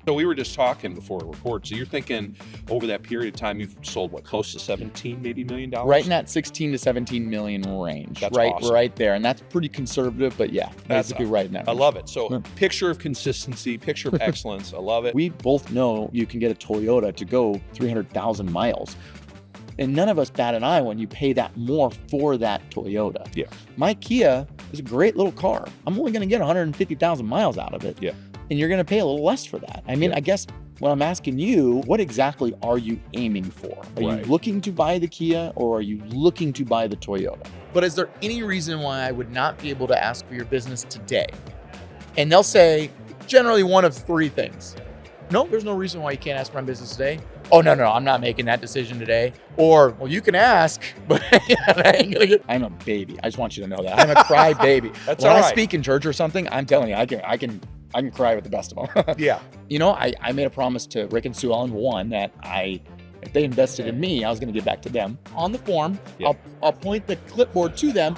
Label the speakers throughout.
Speaker 1: So we were just talking before we record. So you're thinking over that period of time, you've sold what, close to 17, maybe $1 million?
Speaker 2: Right in that 16 to 17 million range.
Speaker 1: That's
Speaker 2: right,
Speaker 1: awesome.
Speaker 2: Right there. And that's pretty conservative, but yeah, basically right in that range.
Speaker 1: I love it. So picture of consistency, picture of excellence. I love it.
Speaker 2: We both know you can get a Toyota to go 300,000 miles. And none of us bat an eye when you pay that more for that Toyota.
Speaker 1: Yeah.
Speaker 2: My Kia is a great little car. I'm only going to get 150,000 miles out of it.
Speaker 1: Yeah.
Speaker 2: And you're going to pay a little less for that. I mean, I guess when I'm asking you, what exactly are you aiming for? Are you looking to buy the Kia or are you looking to buy the Toyota? But is there any reason why I would not be able to ask for your business today? And they'll say generally one of three things. No, there's no reason why you can't ask for my business today. Oh, no, I'm not making that decision today. Or, well, you can ask, but I ain't gonna get. I'm a baby. I just want you to know that. I'm a cry baby.
Speaker 1: That's
Speaker 2: when
Speaker 1: all right.
Speaker 2: I speak in church or something, I'm telling you, I can cry with the best of them.
Speaker 1: Yeah.
Speaker 2: You know, I made a promise to Rick and Sue Ellen, one, that if they invested in me, I was going to give back to them. On the form, I'll point the clipboard to them.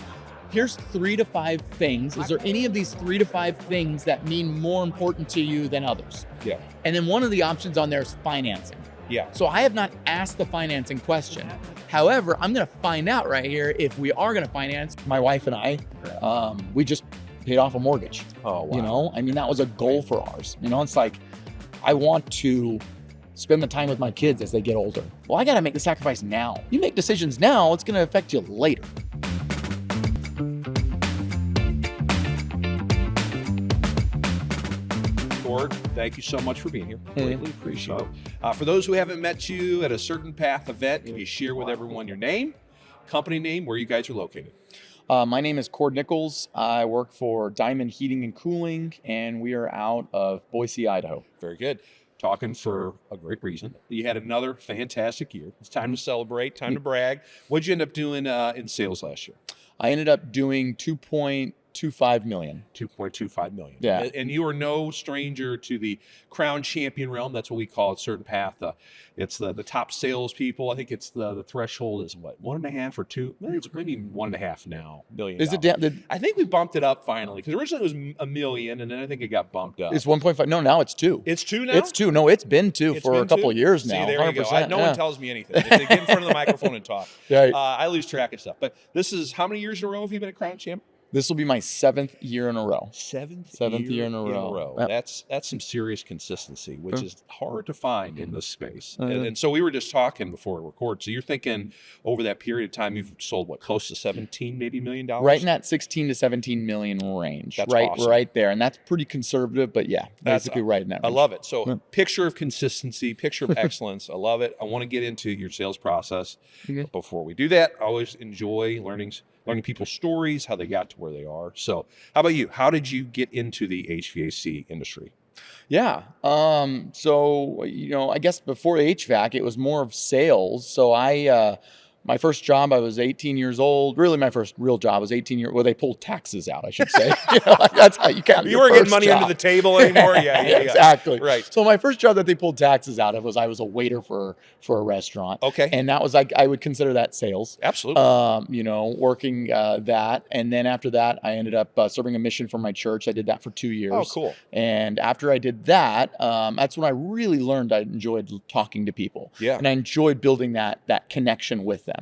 Speaker 2: Here's 3 to 5 things. Is there any of these 3 to 5 things that mean more important to you than others?
Speaker 1: Yeah.
Speaker 2: And then one of the options on there is financing.
Speaker 1: Yeah.
Speaker 2: So I have not asked the financing question. However, I'm going to find out right here if we are going to finance. My wife and I, we just paid off a mortgage.
Speaker 1: Oh, wow.
Speaker 2: You know, I mean, that was a goal for ours. You know, it's like, I want to spend the time with my kids as they get older. Well, I got to make the sacrifice now. You make decisions now, it's going to affect you later.
Speaker 1: Cord, thank you so much for being here. Greatly appreciate it. For those who haven't met you at a CertainPath event, can you share with everyone your name, company name, where you guys are located?
Speaker 2: My name is Cord Nichols. I work for Diamond Heating and Cooling, and we are out of Boise, Idaho.
Speaker 1: Very good. Talking for a great reason. You had another fantastic year. It's time to celebrate, time to brag. What'd you end up doing in sales last year?
Speaker 2: I ended up doing 2.25 million.
Speaker 1: 2.25 million.
Speaker 2: Yeah.
Speaker 1: And you are no stranger to the crown champion realm. That's what we call it, CertainPath. It's the top salespeople. I think it's the threshold is what, 1.5 or 2? It's maybe 1.5 now. $1
Speaker 2: Is it
Speaker 1: million.
Speaker 2: down?
Speaker 1: I think we bumped it up finally because originally it was $1 million, and then I think it got bumped up.
Speaker 2: It's 1.5. No, now it's 2.
Speaker 1: It's 2 now.
Speaker 2: It's 2. No, it's been 2
Speaker 1: It's
Speaker 2: for
Speaker 1: been
Speaker 2: a couple
Speaker 1: 2?
Speaker 2: of years
Speaker 1: See,
Speaker 2: now.
Speaker 1: there you go.
Speaker 2: 100%,
Speaker 1: No one tells me anything. They get in front of the microphone and talk.
Speaker 2: Right.
Speaker 1: I lose track of stuff. But this is how many years in a row have you been a crown champ?
Speaker 2: This will be my 7th year in a row.
Speaker 1: Seventh
Speaker 2: year in a row. Yep.
Speaker 1: That's some serious consistency, which is hard to find in this space. And so we were just talking before we record. So you're thinking over that period of time, you've sold what, close to 17, maybe $1 million?
Speaker 2: Right in that 16 to 17 million range.
Speaker 1: That's
Speaker 2: right,
Speaker 1: awesome.
Speaker 2: Right there. And that's pretty conservative, but yeah, basically right in that range.
Speaker 1: I love it. So picture of consistency, picture of excellence. I love it. I want to get into your sales process. But before we do that, I always enjoy learning people's stories, how they got to where they are. So how about you? How did you get into the HVAC industry?
Speaker 2: Yeah. So, you know, I guess before HVAC, it was more of sales. So my first job, I was 18 years old. Really, my first real job was 18 years. Well, they pulled taxes out, I should say. You know, that's how you count.
Speaker 1: You weren't getting money under the table anymore. Yeah,
Speaker 2: exactly.
Speaker 1: Right.
Speaker 2: So my first job that they pulled taxes out of was I was a waiter for a restaurant.
Speaker 1: Okay.
Speaker 2: And that was like, I would consider that sales.
Speaker 1: Absolutely.
Speaker 2: You know, working that, and then after that, I ended up serving a mission for my church. I did that for 2 years.
Speaker 1: Oh, cool.
Speaker 2: And after I did that, that's when I really learned I enjoyed talking to people.
Speaker 1: Yeah.
Speaker 2: And I enjoyed building that connection with them.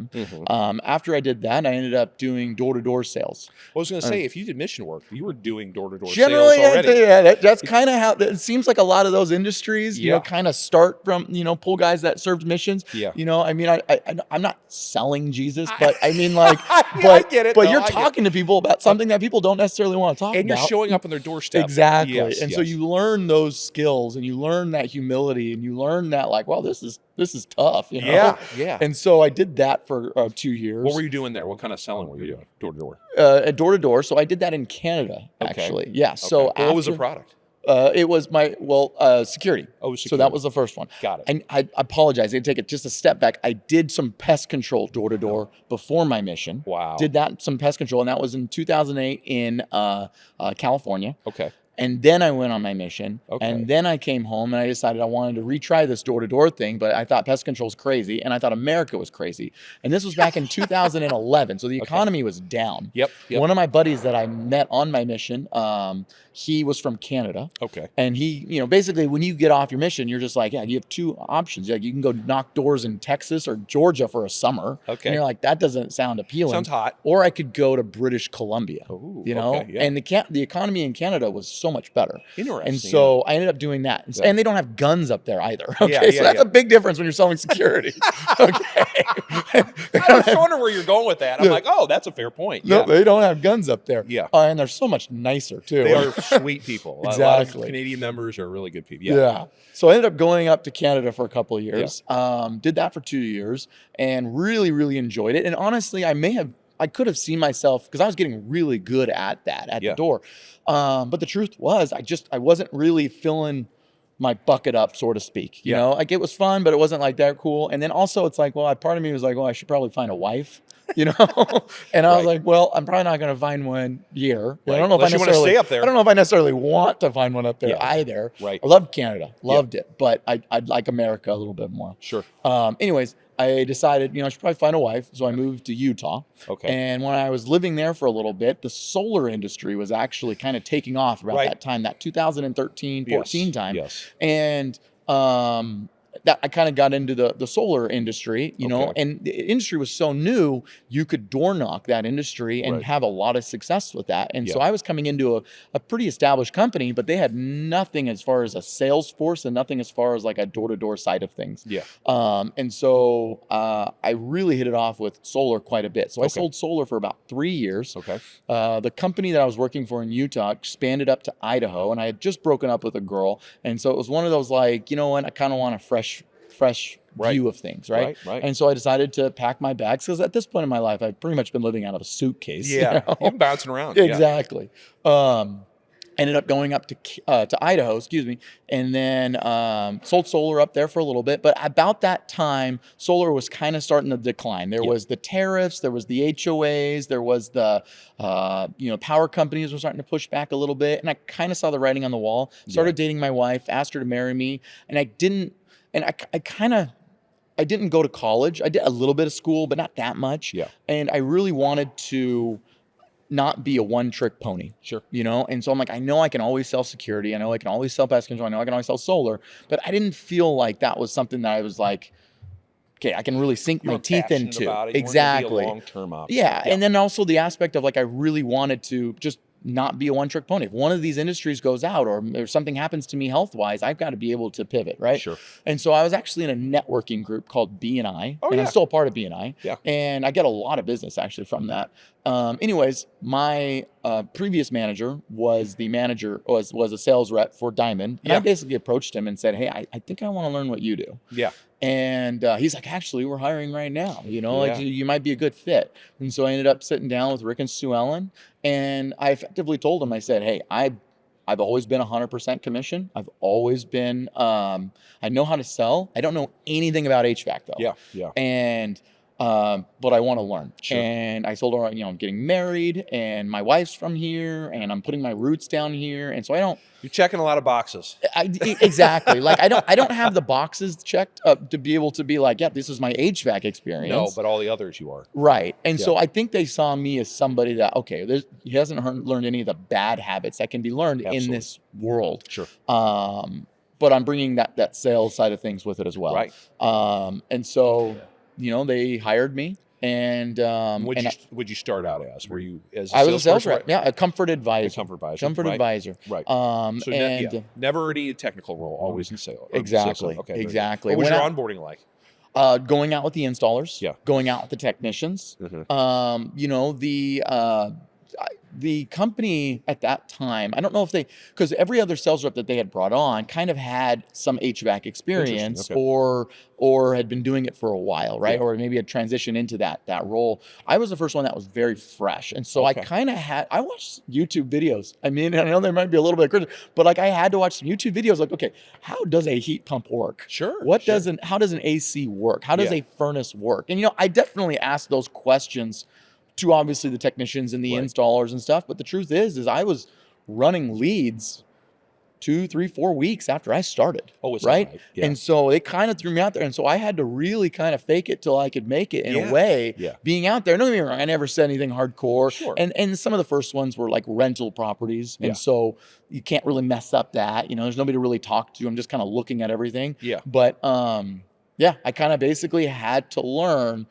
Speaker 2: After I did that, I ended up doing door-to-door sales.
Speaker 1: I was going to say, if you did mission work, you were doing door-to-door
Speaker 2: Generally,
Speaker 1: sales already.
Speaker 2: Yeah, that's kind of how it seems like a lot of those industries, you know, kind of start from, you know, pull guys that served missions.
Speaker 1: Yeah.
Speaker 2: You know, I mean, I'm not selling Jesus, but I mean, like,
Speaker 1: I get it.
Speaker 2: But you're talking to people about something that people don't necessarily want to talk about.
Speaker 1: And you're showing up on their doorstep.
Speaker 2: Exactly.
Speaker 1: Yes,
Speaker 2: and so you learn those skills and you learn that humility and you learn that, like, well, this is tough, you know?
Speaker 1: Yeah.
Speaker 2: And so I did that for 2 years.
Speaker 1: What were you doing there? What kind of selling were you doing? Door to door?
Speaker 2: Door to door. So I did that in Canada, actually. Yeah. So
Speaker 1: what was the product?
Speaker 2: It was my, security.
Speaker 1: Oh, security.
Speaker 2: So that was the first one.
Speaker 1: Got it.
Speaker 2: And I apologize. I take it just a step back. I did some pest control door to door before my mission.
Speaker 1: Wow.
Speaker 2: Did some pest control. And that was in 2008 in California.
Speaker 1: Okay.
Speaker 2: And then I went on my mission.
Speaker 1: Okay.
Speaker 2: And then I came home and I decided I wanted to retry this door-to-door thing, but I thought pest control is crazy and I thought America was crazy. And this was back in 2011. So the economy was down.
Speaker 1: Yep.
Speaker 2: One of my buddies that I met on my mission, he was from Canada.
Speaker 1: Okay.
Speaker 2: And he, basically when you get off your mission, you're just like, yeah, you have two options. Like you can go knock doors in Texas or Georgia for a summer.
Speaker 1: Okay.
Speaker 2: And you're like, that doesn't sound appealing.
Speaker 1: Sounds hot.
Speaker 2: Or I could go to British Columbia,
Speaker 1: Ooh,
Speaker 2: okay,
Speaker 1: yeah.
Speaker 2: and the economy in Canada was so much better.
Speaker 1: Interesting.
Speaker 2: And so I ended up doing that. And they don't have guns up there either. Okay. So that's a big difference when you're selling security. Okay.
Speaker 1: I was wondering where you're going with that. I'm like, oh, that's a fair point.
Speaker 2: No, they don't have guns up there.
Speaker 1: Yeah.
Speaker 2: And they're so much nicer too.
Speaker 1: They are sweet people.
Speaker 2: Exactly.
Speaker 1: A lot of Canadian members are really good people.
Speaker 2: Yeah. So I ended up going up to Canada for a couple of years. Did that for 2 years and really, really enjoyed it. And honestly, I could have seen myself because I was getting really good at that at the door. But the truth was I wasn't really filling my bucket up, so to speak. You know, like it was fun, but it wasn't like that cool. And then also it's like, well, part of me was like, well, I should probably find a wife. And I was like, well, I'm probably not going to find one here.
Speaker 1: Right.
Speaker 2: I don't know
Speaker 1: Unless
Speaker 2: if I
Speaker 1: you want to stay up there.
Speaker 2: I don't know if I necessarily want to find one up there either.
Speaker 1: Right.
Speaker 2: I loved Canada, loved it, but I'd like America a little bit more.
Speaker 1: Sure.
Speaker 2: Anyways, I decided, I should probably find a wife. So I moved to Utah.
Speaker 1: Okay.
Speaker 2: And when I was living there for a little bit, the solar industry was actually kind of taking off about that time, that 2013, 14 time.
Speaker 1: Yes.
Speaker 2: And that I kind of got into the solar industry, and the industry was so new, you could door knock that industry and have a lot of success with that. And so I was coming into a pretty established company, but they had nothing as far as a sales force and nothing as far as like a door-to-door side of things.
Speaker 1: Yeah.
Speaker 2: And so I really hit it off with solar quite a bit. So I sold solar for about 3 years. Okay. The company that I was working for in Utah expanded up to Idaho, and I had just broken up with a girl. And so it was one of those like, you know what, I kind of want a fresh view of things, right? And so I decided to pack my bags because at this point in my life, I've pretty much been living out of a suitcase.
Speaker 1: Yeah, you're bouncing around.
Speaker 2: Exactly. Ended up going up to Idaho, and then sold solar up there for a little bit. But about that time, solar was kind of starting to decline. There was the tariffs, there was the HOAs, there was the power companies were starting to push back a little bit, and I kind of saw the writing on the wall. Started dating my wife, asked her to marry me, and I didn't go to college. I did a little bit of school, but not that much. Yeah. And I really wanted to not be a one-trick pony. Sure. And so I'm like, I know I can always sell security. I know I can always sell pest control. I know I can always sell solar. But I didn't feel like that was something that I was like, okay, I can really sink my teeth into. Exactly.
Speaker 1: Be a long-term option.
Speaker 2: Yeah. And then also the aspect of like, I really wanted to just not be a one-trick pony. If one of these industries goes out or something happens to me health-wise, I've got to be able to pivot, right? Sure. And so I was actually in a networking group called BNI, and I'm still a part of BNI. Yeah. And I get a lot of business actually from that. Anyways, my previous manager was a sales rep for Diamond, and I basically approached him and said, "Hey, I think I want to learn what you do." Yeah. And he's like, "Actually, we're hiring right now. Like you might be a good fit." And so I ended up sitting down with Rick and Sue Ellen, and I effectively told him, I said, "Hey, I've always been 100% commission. I've always been, I know how to sell. I don't know anything about HVAC though. Yeah. Yeah. And but I want to learn." Sure. And I told her, I'm getting married and my wife's from here and I'm putting my roots down here. And so
Speaker 1: you're checking a lot of boxes.
Speaker 2: Exactly. Like I don't have the boxes checked to be able to be like, yeah, this is my HVAC experience.
Speaker 1: No, but all the others you are.
Speaker 2: Right. And so I think they saw me as somebody that, okay, he hasn't learned any of the bad habits that can be learned in this world. Sure. But I'm bringing that sales side of things with it as well. Right. And so, they hired me. And
Speaker 1: would you start out as? Were you as
Speaker 2: I was a sales rep? Yeah, a comfort advisor.
Speaker 1: Advisor. Right. So never any technical role, always in sales.
Speaker 2: Exactly.
Speaker 1: Okay.
Speaker 2: Exactly.
Speaker 1: What was your onboarding like?
Speaker 2: Going out with the installers. Yeah. Going out with the technicians. Mm-hmm. The company at that time, I don't know if because every other sales rep that they had brought on kind of had some HVAC experience or had been doing it for a while, right? Yeah. Or maybe had transitioned into that role. I was the first one that was very fresh. And so I watched YouTube videos. I mean, I know there might be a little bit of criticism, but like I had to watch some YouTube videos like, okay, how does a heat pump work? Sure. How does an AC work? How does a furnace work? And, I definitely asked those questions to obviously the technicians and the installers and stuff. But the truth is I was running leads 2, 3, 4 weeks after I started.
Speaker 1: Oh, it's
Speaker 2: right.
Speaker 1: Yeah.
Speaker 2: And so it kind of threw me out there. And so I had to really kind of fake it till I could make it in a way, being out there. Don't get me wrong, I never said anything hardcore.
Speaker 1: Sure.
Speaker 2: And some of the first ones were like rental properties. And so you can't really mess up that. There's nobody to really talk to. I'm just kind of looking at everything.
Speaker 1: Yeah.
Speaker 2: But I kind of basically had to learn,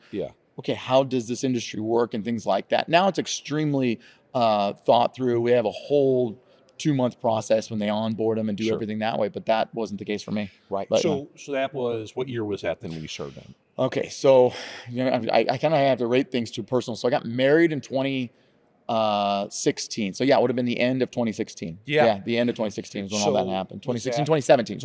Speaker 2: okay, how does this industry work and things like that. Now it's extremely thought through. We have a whole 2-month process when they onboard them and do everything that way, but that wasn't the case for me.
Speaker 1: Right.
Speaker 2: But,
Speaker 1: so that was, what year was that then when you started them?
Speaker 2: Okay, so I kind of have to rate things too personal. So I got married in 2016. So it would have been the end of 2016. Yeah, the end of 2016 is when all that happened. 2017,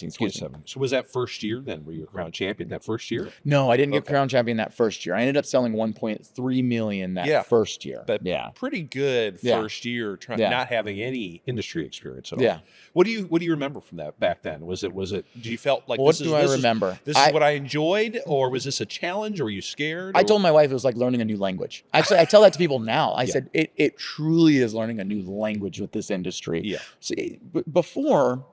Speaker 2: excuse me.
Speaker 1: So was that first year then? Were you a crown champion that first year?
Speaker 2: No, I didn't get crown champion that first year. I ended up selling 1.3 million that first year.
Speaker 1: But pretty good first year, not having any industry experience at all.
Speaker 2: Yeah.
Speaker 1: What do you remember from that back then? Was it do you felt like
Speaker 2: what do I remember?
Speaker 1: This is what I enjoyed, or was this a challenge, or were you scared?
Speaker 2: I told my wife it was like learning a new language. Actually, I tell that to people now. I said it truly is learning a new language with this industry.
Speaker 1: Yeah.
Speaker 2: See, before,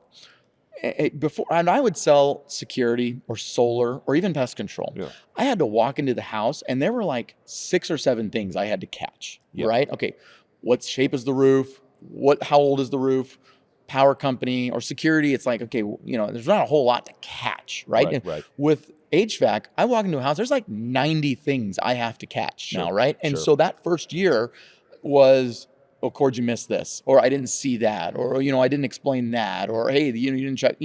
Speaker 2: and I would sell security or solar or even pest control.
Speaker 1: Yeah.
Speaker 2: I had to walk into the house and there were like 6 or 7 things I had to catch.
Speaker 1: Yeah.
Speaker 2: Right? Okay, what shape is the roof? How old is the roof? Power company or security. It's like, okay, there's not a whole lot to catch, right?
Speaker 1: Right.
Speaker 2: With HVAC, I walk into a house, there's like 90 things I have to catch now, right? And so that first year was, Cord, you missed this, or I didn't see that, or I didn't explain that, or hey, you didn't check,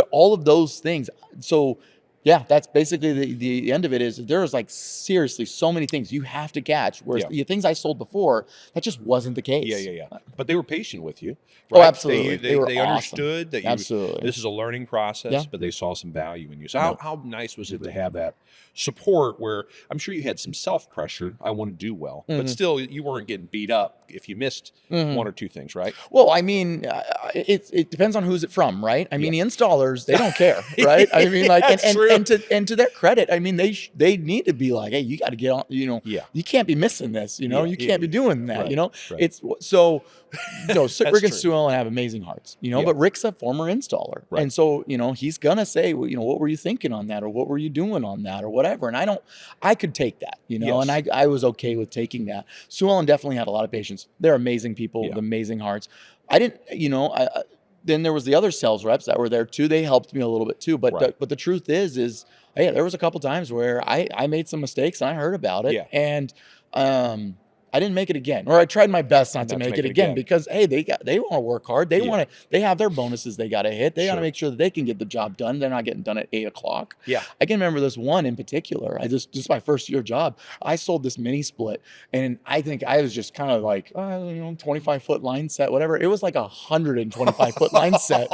Speaker 2: all of those things. So that's basically the end of it. Is there's like seriously so many things you have to catch, whereas the things I sold before, that just wasn't the case.
Speaker 1: Yeah. But they were patient with you.
Speaker 2: Right? Oh, absolutely.
Speaker 1: They
Speaker 2: awesome.
Speaker 1: understood that
Speaker 2: absolutely.
Speaker 1: This is a learning process, but they saw some value in you. So how nice was it to have that support, where I'm sure you had some self-pressure, I want to do well, but still you weren't getting beat up if you missed 1 or 2 things, right?
Speaker 2: Well, I mean, it depends on who's it from, right? I mean, the installers, they don't care, right? I mean, like, and to their credit, I mean, they need to be like, hey, you got to get on, you can't be missing this, you can't be doing that, It's so, Rick and Sue Ellen have amazing hearts, but Rick's a former installer.
Speaker 1: Right.
Speaker 2: And so, he's going to say, well, what were you thinking on that? Or what were you doing on that? Or whatever. And I could take that, and I was okay with taking that. Sue Ellen definitely had a lot of patience. They're amazing people with amazing hearts. I didn't, then there was the other sales reps that were there too. They helped me a little bit too. But the truth is, hey, there was a couple times where I made some mistakes and I heard about it.
Speaker 1: Yeah.
Speaker 2: And, I didn't make it again, or I tried my best not to make it again because, hey, they want to work hard. They they have their bonuses they got to hit. They got to make sure that they can get the job done. They're not getting done at 8:00.
Speaker 1: Yeah.
Speaker 2: I can remember this one in particular. Just my first year job. I sold this mini split, and I think I was just kind of like, 25-foot line set, whatever. It was like 125-foot line set,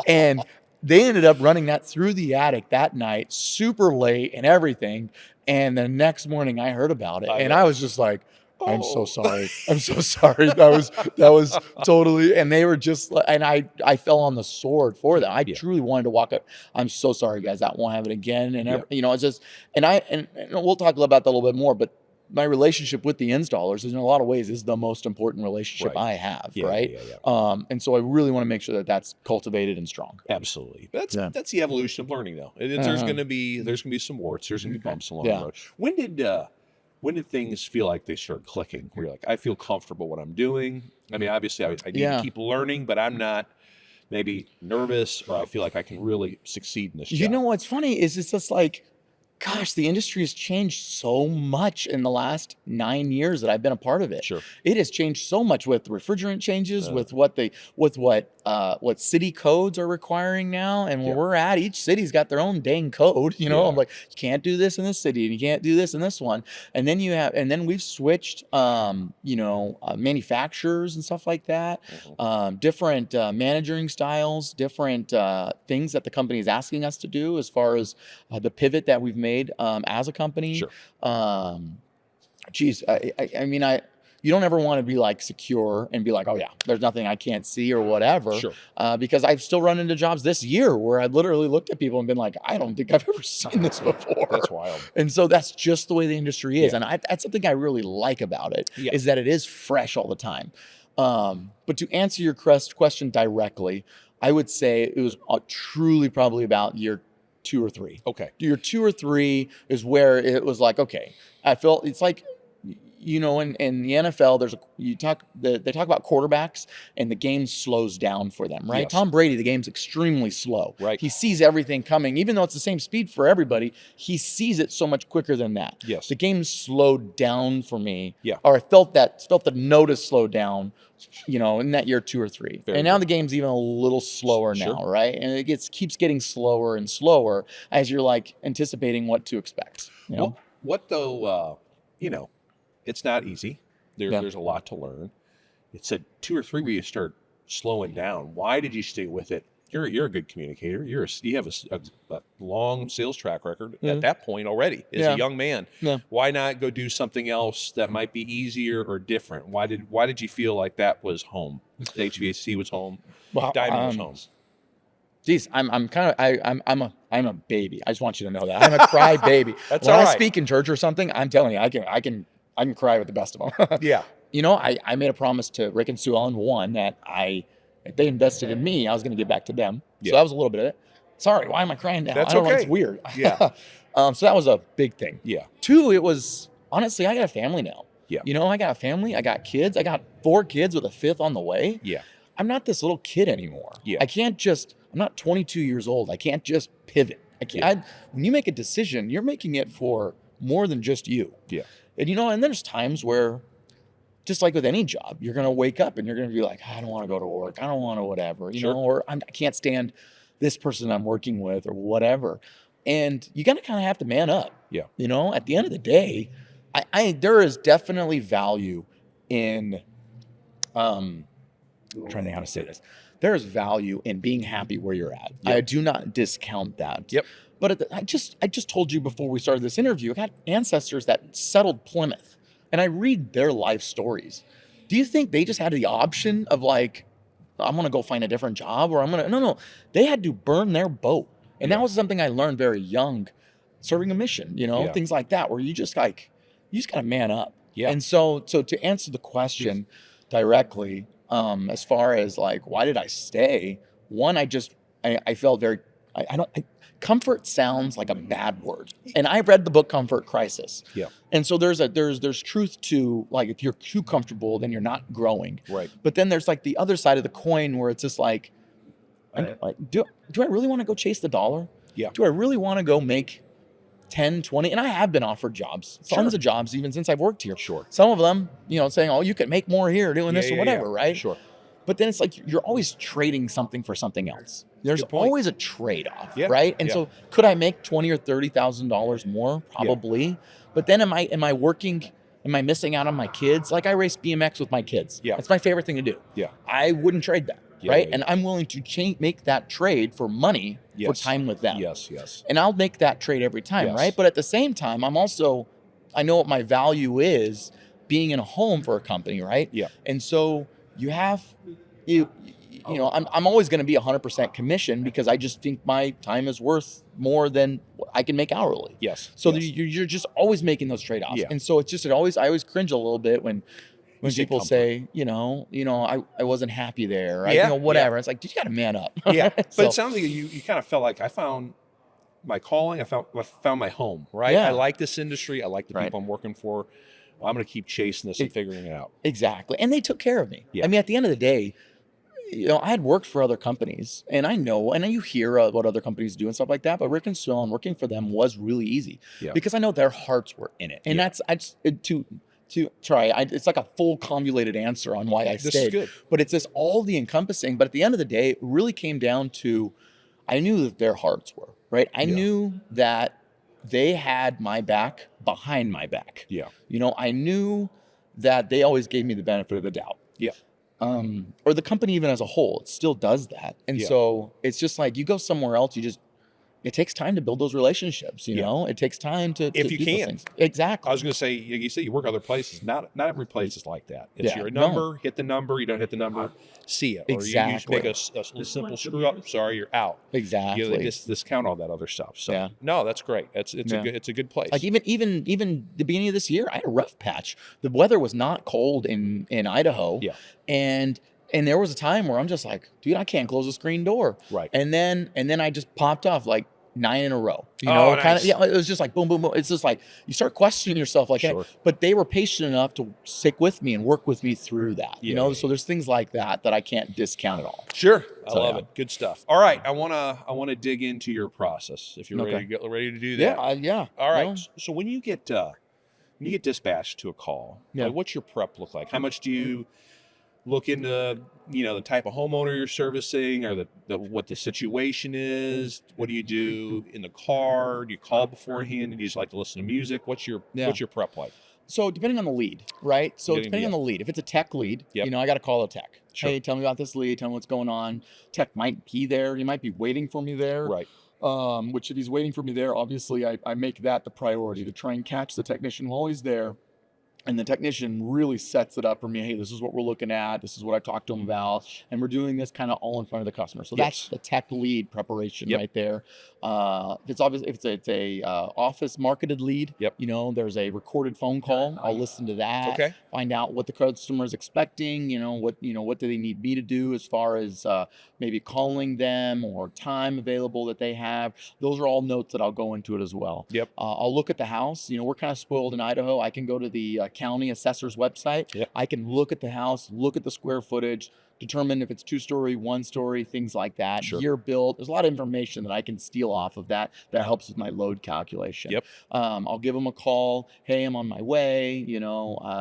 Speaker 2: and they ended up running that through the attic that night, super late and everything. And the next morning, I heard about it, and I was just like, I'm so sorry. I'm so sorry. That was totally, and they were just, and I fell on the sword for them. I truly wanted to walk up. I'm so sorry, guys. I won't have it again. And it's just, and we'll talk about that a little bit more, but my relationship with the installers is in a lot of ways is the most important relationship I have. Right. And so I really want to make sure that that's cultivated and strong.
Speaker 1: Absolutely. That's the evolution of learning though. There's going to be some warts. There's going to be bumps along the road. When did things feel like they started clicking? Where you're like, I feel comfortable what I'm doing. I mean, obviously, I need to keep learning, but I'm not maybe nervous, or I feel like I can really succeed in this job.
Speaker 2: What's funny is it's just like, gosh, the industry has changed so much in the last 9 years that I've been a part of it.
Speaker 1: Sure.
Speaker 2: It has changed so much with refrigerant changes, with what city codes are requiring now. And where we're at, each city's got their own dang code. I'm like, you can't do this in this city and you can't do this in this one. And then we've switched, manufacturers and stuff like that, different managing styles, different things that the company is asking us to do as far as the pivot that we've made as a company.
Speaker 1: Sure.
Speaker 2: I mean, you don't ever want to be like secure and be like, oh yeah, there's nothing I can't see or whatever.
Speaker 1: Sure.
Speaker 2: Because I've still run into jobs this year where I've literally looked at people and been like, I don't think I've ever seen this before.
Speaker 1: That's wild.
Speaker 2: And so that's just the way the industry is. And that's something I really like about it, is that it is fresh all the time. But to answer your question directly, I would say it was truly probably about year 2 or 3.
Speaker 1: Okay.
Speaker 2: Year 2 or 3 is where it was like, okay, I felt it's like, you know, in the NFL, they talk about quarterbacks and the game slows down for them, right?
Speaker 1: Yes.
Speaker 2: Tom Brady, the game's extremely slow.
Speaker 1: Right.
Speaker 2: He sees everything coming, even though it's the same speed for everybody. He sees it so much quicker than that.
Speaker 1: Yes.
Speaker 2: The game slowed down for me.
Speaker 1: Yeah.
Speaker 2: Or I felt the notice slow down, you know, in that year 2 or 3.
Speaker 1: Very
Speaker 2: and now
Speaker 1: good.
Speaker 2: the game's even a little slower
Speaker 1: Sure.
Speaker 2: now, right? And it keeps getting slower and slower as you're like anticipating what to expect. You know?
Speaker 1: What though? You know, it's not easy. There's a lot to learn. It said 2 or 3 where you start slowing down. Why did you stay with it? You're a good communicator. You have a long sales track record at that point already as a young man.
Speaker 2: Yeah.
Speaker 1: Why not go do something else that might be easier or different? Why did you feel like that was home? The HVAC was home.
Speaker 2: Well,
Speaker 1: Diamond was home.
Speaker 2: Geez, I'm a baby. I just want you to know that I'm a cry baby.
Speaker 1: That's
Speaker 2: when
Speaker 1: all
Speaker 2: I
Speaker 1: right.
Speaker 2: speak in church or something, I'm telling you, I can cry with the best of them.
Speaker 1: Yeah.
Speaker 2: You know, I made a promise to Rick and Sue Ellen, one, that if they invested in me, I was going to give back to them.
Speaker 1: Yeah.
Speaker 2: So that was a little bit of it. Sorry, why am I crying now?
Speaker 1: That's
Speaker 2: I don't know,
Speaker 1: okay.
Speaker 2: it's weird.
Speaker 1: Yeah.
Speaker 2: So that was a big thing.
Speaker 1: Yeah.
Speaker 2: 2, it was, honestly, I got a family now.
Speaker 1: Yeah.
Speaker 2: You know, I got a family, I got kids, I got 4 kids with a 5th on the way.
Speaker 1: Yeah.
Speaker 2: I'm not this little kid anymore.
Speaker 1: Yeah.
Speaker 2: I'm not 22 years old. I can't just pivot. I can't. When you make a decision, you're making it for more than just you.
Speaker 1: Yeah.
Speaker 2: And you know, and there's times where, just like with any job, you're going to wake up and you're going to be like, I don't want to go to work. I don't want to whatever, you know, or I can't stand this person I'm working with or whatever. And you got to kind of have to man up.
Speaker 1: Yeah.
Speaker 2: You know, at the end of the day, there is definitely value in, I'm trying to think how to say this. There is value in being happy where you're at.
Speaker 1: Yep.
Speaker 2: I do not discount that.
Speaker 1: Yep.
Speaker 2: But I just told you before we started this interview, I got ancestors that settled Plymouth, and I read their life stories. Do you think they just had the option of like, I'm going to go find a different job, or no. They had to burn their boat. And that was something I learned very young, serving a mission, you know, things like that, where you just got to man up. Yeah. And so to answer the question directly, as far as like, why did I stay? One, I felt very, comfort sounds like a bad word. And I read the book Comfort Crisis. Yeah. And so there's truth to, like, if you're too comfortable, then you're not growing. Right. But then there's like the other side of the coin where it's just like, do I really want to go chase the dollar? Yeah. Do I really want to go make 10, 20? And I have been offered jobs, tons of jobs, even since I've worked here. Sure. Some of them, you know, saying, oh, you can make more here doing this or whatever, right? Sure. But then it's like, you're always trading something for something else. There's always a trade-off, right? And so could I make $20,000 or $30,000 more? Probably. Yeah. But then am I working? Am I missing out on my kids? Like, I race BMX with my kids. Yeah. It's my favorite thing to do. Yeah. I wouldn't trade that. Right. And I'm willing to make that trade for money, for time with them. Yes. And I'll make that trade every time. Right. But at the same time, I know what my value is being in a home for a company. Right. Yeah. And so you know, I'm always going to be 100% commission, because I just think my time is worth more than I can make hourly. Yes. So you're just always making those trade-offs. Yeah. And so it's just, I always cringe a little bit when people say, you know, I wasn't happy there, right? You know, whatever. It's like, you got to man up. Yeah.
Speaker 1: But it sounds like you kind of felt like I found my calling. I found my home, right?
Speaker 2: Yeah.
Speaker 1: I like this industry. I like the people I'm working for. Well, I'm going to keep chasing this and figuring it out.
Speaker 2: Exactly. And they took care of me. Yeah. I mean, at the end of the day, you know, I had worked for other companies, and I know, and you hear what other companies do and stuff like that, but Rick and Sue Ellen, working for them was really easy because I know their hearts were in it. And it's like a full convoluted answer on why I stayed. This is good. But it's this all the encompassing. But at the end of the day, it really came down to, I knew that their hearts were, right? I knew that they had my back behind my back. Yeah. You know, I knew that they always gave me the benefit of the doubt. Yeah. Or the company even as a whole, it still does that. And so it's just like, you go somewhere else, it takes time to build those relationships, you know? It takes time to
Speaker 1: if
Speaker 2: do
Speaker 1: you
Speaker 2: those
Speaker 1: can.
Speaker 2: things. Exactly.
Speaker 1: I was going to say, you say you work other places. Not every place is like that. It's your number, hit the number, you don't hit the number, see it.
Speaker 2: Exactly.
Speaker 1: Or you just make a simple screw up, sorry, you're out.
Speaker 2: Exactly.
Speaker 1: You discount all that other stuff. So no, that's great. It's a good place.
Speaker 2: Like even the beginning of this year, I had a rough patch. The weather was not cold in Idaho. Yeah. And And there was a time where I'm just like, dude, I can't close the screen door.
Speaker 1: Right.
Speaker 2: And then I just popped off like 9 in a row. You
Speaker 1: Oh,
Speaker 2: know,
Speaker 1: nice.
Speaker 2: kind of. Yeah, it was just like boom, boom, boom. It's just like you start questioning yourself, like,
Speaker 1: Sure.
Speaker 2: hey, but they were patient enough to stick with me and work with me through that.
Speaker 1: Yeah,
Speaker 2: You know,
Speaker 1: yeah,
Speaker 2: so there's things like that I can't discount at all.
Speaker 1: Sure. I
Speaker 2: So,
Speaker 1: love
Speaker 2: yeah.
Speaker 1: it. Good stuff. All right. I wanna dig into your process if you're
Speaker 2: Okay.
Speaker 1: ready to do that.
Speaker 2: Yeah.
Speaker 1: All right.
Speaker 2: Well,
Speaker 1: So when you get dispatched to a call,
Speaker 2: Yeah.
Speaker 1: like, what's your prep look like? How much do you look into, the type of homeowner you're servicing, or the what the situation is? What do you do in the car? Do you call beforehand? Do you just like to listen to music? What's your prep like?
Speaker 2: So depending on the lead, right? So depending on the lead, if it's a tech lead,
Speaker 1: Yep.
Speaker 2: I got to call a tech.
Speaker 1: Sure.
Speaker 2: Hey, tell me about this lead. Tell me what's going on. Tech might be there. He might be waiting for me there.
Speaker 1: Right.
Speaker 2: Which if he's waiting for me there, obviously I make that the priority to try and catch the technician while he's there. And the technician really sets it up for me. Hey, this is what we're looking at. This is what I talked to him about. And we're doing this kind of all in front of the customer. So that's the tech lead preparation right there. If it's a office marketed lead, there's a recorded phone call. I'll listen to that.
Speaker 1: Okay.
Speaker 2: Find out what the customer is expecting. What do they need me to do as far as maybe calling them or time available that they have. Those are all notes that I'll go into it as well.
Speaker 1: Yep.
Speaker 2: I'll look at the house. We're kind of spoiled in Idaho. I can go to the county assessor's website.
Speaker 1: Yep.
Speaker 2: I can look at the house, look at the square footage, determine if it's 2-story, 1-story, things like that.
Speaker 1: Sure.
Speaker 2: Year built. There's a lot of information that I can steal off of that helps with my load calculation.
Speaker 1: Yep.
Speaker 2: I'll give them a call. Hey, I'm on my way.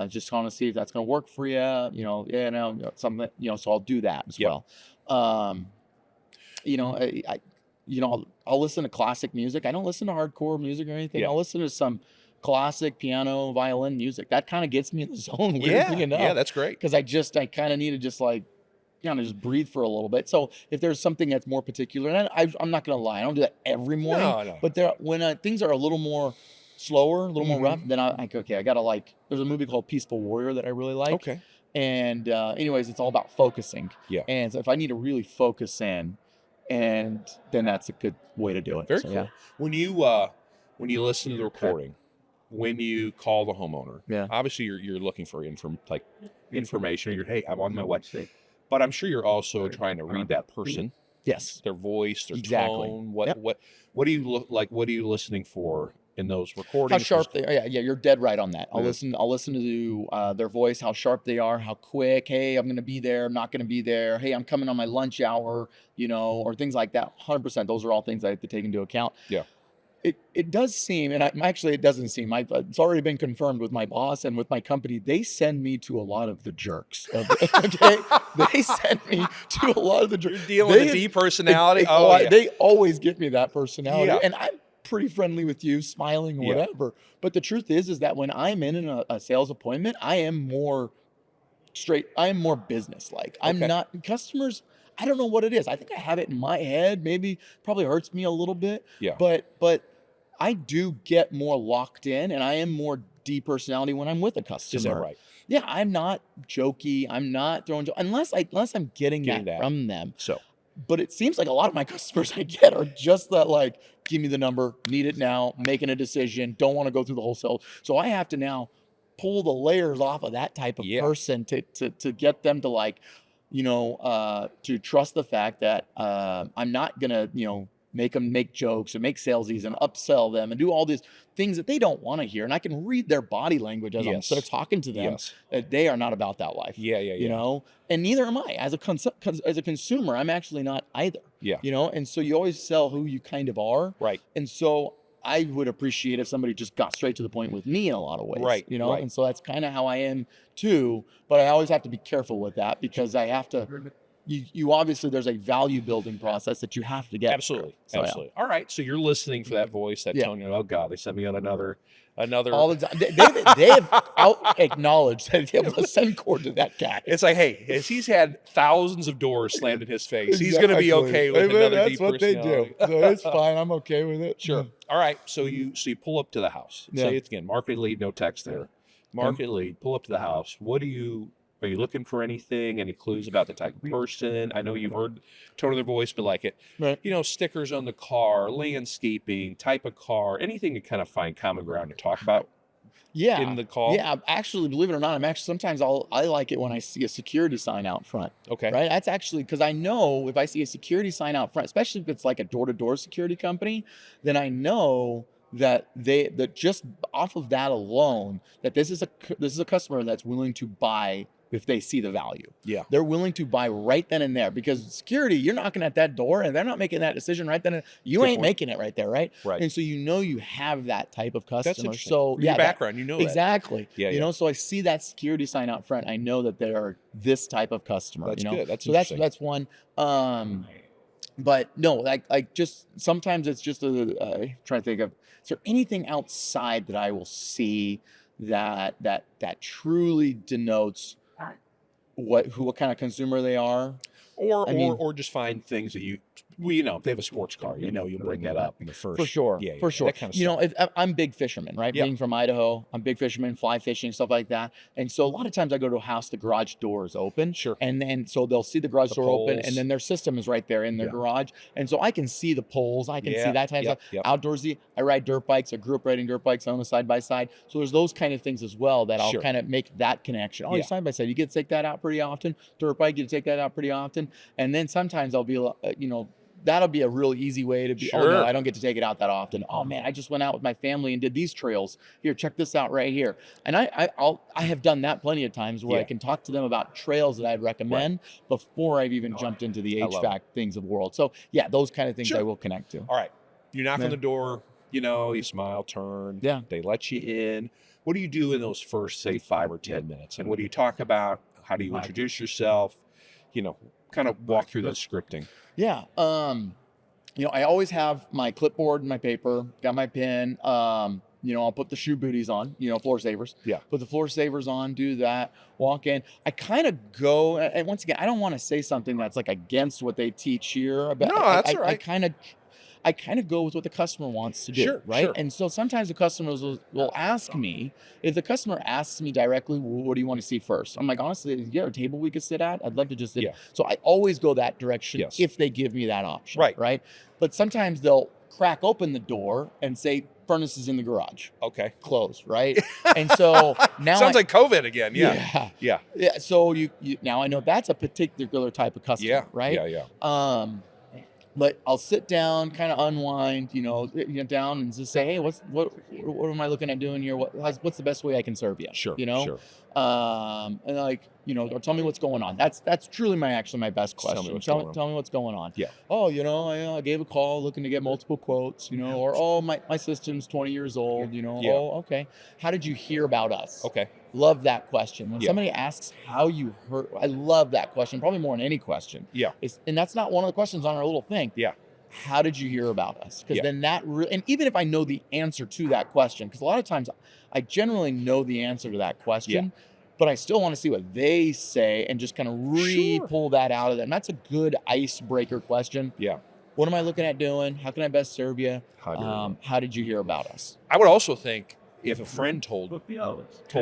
Speaker 2: Just want to see if that's going to work for you. Something. So I'll do that as well. I'll listen to classic music. I don't listen to hardcore music or anything.
Speaker 1: Yeah.
Speaker 2: I'll listen to some classic piano, violin music. That kind of gets me in the zone. Weirdly enough.
Speaker 1: Yeah, that's great.
Speaker 2: Because I kind of need to just just breathe for a little bit. So if there's something that's more particular, and I'm not going to lie, I don't do that every morning.
Speaker 1: No.
Speaker 2: But when things are a little more slower, a little more rough, then I gotta there's a movie called Peaceful Warrior that I really like.
Speaker 1: Okay.
Speaker 2: And anyways, it's all about focusing.
Speaker 1: Yeah.
Speaker 2: And so if I need to really focus in, and then that's a good way to do it.
Speaker 1: Very
Speaker 2: So,
Speaker 1: cool.
Speaker 2: yeah.
Speaker 1: When you listen to the recording, when you call the homeowner, obviously you're looking for information. You're, hey, I'm on my way. But I'm sure you're also trying to read that person.
Speaker 2: Yes.
Speaker 1: Their voice, their
Speaker 2: Exactly.
Speaker 1: tone. What do you look like? What are you listening for in those recordings?
Speaker 2: How sharp they are. Yeah, you're dead right on that. I'll listen to their voice, how sharp they are, how quick. Hey, I'm going to be there. I'm not going to be there. Hey, I'm coming on my lunch hour, or things like that. 100%. Those are all things I have to take into account.
Speaker 1: Yeah.
Speaker 2: It does seem, and actually it doesn't seem, it's already been confirmed with my boss and with my company, they send me to a lot of the jerks. Okay? They send me to a lot of the jerks.
Speaker 1: You're dealing with a D personality?
Speaker 2: They always give me that personality.
Speaker 1: Yeah.
Speaker 2: And I'm pretty friendly with you, smiling or whatever. But the truth is that when I'm in a sales appointment, I am more straight. I am more business-like. I'm not, customers, I don't know what it is. I think I have it in my head. Maybe probably hurts me a little bit.
Speaker 1: Yeah.
Speaker 2: But I do get more locked in, and I am more D personality when I'm with a customer.
Speaker 1: Is that right?
Speaker 2: Yeah, I'm not jokey. I'm not throwing unless I'm getting that from them.
Speaker 1: So,
Speaker 2: but it seems like a lot of my customers I get are just that, give me the number, need it now, making a decision, don't want to go through the whole sale. So I have to now pull the layers off of that type of person to get them to to trust the fact that I'm not gonna make them make jokes and make salesies and upsell them and do all these things that they don't want to hear. And I can read their body language as I'm sort of talking to them that they are not about that life. And neither am I. As a consumer, I'm actually not either. And so you always sell who you kind of are.
Speaker 1: Right.
Speaker 2: And so I would appreciate if somebody just got straight to the point with me in a lot of ways.
Speaker 1: Right.
Speaker 2: And so that's kind of how I am too. But I always have to be careful with that because I have to. You obviously there's a value building process that you have to get.
Speaker 1: Absolutely.
Speaker 2: So,
Speaker 1: absolutely. All right. So you're listening for that voice, that tone. Oh God, they sent me on another.
Speaker 2: All the time. They have acknowledged that they have to send Cord to that guy.
Speaker 1: It's like, hey, he's had thousands of doors slammed in his face. He's going to be okay with another
Speaker 2: That's
Speaker 1: deep
Speaker 2: what they do. So it's fine. I'm okay with it.
Speaker 1: Sure. All right. So you pull up to the house. Say it's again, market lead, no text there. Market lead, pull up to the house. Are you looking for anything? Any clues about the type of person? I know you've heard the tone of their voice, but stickers on the car, landscaping, type of car, anything to kind of find common ground to talk about. in the call?
Speaker 2: Yeah, actually, believe it or not, sometimes I like it when I see a security sign out front.
Speaker 1: Okay.
Speaker 2: Right? That's actually because I know if I see a security sign out front, especially if it's like a door-to-door security company, then I know that that just off of that alone, that this is a customer that's willing to buy if they see the value.
Speaker 1: Yeah.
Speaker 2: They're willing to buy right then and there, because security, you're knocking at that door and they're not making that decision right then. You ain't making it right there, right?
Speaker 1: Right.
Speaker 2: And so you have that type of customer.
Speaker 1: That's interesting.
Speaker 2: So
Speaker 1: Your background, you know that.
Speaker 2: exactly.
Speaker 1: Yeah,
Speaker 2: you know, so I see that security sign out front. I know that they are this type of customer.
Speaker 1: That's good. That's
Speaker 2: so
Speaker 1: interesting.
Speaker 2: that's one. But no, like just sometimes it's just trying to think of, is there anything outside that I will see that truly denotes what kind of consumer they are?
Speaker 1: Or just find things that if they have a sports car, you'll bring that up in the first.
Speaker 2: For sure. For sure.
Speaker 1: That kind of stuff.
Speaker 2: If I'm big fisherman, right?
Speaker 1: Yeah.
Speaker 2: Being from Idaho, I'm big fisherman, fly fishing, stuff like that. And so a lot of times I go to a house, the garage door is open.
Speaker 1: Sure.
Speaker 2: And then so they'll see the garage door open, and then their system is right there in their garage. And so I can see the poles, I can see that type of stuff. Outdoorsy, I ride dirt bikes. I grew up riding dirt bikes. I own a side by side. So there's those kind of things as well that I'll kind of make that connection. Oh, you're side by side. You get to take that out pretty often. Dirt bike, you get to take that out pretty often. And then sometimes I'll be, that'll be a real easy way to be, oh no, I don't get to take it out that often. Oh man, I just went out with my family and did these trails. Here, check this out right here. And I have done that plenty of times where I can talk to them about trails that I'd recommend before I've even jumped into the HVAC things of the world. So yeah, those kind of things I will connect to.
Speaker 1: All right. You knock on the door, you smile, turn.
Speaker 2: Yeah.
Speaker 1: They let you in. What do you do in those first, say, 5 or 10 minutes? And what do you talk about? How do you introduce yourself? Kind of walk through that scripting.
Speaker 2: Yeah. I always have my clipboard and my paper, got my pen. I'll put the shoe booties on, floor savers. Yeah. Put the floor savers on, do that, walk in. I kind of go, and once again, I don't want to say something that's like against what they teach here. But
Speaker 1: that's all right.
Speaker 2: I kind of go with what the customer wants to do, right? Sure. And so sometimes the customers will ask me, if the customer asks me directly, what do you want to see first? I'm like, honestly, is there a table we could sit at? I'd love to just sit. So I always go that direction if they give me that option, right? But sometimes they'll crack open the door and say, furnace is in the garage. Okay. Closed, right? And so now
Speaker 1: sounds like COVID again. Yeah.
Speaker 2: So you now I know that's a particular type of customer, right?
Speaker 1: Yeah.
Speaker 2: But I'll sit down, kind of unwind, down and just say, hey, what am I looking at doing here? What's the best way I can serve you?
Speaker 1: Sure.
Speaker 2: Sure. And or tell me what's going on. That's truly my best question. Tell me what's going on. Yeah. Oh, I gave a call looking to get multiple quotes, or my system's 20 years old, Oh, okay. How did you hear about us? Okay. Love that question. When somebody asks how you heard, I love that question, probably more than any question. Yeah. And that's not one of the questions on our little thing. Yeah. How did you hear about us? Because then and even if I know the answer to that question, because a lot of times I generally know the answer to that question, but I still want to see what they say and just kind of pull that out of them. That's a good icebreaker question. Yeah. What am I looking at doing? How can I best serve you? How did you hear about us?
Speaker 1: I would also think if a friend told them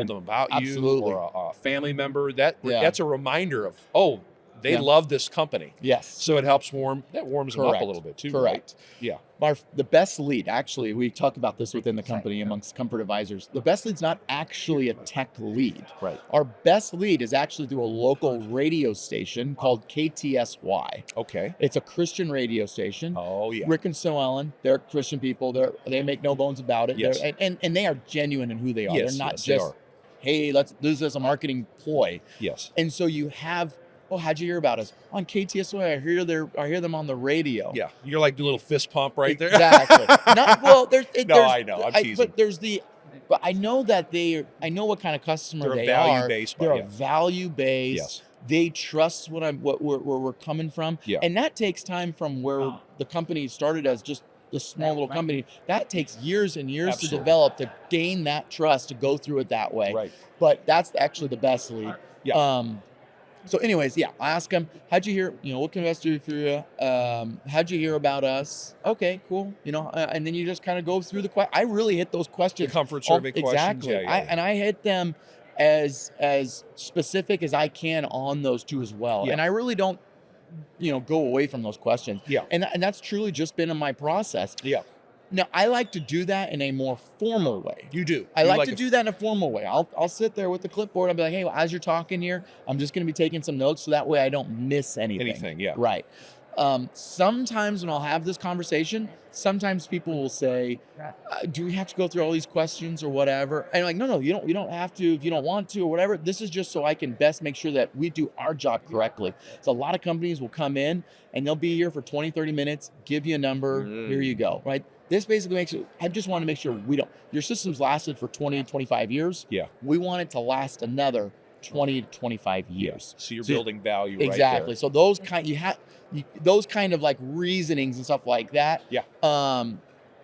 Speaker 1: about you, or a family member, that's a reminder of, they love this company. Yes. So it helps warms them up a little bit too.
Speaker 2: Correct.
Speaker 1: Right?
Speaker 2: Yeah. The best lead, actually, we talk about this within the company amongst comfort advisors. The best lead's not actually a tech lead. Right. Our best lead is actually through a local radio station called KTSY. Okay. It's a Christian radio station. Oh, yeah. Rick and Sue Ellen, they're Christian people. They make no bones about it. Yes. And they are genuine in who they are. Yes, they're not just, hey, let's do this as a marketing ploy. Yes. And so you have, how'd you hear about us? On KTSY, I hear them on the radio.
Speaker 1: Yeah, you're like the little fist pump right there.
Speaker 2: Exactly.
Speaker 1: I know. I'm teasing.
Speaker 2: But I know that I know what kind of customer they are. They're a value-based. Yes. They trust where we're coming from. Yeah. And that takes time from where the company started as just the small little company. That takes years and years to develop, to gain that trust, to go through it that way. Right. But that's actually the best lead. Yeah. So anyways, I ask them, how'd you hear, what can I best do for you? How'd you hear about us? Okay, cool. And then you just kind of go through the question. I really hit those questions.
Speaker 1: The comfort survey questions.
Speaker 2: Exactly. And I hit them as specific as I can on those two as well. Yeah. And I really don't, go away from those questions. Yeah. And that's truly just been in my process. Yeah. Now, I like to do that in a more formal way.
Speaker 1: You do.
Speaker 2: I
Speaker 1: You
Speaker 2: like to do that in a formal way. I'll sit there with the clipboard. I'll be like, hey, well, as you're talking here, I'm just going to be taking some notes so that way I don't miss anything.
Speaker 1: Yeah.
Speaker 2: Right. Sometimes when I'll have this conversation, sometimes people will say, do we have to go through all these questions or whatever? And I'm like, no, you don't have to if you don't want to or whatever. This is just so I can best make sure that we do our job correctly. So a lot of companies will come in and they'll be here for 20, 30 minutes, give you a number, here you go, right? This basically makes it, I just want to make sure your system's lasted for 20, 25 years.
Speaker 1: Yeah.
Speaker 2: We want it to last another 20 to 25 years.
Speaker 1: So you're building value right
Speaker 2: exactly.
Speaker 1: there.
Speaker 2: So those kind of like reasonings and stuff like that.
Speaker 1: Yeah.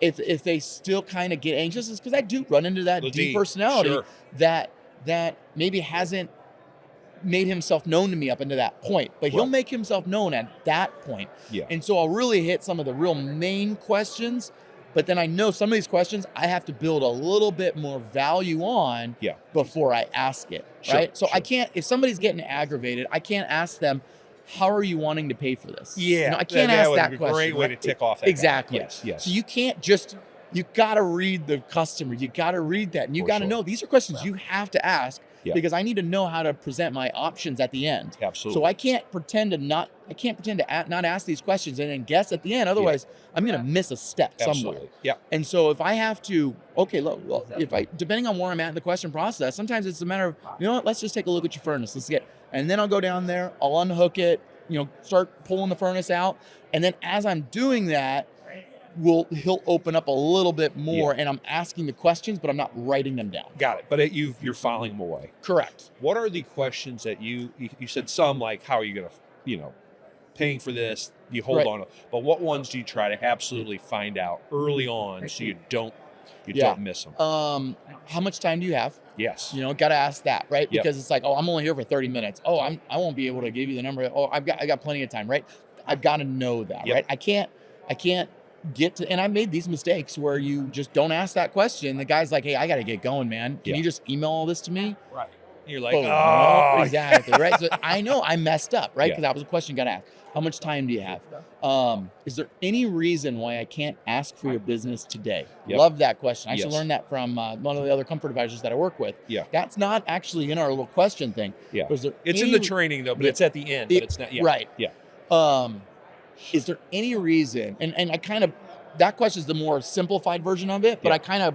Speaker 2: If they still kind of get anxious, it's because I do run into that deep personality that maybe hasn't made himself known to me up until that point, but he'll make himself known at that point.
Speaker 1: Yeah.
Speaker 2: And so I'll really hit some of the real main questions, but then I know some of these questions I have to build a little bit more value on before I ask it, right? So I can't, if somebody's getting aggravated, I can't ask them, how are you wanting to pay for this?
Speaker 1: Yeah.
Speaker 2: I can't ask that question.
Speaker 1: Great way to tick off that.
Speaker 2: Exactly.
Speaker 1: Yes.
Speaker 2: So you can't just, you got to read the customer. You got to read that. And you got to know these are questions you have to ask because I need to know how to present my options at the end.
Speaker 1: Absolutely.
Speaker 2: So I can't pretend to not ask these questions and then guess at the end. Otherwise, I'm going to miss a step somewhere.
Speaker 1: Yeah.
Speaker 2: And so if I have to, depending on where I'm at in the question process, sometimes it's a matter of, you know what, let's just take a look at your furnace. And then I'll go down there, I'll unhook it, start pulling the furnace out. And then as I'm doing that, he'll open up a little bit more and I'm asking the questions, but I'm not writing them down.
Speaker 1: Got it. But you're filing them away.
Speaker 2: Correct.
Speaker 1: What are the questions that you said some like, how are you going to, paying for this, you hold on. But what ones do you try to absolutely find out early on so you don't miss them?
Speaker 2: How much time do you have?
Speaker 1: Yes.
Speaker 2: Got to ask that, right? Because it's like, oh, I'm only here for 30 minutes. Oh, I won't be able to give you the number. Oh, I got plenty of time, right? I've got to know that, right? I can't get to, and I made these mistakes where you just don't ask that question. The guy's like, hey, I got to get going, man. Can you just email all this to me?
Speaker 1: Right. You're like,
Speaker 2: no, exactly, right? So I know I messed up, right? Because that was a question you got to ask. How much time do you have? Is there any reason why I can't ask for your business today? Love that question. I actually learned that from one of the other comfort advisors that I work with.
Speaker 1: Yeah.
Speaker 2: That's not actually in our little question thing.
Speaker 1: Yeah. It's in the training though, but it's at the end. But it's not. Yeah.
Speaker 2: Right.
Speaker 1: Yeah.
Speaker 2: Is there any reason? And I kind of, that question is the more simplified version of it, but I kind of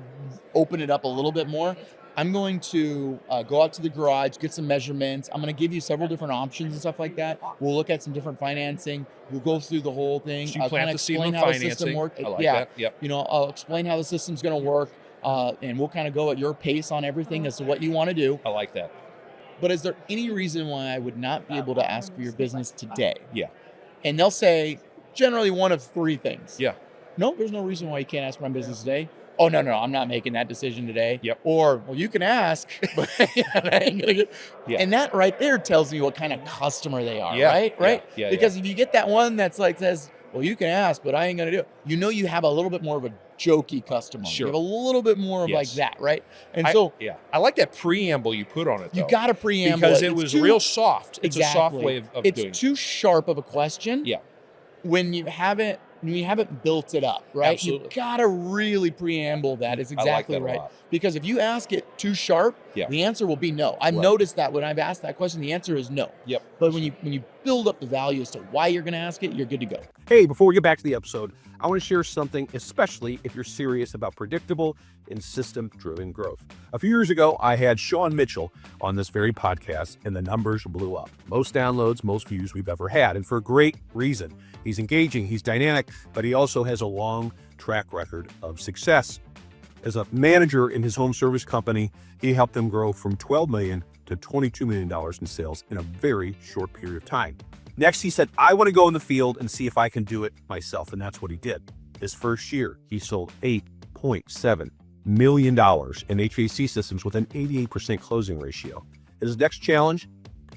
Speaker 2: open it up a little bit more. I'm going to go out to the garage, get some measurements. I'm going to give you several different options and stuff like that. We'll look at some different financing. We'll go through the whole thing.
Speaker 1: So you plant the seed
Speaker 2: explain
Speaker 1: of
Speaker 2: how
Speaker 1: financing.
Speaker 2: the system works.
Speaker 1: I like that. Yep.
Speaker 2: I'll explain how the system's going to work, and we'll kind of go at your pace on everything as to what you want to do.
Speaker 1: I like that.
Speaker 2: But is there any reason why I would not be able to ask for your business today?
Speaker 1: Yeah.
Speaker 2: And they'll say generally one of three things.
Speaker 1: Yeah.
Speaker 2: No, there's no reason why you can't ask for my business today. Oh, no, I'm not making that decision today.
Speaker 1: Yep.
Speaker 2: Or, well, you can ask, but I ain't gonna get. And that right there tells me what kind of customer they are, right?
Speaker 1: Yeah.
Speaker 2: Because if you get that one that's like says, well, you can ask, but I ain't gonna do it. You have a little bit more of a jokey customer.
Speaker 1: Sure.
Speaker 2: You have a little bit more of like that, right? And
Speaker 1: I like that preamble you put on it, though.
Speaker 2: You got a preamble.
Speaker 1: Because it was real soft. It's a soft way of doing it.
Speaker 2: It's too sharp of a question.
Speaker 1: Yeah.
Speaker 2: When you haven't built it up, right?
Speaker 1: Absolutely.
Speaker 2: You gotta really preamble that. It's exactly
Speaker 1: right.
Speaker 2: Because if you ask it too sharp, the answer will be no. I've noticed that when I've asked that question, the answer is no.
Speaker 1: Yep.
Speaker 2: But when you build up the value as to why you're gonna ask it, you're good to go.
Speaker 3: Hey, before we get back to the episode, I want to share something, especially if you're serious about predictable and system-driven growth. A few years ago, I had Sean Mitchell on this very podcast, and the numbers blew up. Most downloads, most views we've ever had, and for a great reason. He's engaging, he's dynamic, but he also has a long track record of success. As a manager in his home service company, he helped them grow from $12 million to $22 million in sales in a very short period of time. Next, he said, I want to go in the field and see if I can do it myself, and that's what he did. His first year, he sold $8.7 million in HVAC systems with an 88% closing ratio. His next challenge,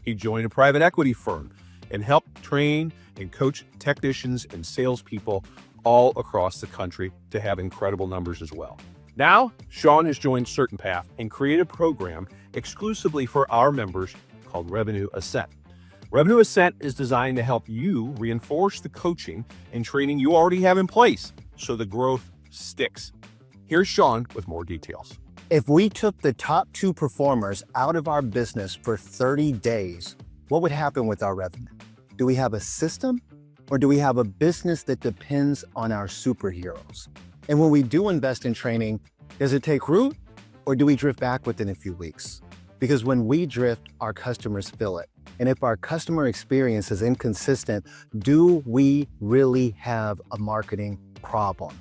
Speaker 3: he joined a private equity firm and helped train and coach technicians and salespeople all across the country to have incredible numbers as well. Now, Sean has joined CertainPath and created a program exclusively for our members called Revenue Ascent. Revenue Ascent is designed to help you reinforce the coaching and training you already have in place so the growth sticks. Here's Sean with more details.
Speaker 4: If we took the top 2 performers out of our business for 30 days, what would happen with our revenue? Do we have a system, or do we have a business that depends on our superheroes? And when we do invest in training, does it take root, or do we drift back within a few weeks? Because when we drift, our customers feel it. And if our customer experience is inconsistent, do we really have a marketing problem?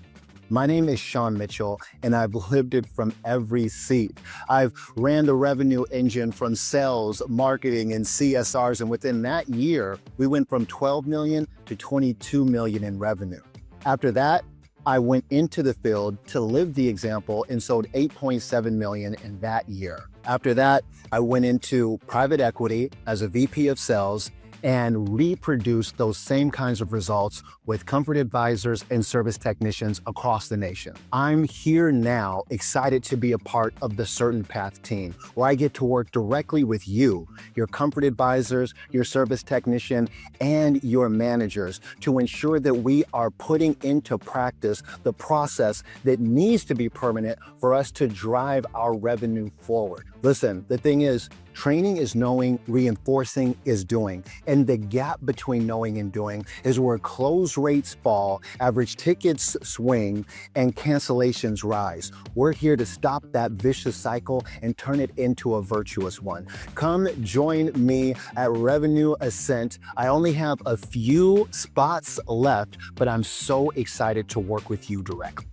Speaker 4: My name is Sean Mitchell, and I've lived it from every seat. I've ran the revenue engine from sales, marketing, and CSRs, and within that year, we went from 12 million to 22 million in revenue. After that, I went into the field to live the example and sold 8.7 million in that year. After that, I went into private equity as a VP of sales and reproduced those same kinds of results with comfort advisors and service technicians across the nation. I'm here now, excited to be a part of the CertainPath team, where I get to work directly with you, your comfort advisors, your service technician, and your managers to ensure that we are putting into practice the process that needs to be permanent for us to drive our revenue forward. Listen, the thing is, training is knowing, reinforcing is doing. And the gap between knowing and doing is where close rates fall, average tickets swing, and cancellations rise. We're here to stop that vicious cycle and turn it into a virtuous one. Come join me at Revenue Ascent. I only have a few spots left, but I'm so excited to work with you directly.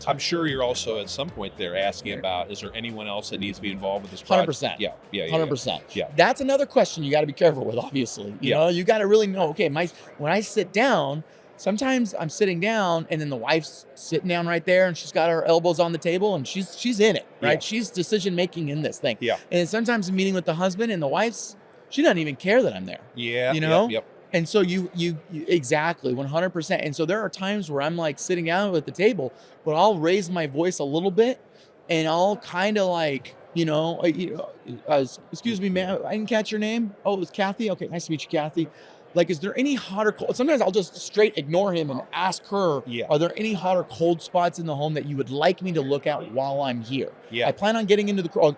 Speaker 1: I'm sure you're also at some point there asking about, is there anyone else that needs to be involved with this project?
Speaker 2: 100%.
Speaker 1: Yeah.
Speaker 2: 100%.
Speaker 1: Yeah.
Speaker 2: That's another question you got to be careful with, obviously. You know, you got to really know, okay, when I sit down, sometimes I'm sitting down and then the wife's sitting down right there and she's got her elbows on the table and she's in it, right? Yeah. She's decision making in this thing.
Speaker 1: Yeah.
Speaker 2: And sometimes I'm meeting with the husband and the wife's, she doesn't even care that I'm there.
Speaker 1: Yeah.
Speaker 2: You know?
Speaker 1: Yep.
Speaker 2: And so you exactly 100%. And so there are times where I'm like sitting down at the table, but I'll raise my voice a little bit and I'll kind of like, excuse me, ma'am, I didn't catch your name. Oh, it was Cathy. Okay. Nice to meet you, Cathy. Like, is there any hot or cold? Sometimes I'll just straight ignore him and ask her, are there any hot or cold spots in the home that you would like me to look at while I'm here?
Speaker 1: Yeah.
Speaker 2: I plan on getting into the crawl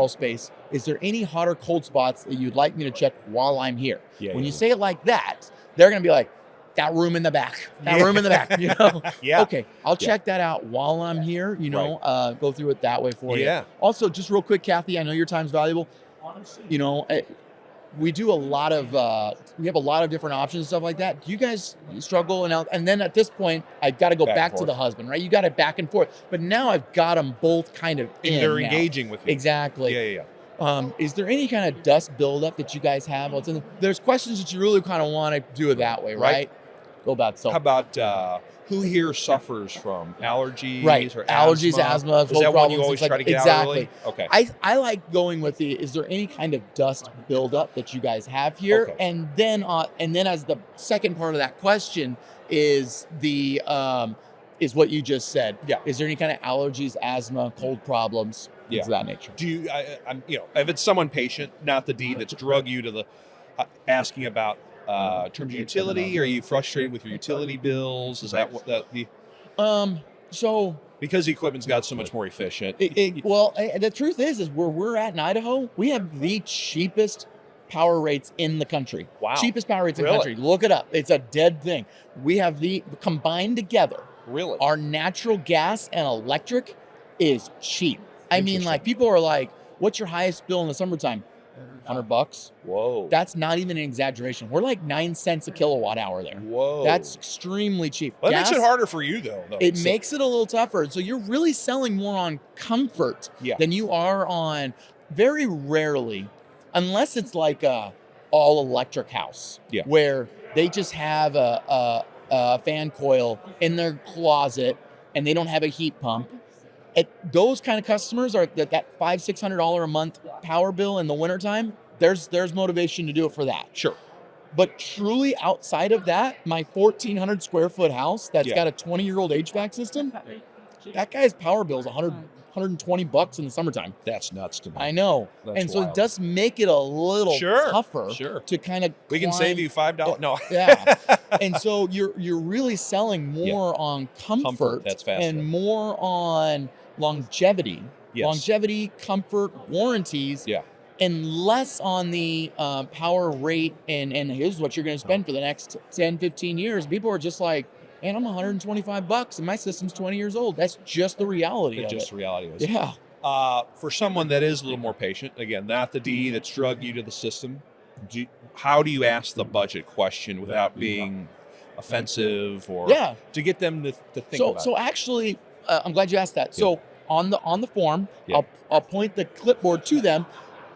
Speaker 2: space. Is there any hot or cold spots that you'd like me to check while I'm here?
Speaker 1: Yeah,
Speaker 2: when you say it like that, they're going to be like, that room in the back, room in the back, you know?
Speaker 1: Yeah.
Speaker 2: Okay, I'll check that out while I'm here, go through it that way for you.
Speaker 1: Yeah.
Speaker 2: Also, just real quick, Cathy, I know your time's valuable. We do we have a lot of different options and stuff like that. Do you guys struggle? And then at this point, I've got to go back to the husband, right? You got it back and forth. But now I've got them both kind of in.
Speaker 1: And they're engaging with you.
Speaker 2: Exactly.
Speaker 1: Yeah.
Speaker 2: Is there any kind of dust buildup that you guys have? There's questions that you really kind of want to do it that way, right? Go about so.
Speaker 1: How about who here suffers from allergies or
Speaker 2: allergies, asthma,
Speaker 1: is that one you always try to get out early? Okay.
Speaker 2: I like going with is there any kind of dust buildup that you guys have here? Okay. And then as the second part of that question is is what you just said. Yeah. Is there any kind of allergies, asthma, cold problems, things of that nature?
Speaker 1: Do you, if it's someone patient, not the D that's drug you to the asking about terms of utility, are you frustrated with your utility bills? Is that what the
Speaker 2: so
Speaker 1: because the equipment's got so much more efficient?
Speaker 2: The truth is where we're at in Idaho, we have the cheapest power rates in the country.
Speaker 1: Wow.
Speaker 2: Cheapest power rates in the country. Look it up. It's a dead thing. We have the combined together.
Speaker 1: Really?
Speaker 2: Our natural gas and electric is cheap. I mean, like, people are like, what's your highest bill in the summertime? $100.
Speaker 1: Whoa.
Speaker 2: That's not even an exaggeration. We're like 9 cents a kilowatt hour there.
Speaker 1: Whoa.
Speaker 2: That's extremely cheap.
Speaker 1: Well, that makes it harder for you though.
Speaker 2: It makes it a little tougher. So you're really selling more on comfort than you are on, very rarely, unless it's like a all electric house where they just have a fan coil in their closet and they don't have a heat pump. Those kind of customers are that $500-600 a month power bill in the wintertime. There's motivation to do it for that.
Speaker 1: Sure.
Speaker 2: But truly outside of that, my 1,400 square foot house that's got a 20-year-old HVAC system, that guy's power bill is $100 $120 in the summertime.
Speaker 1: That's nuts to me.
Speaker 2: I know.
Speaker 1: That's
Speaker 2: and so
Speaker 1: wild.
Speaker 2: it does make it a little tougher to kind of
Speaker 1: We can save you $5. No.
Speaker 2: Yeah. And so you're really selling more on comfort
Speaker 1: That's fascinating.
Speaker 2: and more on longevity.
Speaker 1: Yes.
Speaker 2: Longevity, comfort, warranties.
Speaker 1: Yeah.
Speaker 2: And less on the power rate and here's what you're going to spend for the next 10, 15 years. People are just like, man, I'm $125 and my system's 20 years old. That's just the reality of it.
Speaker 1: Just the reality is.
Speaker 2: Yeah.
Speaker 1: For someone that is a little more patient, again, not the D that's drug you to the system, how do you ask the budget question without being offensive or to get them to think about it?
Speaker 2: So actually, I'm glad you asked that.
Speaker 1: Yeah.
Speaker 2: So on the form, I'll point the clipboard to them.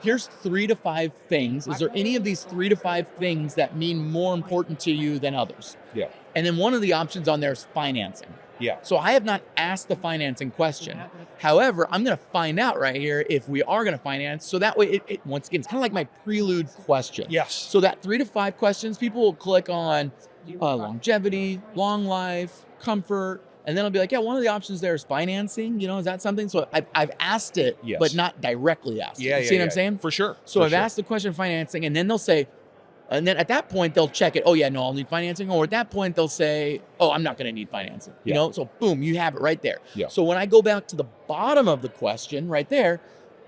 Speaker 2: Here's 3 to 5 things. Is there any of these 3 to 5 things that mean more important to you than others?
Speaker 1: Yeah.
Speaker 2: And then one of the options on there is financing.
Speaker 1: Yeah.
Speaker 2: So I have not asked the financing question. However, I'm going to find out right here if we are going to finance. So that way, it once again, it's kind of like my prelude question.
Speaker 1: Yes.
Speaker 2: So that 3 to 5 questions, people will click on longevity, long life, comfort, and then I'll be like, yeah, one of the options there is financing. You know, is that something? So I've asked it, but not directly asked it. You see what I'm saying?
Speaker 1: For sure.
Speaker 2: So I've asked the question of financing, and then they'll say, and then at that point, they'll check it. Oh, yeah, no, I'll need financing. Or at that point, they'll say, oh, I'm not going to need financing. You know, so boom, you have it right there.
Speaker 1: Yeah.
Speaker 2: So when I go back to the bottom of the question right there,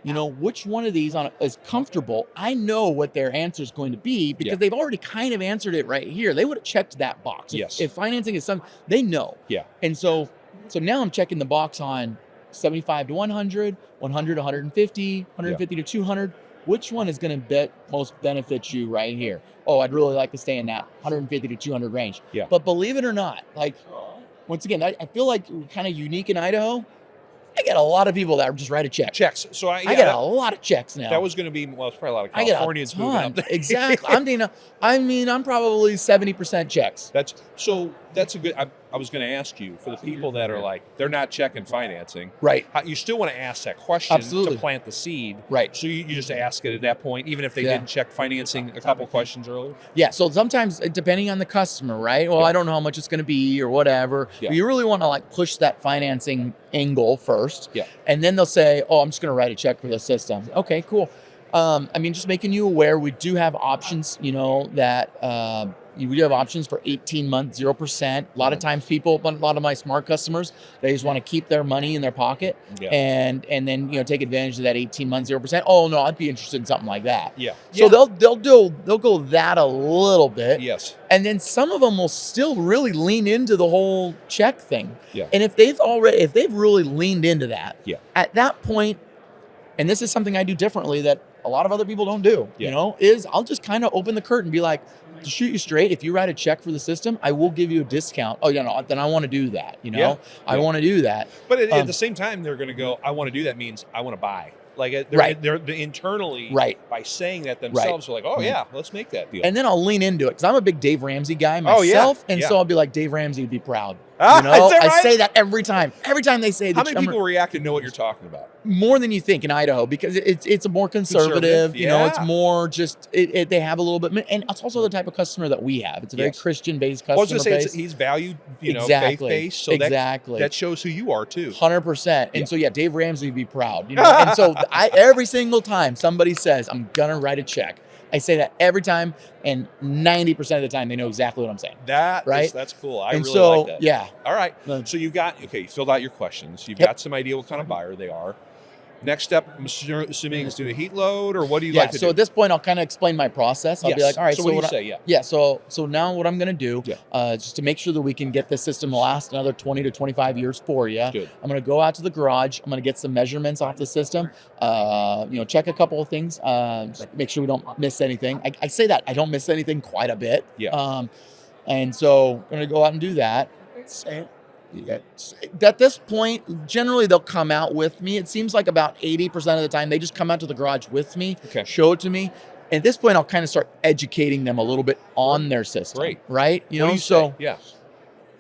Speaker 2: you know, which one of these is comfortable, I know what their answer is going to be because they've already kind of answered it right here. They would have checked that box.
Speaker 1: Yes.
Speaker 2: If financing is something, they know.
Speaker 1: Yeah.
Speaker 2: And so now I'm checking the box on 75 to 100, 100 to 150, 150 to 200. Which one is going to most benefit you right here? Oh, I'd really like to stay in that 150 to 200 range.
Speaker 1: Yeah.
Speaker 2: But believe it or not, like, once again, I feel like we're kind of unique in Idaho. I get a lot of people that just write a check.
Speaker 1: Checks. So I
Speaker 2: get a lot of checks now.
Speaker 1: That was going to be, well, it's probably a lot of Californians moving up there.
Speaker 2: Exactly. I'm probably 70% checks.
Speaker 1: That's a good, I was going to ask you, for the people that are like, they're not checking financing.
Speaker 2: Right.
Speaker 1: You still want to ask that question
Speaker 2: Absolutely.
Speaker 1: to plant the seed.
Speaker 2: Right.
Speaker 1: So you just ask it at that point, even if they didn't check financing a couple questions earlier?
Speaker 2: Yeah. So sometimes, depending on the customer, right? Well, I don't know how much it's going to be or whatever.
Speaker 1: Yeah.
Speaker 2: But you really want to like push that financing angle first.
Speaker 1: Yeah.
Speaker 2: And then they'll say, oh, I'm just going to write a check for the system. Okay, cool. Just making you aware, we do have options, you know, that we do have options for 18 months, 0%. A lot of times a lot of my smart customers, they just want to keep their money in their pocket and then, you know, take advantage of that 18 months, 0%. Oh no, I'd be interested in something like that.
Speaker 1: Yeah.
Speaker 2: So they'll go that a little bit.
Speaker 1: Yes.
Speaker 2: And then some of them will still really lean into the whole check thing.
Speaker 1: Yeah.
Speaker 2: And if they've really leaned into that, at that point, and this is something I do differently that a lot of other people don't do, you know, is I'll just kind of open the curtain and be like, to shoot you straight, if you write a check for the system, I will give you a discount. Oh, no, then I want to do that, you know? I want to do that.
Speaker 1: But at the same time, they're going to go, I want to do that means I want to buy. Like they're internally, by saying that themselves, are like, oh yeah, let's make that deal.
Speaker 2: And then I'll lean into it because I'm a big Dave Ramsey guy myself, so I'll be like, Dave Ramsey would be proud. You know, I say that every time. Every time they say,
Speaker 1: how many people react and know what you're talking about?
Speaker 2: More than you think in Idaho because it's a more conservative. You know, it's more just they have a little bit, and it's also the type of customer that we have. It's a very Christian-based customer.
Speaker 1: I was going to say he's value, faith-based. So that shows who you are too.
Speaker 2: 100%. And so Dave Ramsey would be proud. You know, and so every single time somebody says I'm gonna write a check, I say that every time, and 90% of the time they know exactly what I'm saying.
Speaker 1: That's cool. I really like that.
Speaker 2: Yeah.
Speaker 1: All right. So you filled out your questions. You've got some idea what kind of buyer they are. Next step, I'm assuming is do a heat load, or what do you like to do?
Speaker 2: So at this point, I'll kind of explain my process. I'll be like, all right.
Speaker 1: So what do you say?
Speaker 2: So now what I'm going to do, just to make sure that we can get this system to last another 20 to 25 years for you,
Speaker 1: Good.
Speaker 2: I'm going to go out to the garage. I'm going to get some measurements off the system. Check a couple of things. Just make sure we don't miss anything. I say that I don't miss anything quite a bit. And so I'm going to go out and do that. At this point, generally they'll come out with me. It seems like about 80% of the time they just come out to the garage with me, show it to me. And at this point, I'll kind of start educating them a little bit on their system.
Speaker 1: Great.
Speaker 2: Right?
Speaker 1: You know,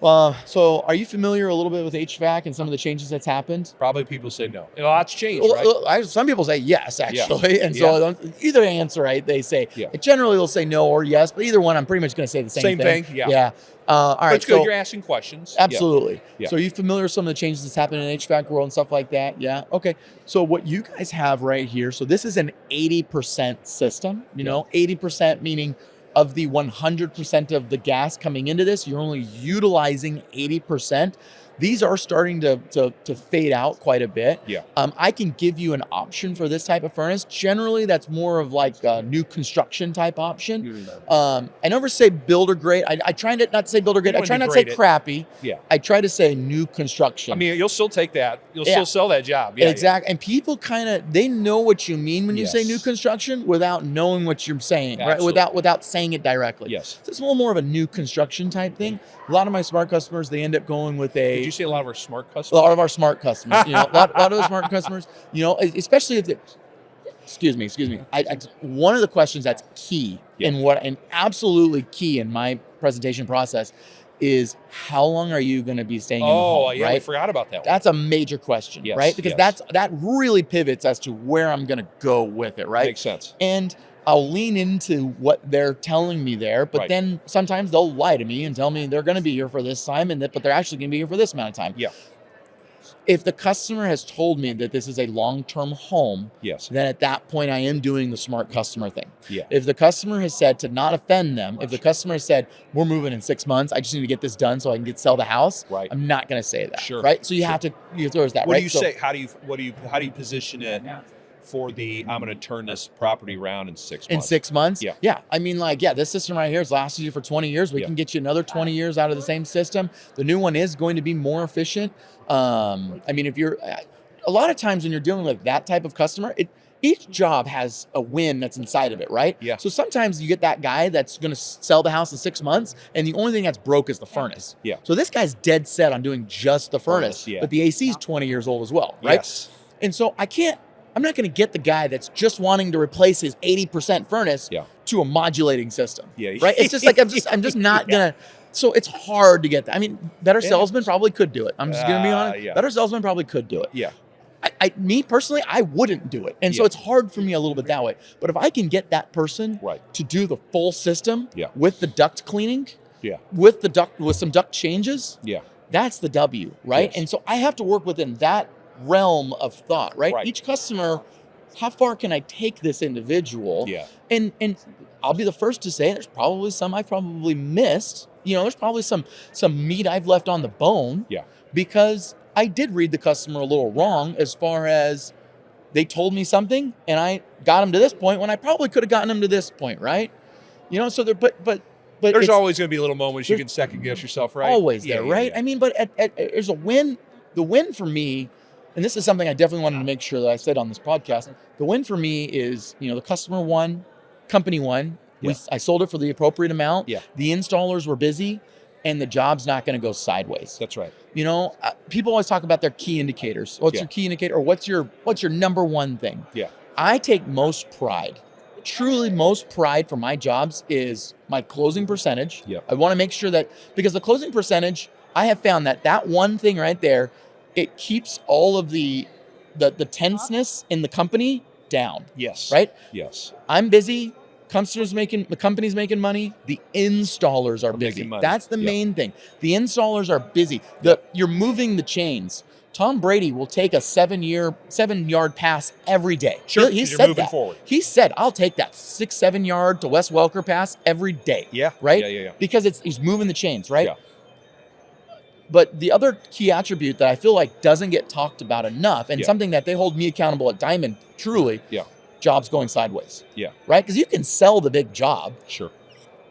Speaker 2: So are you familiar a little bit with HVAC and some of the changes that's happened?
Speaker 1: Probably people say no. A lot's changed, right?
Speaker 2: Some people say yes, actually. And so either answer, right, they say, generally they'll say no or yes, but either one, I'm pretty much going to say the same thing.
Speaker 1: Yeah.
Speaker 2: All right.
Speaker 1: That's good. You're asking questions.
Speaker 2: Absolutely.
Speaker 1: Yeah.
Speaker 2: So are you familiar with some of the changes that's happened in HVAC world and stuff like that? Yeah. Okay. So what you guys have right here, so this is an 80% system, 80% meaning of the 100% of the gas coming into this, you're only utilizing 80%. These are starting to fade out quite a bit.
Speaker 1: Yeah.
Speaker 2: I can give you an option for this type of furnace. Generally, that's more of like a new construction type option. I never say builder grade. I try not to say builder grade. I try not to say crappy.
Speaker 1: Yeah.
Speaker 2: I try to say new construction.
Speaker 1: I mean, you'll still take that. You'll still sell that job. Yeah.
Speaker 2: Exactly. And people they know what you mean when you say new construction without knowing what you're saying,
Speaker 1: Absolutely.
Speaker 2: right? Without saying it directly.
Speaker 1: Yes.
Speaker 2: So it's a little more of a new construction type thing. A lot of my smart customers, they end up going with
Speaker 1: Did you say a lot of our smart customers?
Speaker 2: A lot of our smart customers, a lot of those smart customers, especially if excuse me. One of the questions that's key and absolutely key in my presentation process is how long are you going to be staying in the home, right?
Speaker 1: I forgot about that one.
Speaker 2: That's a major question, right? Because that really pivots as to where I'm going to go with it, right?
Speaker 1: Makes sense.
Speaker 2: And I'll lean into what they're telling me there, but then sometimes they'll lie to me and tell me they're going to be here for this time, but they're actually going to be here for this amount of time.
Speaker 1: Yeah.
Speaker 2: If the customer has told me that this is a long-term home, then at that point I am doing the smart customer thing.
Speaker 1: Yeah.
Speaker 2: If the customer has said, to not offend them, if the customer has said, we're moving in 6 months, I just need to get this done so I can sell the house, I'm not going to say that.
Speaker 1: Sure.
Speaker 2: Right? So you have to, there's that,
Speaker 1: what
Speaker 2: right?
Speaker 1: do you say? How do you position it for I'm going to turn this property around in 6 months?
Speaker 2: In 6 months?
Speaker 1: Yeah.
Speaker 2: Yeah. I mean, this system right here has lasted you for 20 years. We can get you another 20 years out of the same system. The new one is going to be more efficient. I mean, if you're, a lot of times when you're dealing with that type of customer, each job has a win that's inside of it, right?
Speaker 1: Yeah.
Speaker 2: So sometimes you get that guy that's going to sell the house in 6 months, and the only thing that's broke is the furnace.
Speaker 1: Yeah.
Speaker 2: So this guy's dead set on doing just the furnace, but the AC is 20 years old as well, right?
Speaker 1: Yes.
Speaker 2: And so I'm not going to get the guy that's just wanting to replace his 80% furnace to a modulating system.
Speaker 1: Yeah.
Speaker 2: Right? It's just like, I'm just not going to. So it's hard to get that. I mean, better salesman probably could do it. I'm just going to be honest.
Speaker 1: Yeah.
Speaker 2: Better salesman probably could do it.
Speaker 1: Yeah.
Speaker 2: Me personally, I wouldn't do it. And so it's hard for me a little bit that way. But if I can get that person to do the full system with the duct cleaning, with some duct changes, that's the W, right?
Speaker 1: Yes.
Speaker 2: And so I have to work within that realm of thought, right? Each customer, how far can I take this individual?
Speaker 1: Yeah.
Speaker 2: And I'll be the first to say there's probably some I probably missed. There's probably some meat I've left on the bone.
Speaker 1: Yeah.
Speaker 2: Because I did read the customer a little wrong as far as they told me something and I got them to this point when I probably could have gotten them to this point, right? So there, but
Speaker 1: there's always going to be little moments you can second guess yourself, right?
Speaker 2: Always there, right? I mean, but there's a win. The win for me, and this is something I definitely wanted to make sure that I said on this podcast. The win for me is, the customer won, company won. I sold it for the appropriate amount.
Speaker 1: Yeah.
Speaker 2: The installers were busy, and the job's not going to go sideways.
Speaker 1: That's right.
Speaker 2: People always talk about their key indicators. What's your key indicator, or what's your number one thing?
Speaker 1: Yeah.
Speaker 2: I take most pride. Truly, most pride for my jobs is my closing percentage.
Speaker 1: Yeah.
Speaker 2: I want to make sure that, because the closing percentage, I have found that one thing right there, it keeps all of the tenseness in the company down.
Speaker 1: Yes.
Speaker 2: Right?
Speaker 1: Yes.
Speaker 2: I'm busy. The company's making money. The installers are busy. That's the main thing. The installers are busy. You're moving the chains. Tom Brady will take a 7-yard pass every day.
Speaker 1: Sure.
Speaker 2: He
Speaker 1: You're
Speaker 2: said
Speaker 1: moving
Speaker 2: that.
Speaker 1: forward.
Speaker 2: He said, I'll take that 6-7 yard to Wes Welker pass every day.
Speaker 1: Yeah.
Speaker 2: Right?
Speaker 1: Yeah.
Speaker 2: Because he's moving the chains, right?
Speaker 1: Yeah.
Speaker 2: But the other key attribute that I feel like doesn't get talked about enough, and something that they hold me accountable at Diamond, truly, jobs going sideways.
Speaker 1: Yeah.
Speaker 2: Right? Because you can sell the big job.
Speaker 1: Sure.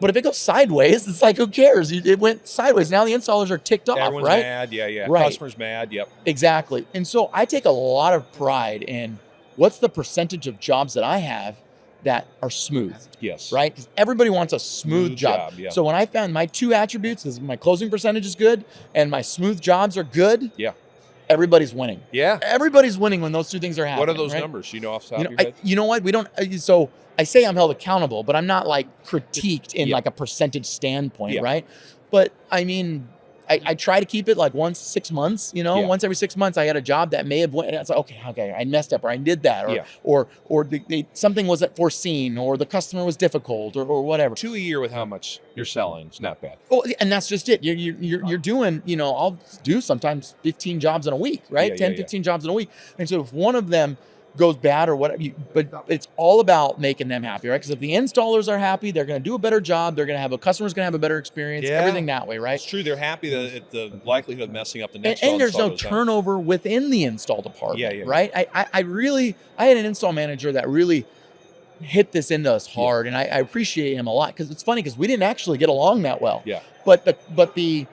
Speaker 2: But if it goes sideways, it's like, who cares? It went sideways. Now the installers are ticked off,
Speaker 1: Everyone's
Speaker 2: right?
Speaker 1: mad. Yeah.
Speaker 2: Right.
Speaker 1: Customer's mad. Yep.
Speaker 2: Exactly. And so I take a lot of pride in what's the percentage of jobs that I have that are smooth.
Speaker 1: Yes.
Speaker 2: Right? Because everybody wants a smooth job.
Speaker 1: Yeah.
Speaker 2: So when I found my two attributes is my closing percentage is good and my smooth jobs are good.
Speaker 1: Yeah.
Speaker 2: Everybody's winning.
Speaker 1: Yeah.
Speaker 2: Everybody's winning when those two things are happening.
Speaker 1: What are those
Speaker 2: right?
Speaker 1: numbers? Off the top of your head?
Speaker 2: You know what? We don't. So I say I'm held accountable, but I'm not like critiqued in like a percentage standpoint, right? But I mean, I try to keep it like once 6 months, once every 6 months I had a job that may have went, and it's like, okay, I messed up, or I did that, or something wasn't foreseen, or the customer was difficult, or whatever.
Speaker 1: 2 a year with how much you're selling is not bad.
Speaker 2: Oh, and that's just it. You're doing, I'll do sometimes 15 jobs in a week, right? 15 jobs in a week. And so if one of them goes bad or whatever, but it's all about making them happy, right? Because if the installers are happy, they're going to do a better job. They're going to have a customer's going to have a better experience. Everything that way, right?
Speaker 1: It's true. They're happy that the likelihood of messing up the next
Speaker 2: and there's no turnover within the install department, right? I had an install manager that really hit this into us hard, and I appreciate him a lot, because it's funny because we didn't actually get along that well. But the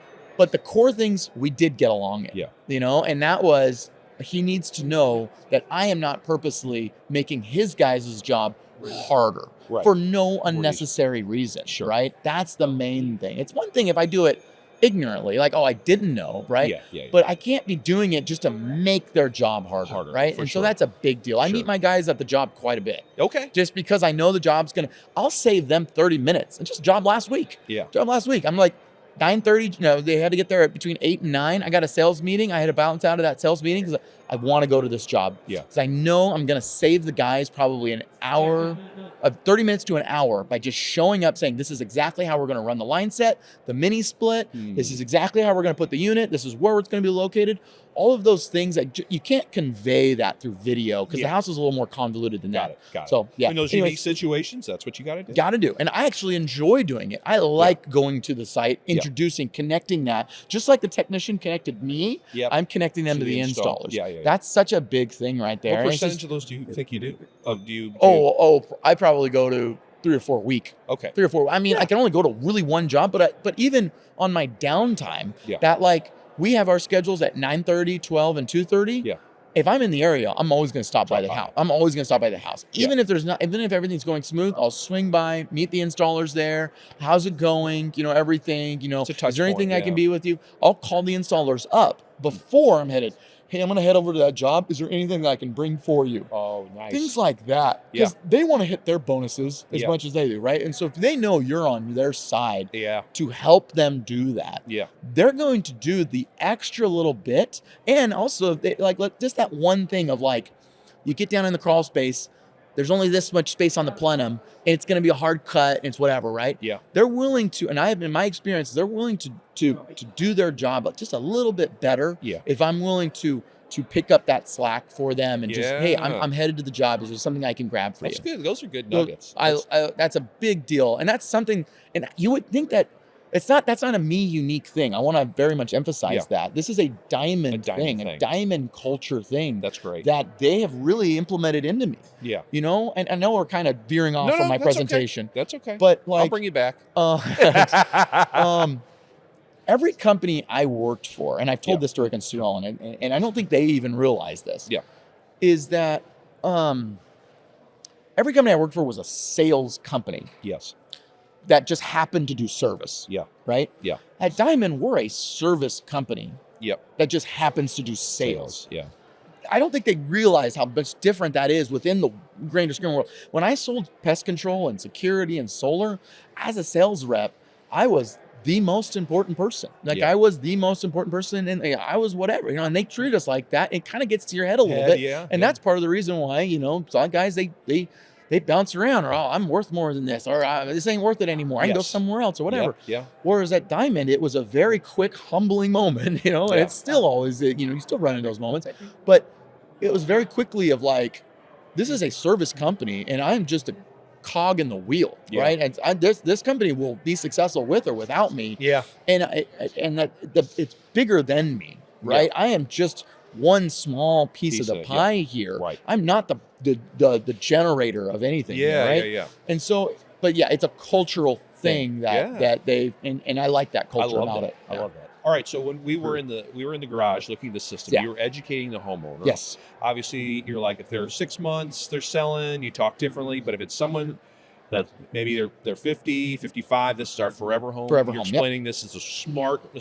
Speaker 2: core things we did get along in. And that was, he needs to know that I am not purposely making his guys' job harder for no unnecessary reason, right? That's the main thing. It's one thing if I do it ignorantly, like, I didn't know, right? But I can't be doing it just to make their job harder, right? And so that's a big deal. I meet my guys at the job quite a bit. Just because I know the job's I'll save them 30 minutes. And just job last week. I'm like, 9:30, they had to get there at between 8 and 9. I got a sales meeting. I had to bounce out of that sales meeting because I want to go to this job. Because I know I'm going to save the guys probably an hour, 30 minutes to an hour, by just showing up saying, this is exactly how we're going to run the line set, the mini split. This is exactly how we're going to put the unit. This is where it's going to be located. All of those things that you can't convey that through video, because the house is a little more convoluted than that.
Speaker 1: Got it.
Speaker 2: So
Speaker 1: in those unique situations, that's what you got to do.
Speaker 2: Got to do. And I actually enjoy doing it. I like going to the site, introducing, connecting that. Just like the technician connected me, I'm connecting them to the installers. That's such a big thing right there.
Speaker 1: What percentage of those do you think you do?
Speaker 2: I probably go to 3 or 4 a week. 3 or 4. I mean, I can only go to really one job, but even on my downtime, that we have our schedules at 9:30, 12, and 2:30. If I'm in the area, I'm always going to stop by the house. I'm always going to stop by the house. Even if everything's going smooth, I'll swing by, meet the installers there. How's it going? Everything, is there anything I can be with you? I'll call the installers up before I'm headed. Hey, I'm going to head over to that job. Is there anything that I can bring for you?
Speaker 1: Oh, nice.
Speaker 2: Things like that. Because they want to hit their bonuses as much as they do, right? And so if they know you're on their side to help them do that, they're going to do the extra little bit. And also, just that one thing of you get down in the crawl space, there's only this much space on the plenum, and it's going to be a hard cut, and it's whatever, right? They're willing to, and in my experience, they're willing to do their job just a little bit better if I'm willing to pick up that slack for them and just, hey, I'm headed to the job. Is there something I can grab for you?
Speaker 1: That's good. Those are good nuggets.
Speaker 2: That's a big deal. And that's something, and you would think that that's not a me unique thing. I want to very much emphasize that. This is a diamond thing, a diamond culture thing.
Speaker 1: That's great.
Speaker 2: That they have really implemented into me. And I know we're kind of veering off from my presentation.
Speaker 1: That's okay.
Speaker 2: But
Speaker 1: I'll bring you back.
Speaker 2: Every company I worked for, and I've told this story against Sue Ellen, and I don't think they even realize this, is that every company I worked for was a sales company. That just happened to do service. Right? At Diamond, we're a service company. That just happens to do sales. I don't think they realize how much different that is within the grander scheme world. When I sold pest control and security and solar, as a sales rep, I was the most important person. I was the most important person, and I was whatever, and they treat us like that. It kind of gets to your head a little bit. And that's part of the reason why, some guys, they bounce around, or I'm worth more than this, or this ain't worth it anymore. I can go somewhere else, or whatever. Whereas at Diamond, it was a very quick, humbling moment, and it's still always, you still run into those moments, but it was very quickly of this is a service company, and I'm just a cog in the wheel, right? And this company will be successful with or without me. And it's bigger than me, right? I am just one small piece of the pie here. I'm not the generator of anything. Right? And so, but it's a cultural thing that they and I like that culture about it.
Speaker 1: I love that. All right, so when we were in the garage looking at the system, you were educating the homeowner.
Speaker 2: Yes.
Speaker 1: Obviously, you're if they're 6 months, they're selling, you talk differently. But if it's someone that maybe they're 50, 55, this is our forever home. You're explaining this is this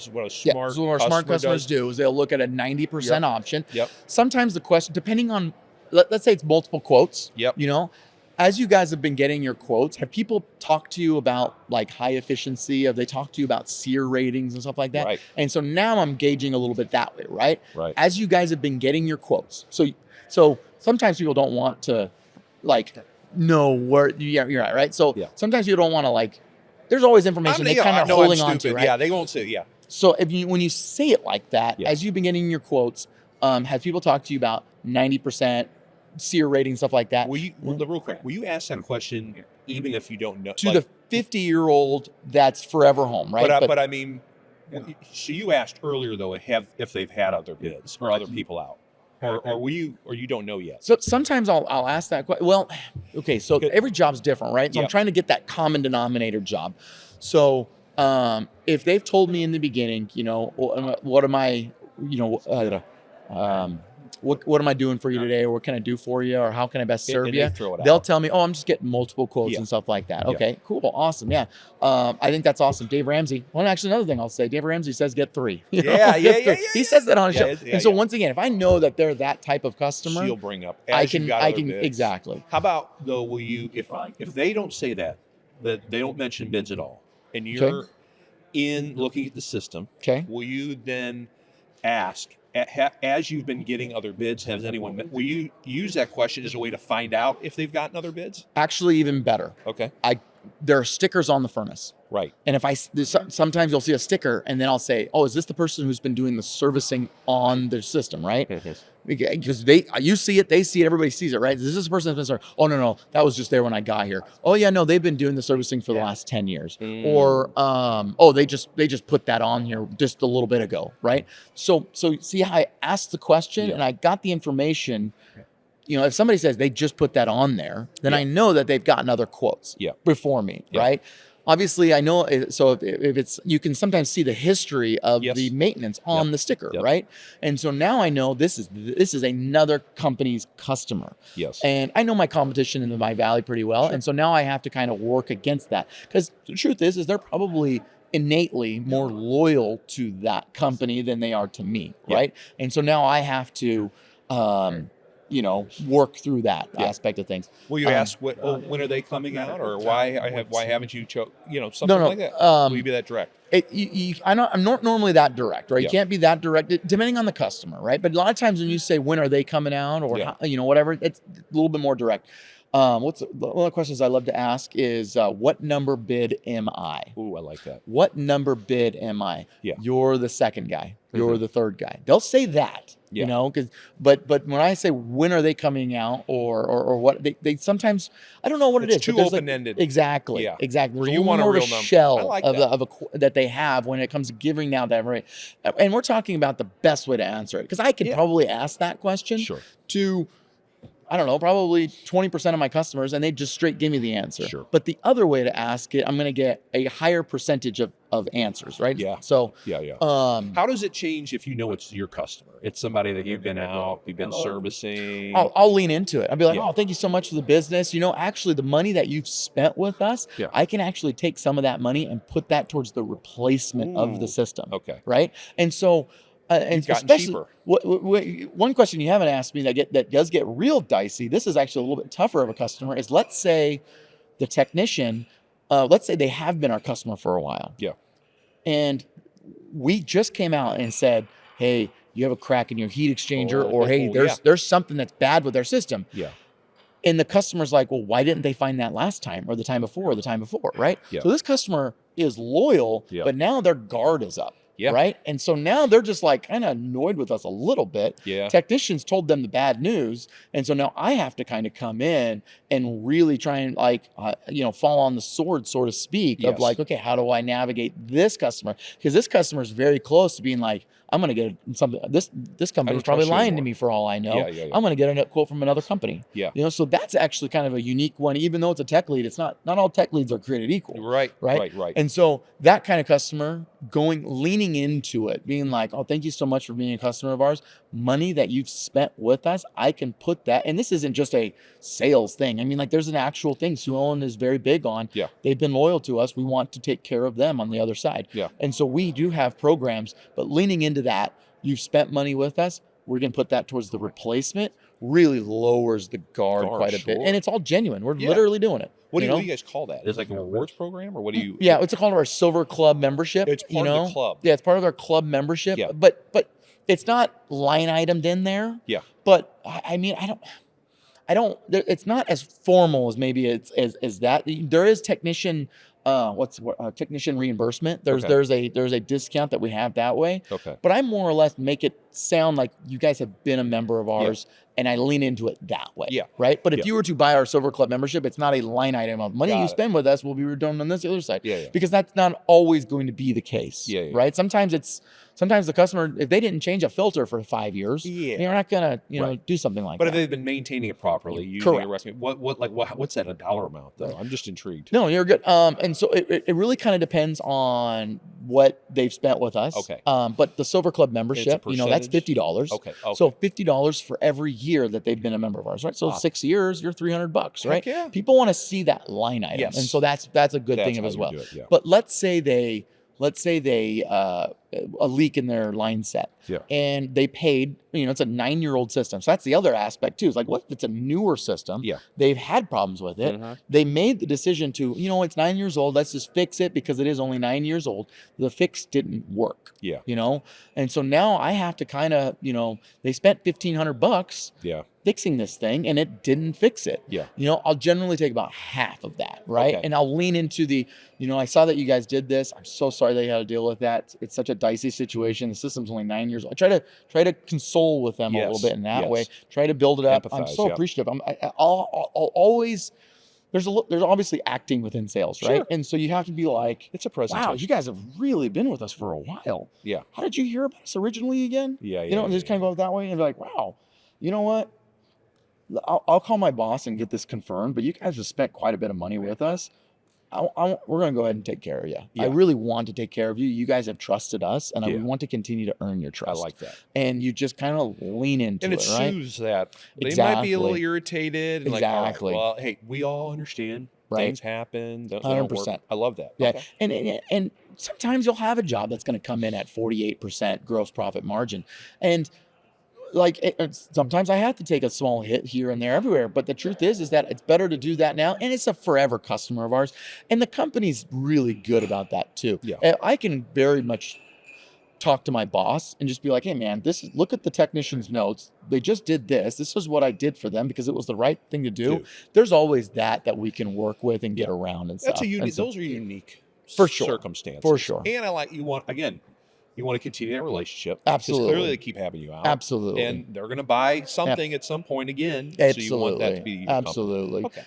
Speaker 1: is what a smart
Speaker 2: so what our smart customers do is they'll look at a 90% option. Sometimes the question, depending on, let's say it's multiple quotes. as you guys have been getting your quotes, have people talked to you about like high efficiency? Have they talked to you about SEER ratings and stuff like that?
Speaker 1: Right.
Speaker 2: And so now I'm gauging a little bit that way, right?
Speaker 1: Right.
Speaker 2: As you guys have been getting your quotes. So sometimes people don't want to like know where you're at, right? So sometimes you don't want to like, there's always information they kind of holding on to, right?
Speaker 1: Yeah, they won't say, yeah.
Speaker 2: So when you say it like that, as you've been getting your quotes, have people talk to you about 90% SEER rating, stuff like that?
Speaker 1: Real quick, will you ask that question even if you don't know?
Speaker 2: To the 50-year-old that's forever home, right?
Speaker 1: But I mean, so you asked earlier though, if they've had other bids or other people out, or you don't know yet.
Speaker 2: So sometimes I'll ask that question. Well, okay, so every job's different, right? So I'm trying to get that common denominator job. So if they've told me in the beginning, what am I, what am I doing for you today, or what can I do for you, or how can I best serve you? They'll tell me, I'm just getting multiple quotes and stuff like that. Okay, cool, awesome, yeah. I think that's awesome. Dave Ramsey. Well, actually, another thing I'll say, Dave Ramsey says get 3.
Speaker 1: Yeah.
Speaker 2: He says that on his show. And so once again, if I know that they're that type of customer,
Speaker 1: she'll bring up.
Speaker 2: I can exactly.
Speaker 1: How about though? Will you, if they don't say that they don't mention bids at all, and you're in looking at the system, will you then ask? As you've been getting other bids, will you use that question as a way to find out if they've gotten other bids?
Speaker 2: Actually, even better.
Speaker 1: Okay.
Speaker 2: There are stickers on the furnace.
Speaker 1: Right.
Speaker 2: And sometimes you'll see a sticker and then I'll say, is this the person who's been doing the servicing on their system, right? Because you see it, they see it, everybody sees it, right? This is the person that's been serving. Oh, no, that was just there when I got here. Oh yeah, no, they've been doing the servicing for the last 10 years. Or, they just put that on here just a little bit ago, right? So see how I asked the question and I got the information. If somebody says they just put that on there, then I know that they've gotten other quotes before me, right? Obviously, I know. So if it's, you can sometimes see the history of the maintenance on the sticker, right? And so now I know this is another company's customer.
Speaker 1: Yes.
Speaker 2: And I know my competition in my valley pretty well, and so now I have to kind of work against that, because the truth is they're probably innately more loyal to that company than they are to me, right? And so now I have to work through that aspect of things.
Speaker 1: Will you ask when are they coming out, or why haven't you something like that? Will you be that direct?
Speaker 2: I'm not normally that direct, right? You can't be that direct, depending on the customer, right? But a lot of times when you say when are they coming out, or whatever, it's a little bit more direct. One of the questions I love to ask is, what number bid am I?
Speaker 1: Ooh, I like that.
Speaker 2: What number bid am I?
Speaker 1: Yeah.
Speaker 2: You're the second guy. You're the third guy. They'll say that, but when I say when are they coming out, or what, they sometimes, I don't know what
Speaker 1: it's
Speaker 2: it is.
Speaker 1: Too open-ended.
Speaker 2: Exactly. Exactly. There's
Speaker 1: you want a real number.
Speaker 2: Shell
Speaker 1: like
Speaker 2: that they have when it comes to giving out that rate. And we're talking about the best way to answer it, because I could probably ask that question to, I don't know, probably 20% of my customers, and they just straight give me the answer.
Speaker 1: Sure.
Speaker 2: But the other way to ask it, I'm going to get a higher percentage of answers, right?
Speaker 1: Yeah.
Speaker 2: So,
Speaker 1: how does it change if you know it's your customer? It's somebody that you've been servicing.
Speaker 2: I'll lean into it. I'll be like, thank you so much for the business. Actually, the money that you've spent with us, I can actually take some of that money and put that towards the replacement of the system.
Speaker 1: Okay.
Speaker 2: Right. And so, and especially one question you haven't asked me that does get real dicey. This is actually a little bit tougher of a customer. Is, let's say the technician, let's say they have been our customer for a while.
Speaker 1: Yeah.
Speaker 2: And we just came out and said, hey, you have a crack in your heat exchanger, or hey, there's something that's bad with their system.
Speaker 1: Yeah.
Speaker 2: And the customer's like, well, why didn't they find that last time, or the time before, right?
Speaker 1: Yeah.
Speaker 2: So this customer is loyal, but now their guard is up.
Speaker 1: Yeah.
Speaker 2: Right. And so now they're just like kind of annoyed with us a little bit.
Speaker 1: Yeah.
Speaker 2: Technicians told them the bad news. And so now I have to kind of come in and really try and fall on the sword, so to speak, of like, okay, how do I navigate this customer? Because this customer is very close to being like, I'm going to get something. This company is probably lying to me for all I know. I'm going to get a quote from another company.
Speaker 1: Yeah.
Speaker 2: So that's actually kind of a unique one. Even though it's a tech lead, it's not all tech leads are created equal.
Speaker 1: Right.
Speaker 2: And so that kind of customer leaning into it, being like, oh, thank you so much for being a customer of ours. Money that you've spent with us, I can put that. And this isn't just a sales thing. I mean, like, there's an actual thing Sue Ellen is very big on.
Speaker 1: Yeah.
Speaker 2: They've been loyal to us. We want to take care of them on the other side.
Speaker 1: Yeah.
Speaker 2: And so we do have programs, but leaning into that, you've spent money with us, we're going to put that towards the replacement. really lowers the guard quite a bit. And it's all genuine. We're literally doing it.
Speaker 1: What do you guys call that? Is it like a rewards program, or what do you?
Speaker 2: Yeah, it's called our Silver Club membership.
Speaker 1: It's part of the club.
Speaker 2: Yeah, it's part of our club membership.
Speaker 1: Yeah.
Speaker 2: But it's not line itemed in there.
Speaker 1: Yeah.
Speaker 2: But I mean, I don't. It's not as formal as maybe as that. There is technician. Technician reimbursement. There's a discount that we have that way.
Speaker 1: Okay.
Speaker 2: But I more or less make it sound like you guys have been a member of ours, and I lean into it that way.
Speaker 1: Yeah.
Speaker 2: Right. But if you were to buy our Silver Club membership, it's not a line item of money you spend with us will be returned on this other side.
Speaker 1: Yeah.
Speaker 2: Because that's not always going to be the case.
Speaker 1: Yeah.
Speaker 2: Right. Sometimes the customer, if they didn't change a filter for 5 years, you're not gonna do something like that.
Speaker 1: But if they've been maintaining it properly, usually what's that a dollar amount though? I'm just intrigued.
Speaker 2: No, you're good. And so it really kind of depends on what they've spent with us.
Speaker 1: Okay.
Speaker 2: But the Silver Club membership, that's $50.
Speaker 1: Okay.
Speaker 2: So $50 for every year that they've been a member of ours, right? So 6 years, you're $300, right?
Speaker 1: Yeah.
Speaker 2: People want to see that line item, and so that's a good thing as well. But let's say they a leak in their line set, and they paid. It's a 9-year-old system, so that's the other aspect too. It's like, what if it's a newer system?
Speaker 1: Yeah,
Speaker 2: they've had problems with it. They made the decision to, it's 9 years old. Let's just fix it because it is only 9 years old. The fix didn't work.
Speaker 1: Yeah,
Speaker 2: and so now I have to kind of, they spent $1,500.
Speaker 1: Yeah.
Speaker 2: Fixing this thing, and it didn't fix it.
Speaker 1: Yeah.
Speaker 2: I'll generally take about half of that, right?
Speaker 1: Okay.
Speaker 2: And I'll lean into the, I saw that you guys did this. I'm so sorry they had to deal with that. It's such a dicey situation. The system's only 9 years old. I try to console with them a little bit in that way. Try to build it up. I'm so appreciative. I'll always. There's obviously acting within sales, right?
Speaker 1: Sure.
Speaker 2: And so you have to be like,
Speaker 1: it's a presentation.
Speaker 2: Wow, you guys have really been with us for a while.
Speaker 1: Yeah.
Speaker 2: How did you hear about us originally again?
Speaker 1: Yeah.
Speaker 2: And just kind of go that way and be like, wow, you know what? I'll call my boss and get this confirmed, but you guys have spent quite a bit of money with us. We're going to go ahead and take care of you. Yeah. I really want to take care of you. You guys have trusted us, and we want to continue to earn your trust.
Speaker 1: I like that.
Speaker 2: And you just kind of lean into it, right?
Speaker 1: And it soothes that. They might be a little irritated. And
Speaker 2: Exactly.
Speaker 1: Like, all right, well, hey, we all understand.
Speaker 2: Right.
Speaker 1: Things happen.
Speaker 2: 100%.
Speaker 1: I love that.
Speaker 2: Yeah.
Speaker 1: Okay.
Speaker 2: And sometimes you'll have a job that's going to come in at 48% gross profit margin. And sometimes I have to take a small hit here and there everywhere, but the truth is that it's better to do that now, and it's a forever customer of ours, and the company's really good about that too.
Speaker 1: Yeah.
Speaker 2: I can very much talk to my boss and just be like, hey man, look at the technician's notes. They just did this. This is what I did for them because it was the right thing to do.
Speaker 1: Dude.
Speaker 2: There's always that we can work with and get around and stuff.
Speaker 1: Those are unique
Speaker 2: for sure
Speaker 1: circumstances.
Speaker 2: For sure.
Speaker 1: And you want to continue that relationship.
Speaker 2: Absolutely.
Speaker 1: Because clearly they keep having you out.
Speaker 2: Absolutely.
Speaker 1: And they're going to buy something at some point again.
Speaker 2: Absolutely.
Speaker 1: So you want that to be your
Speaker 2: absolutely.
Speaker 1: Company.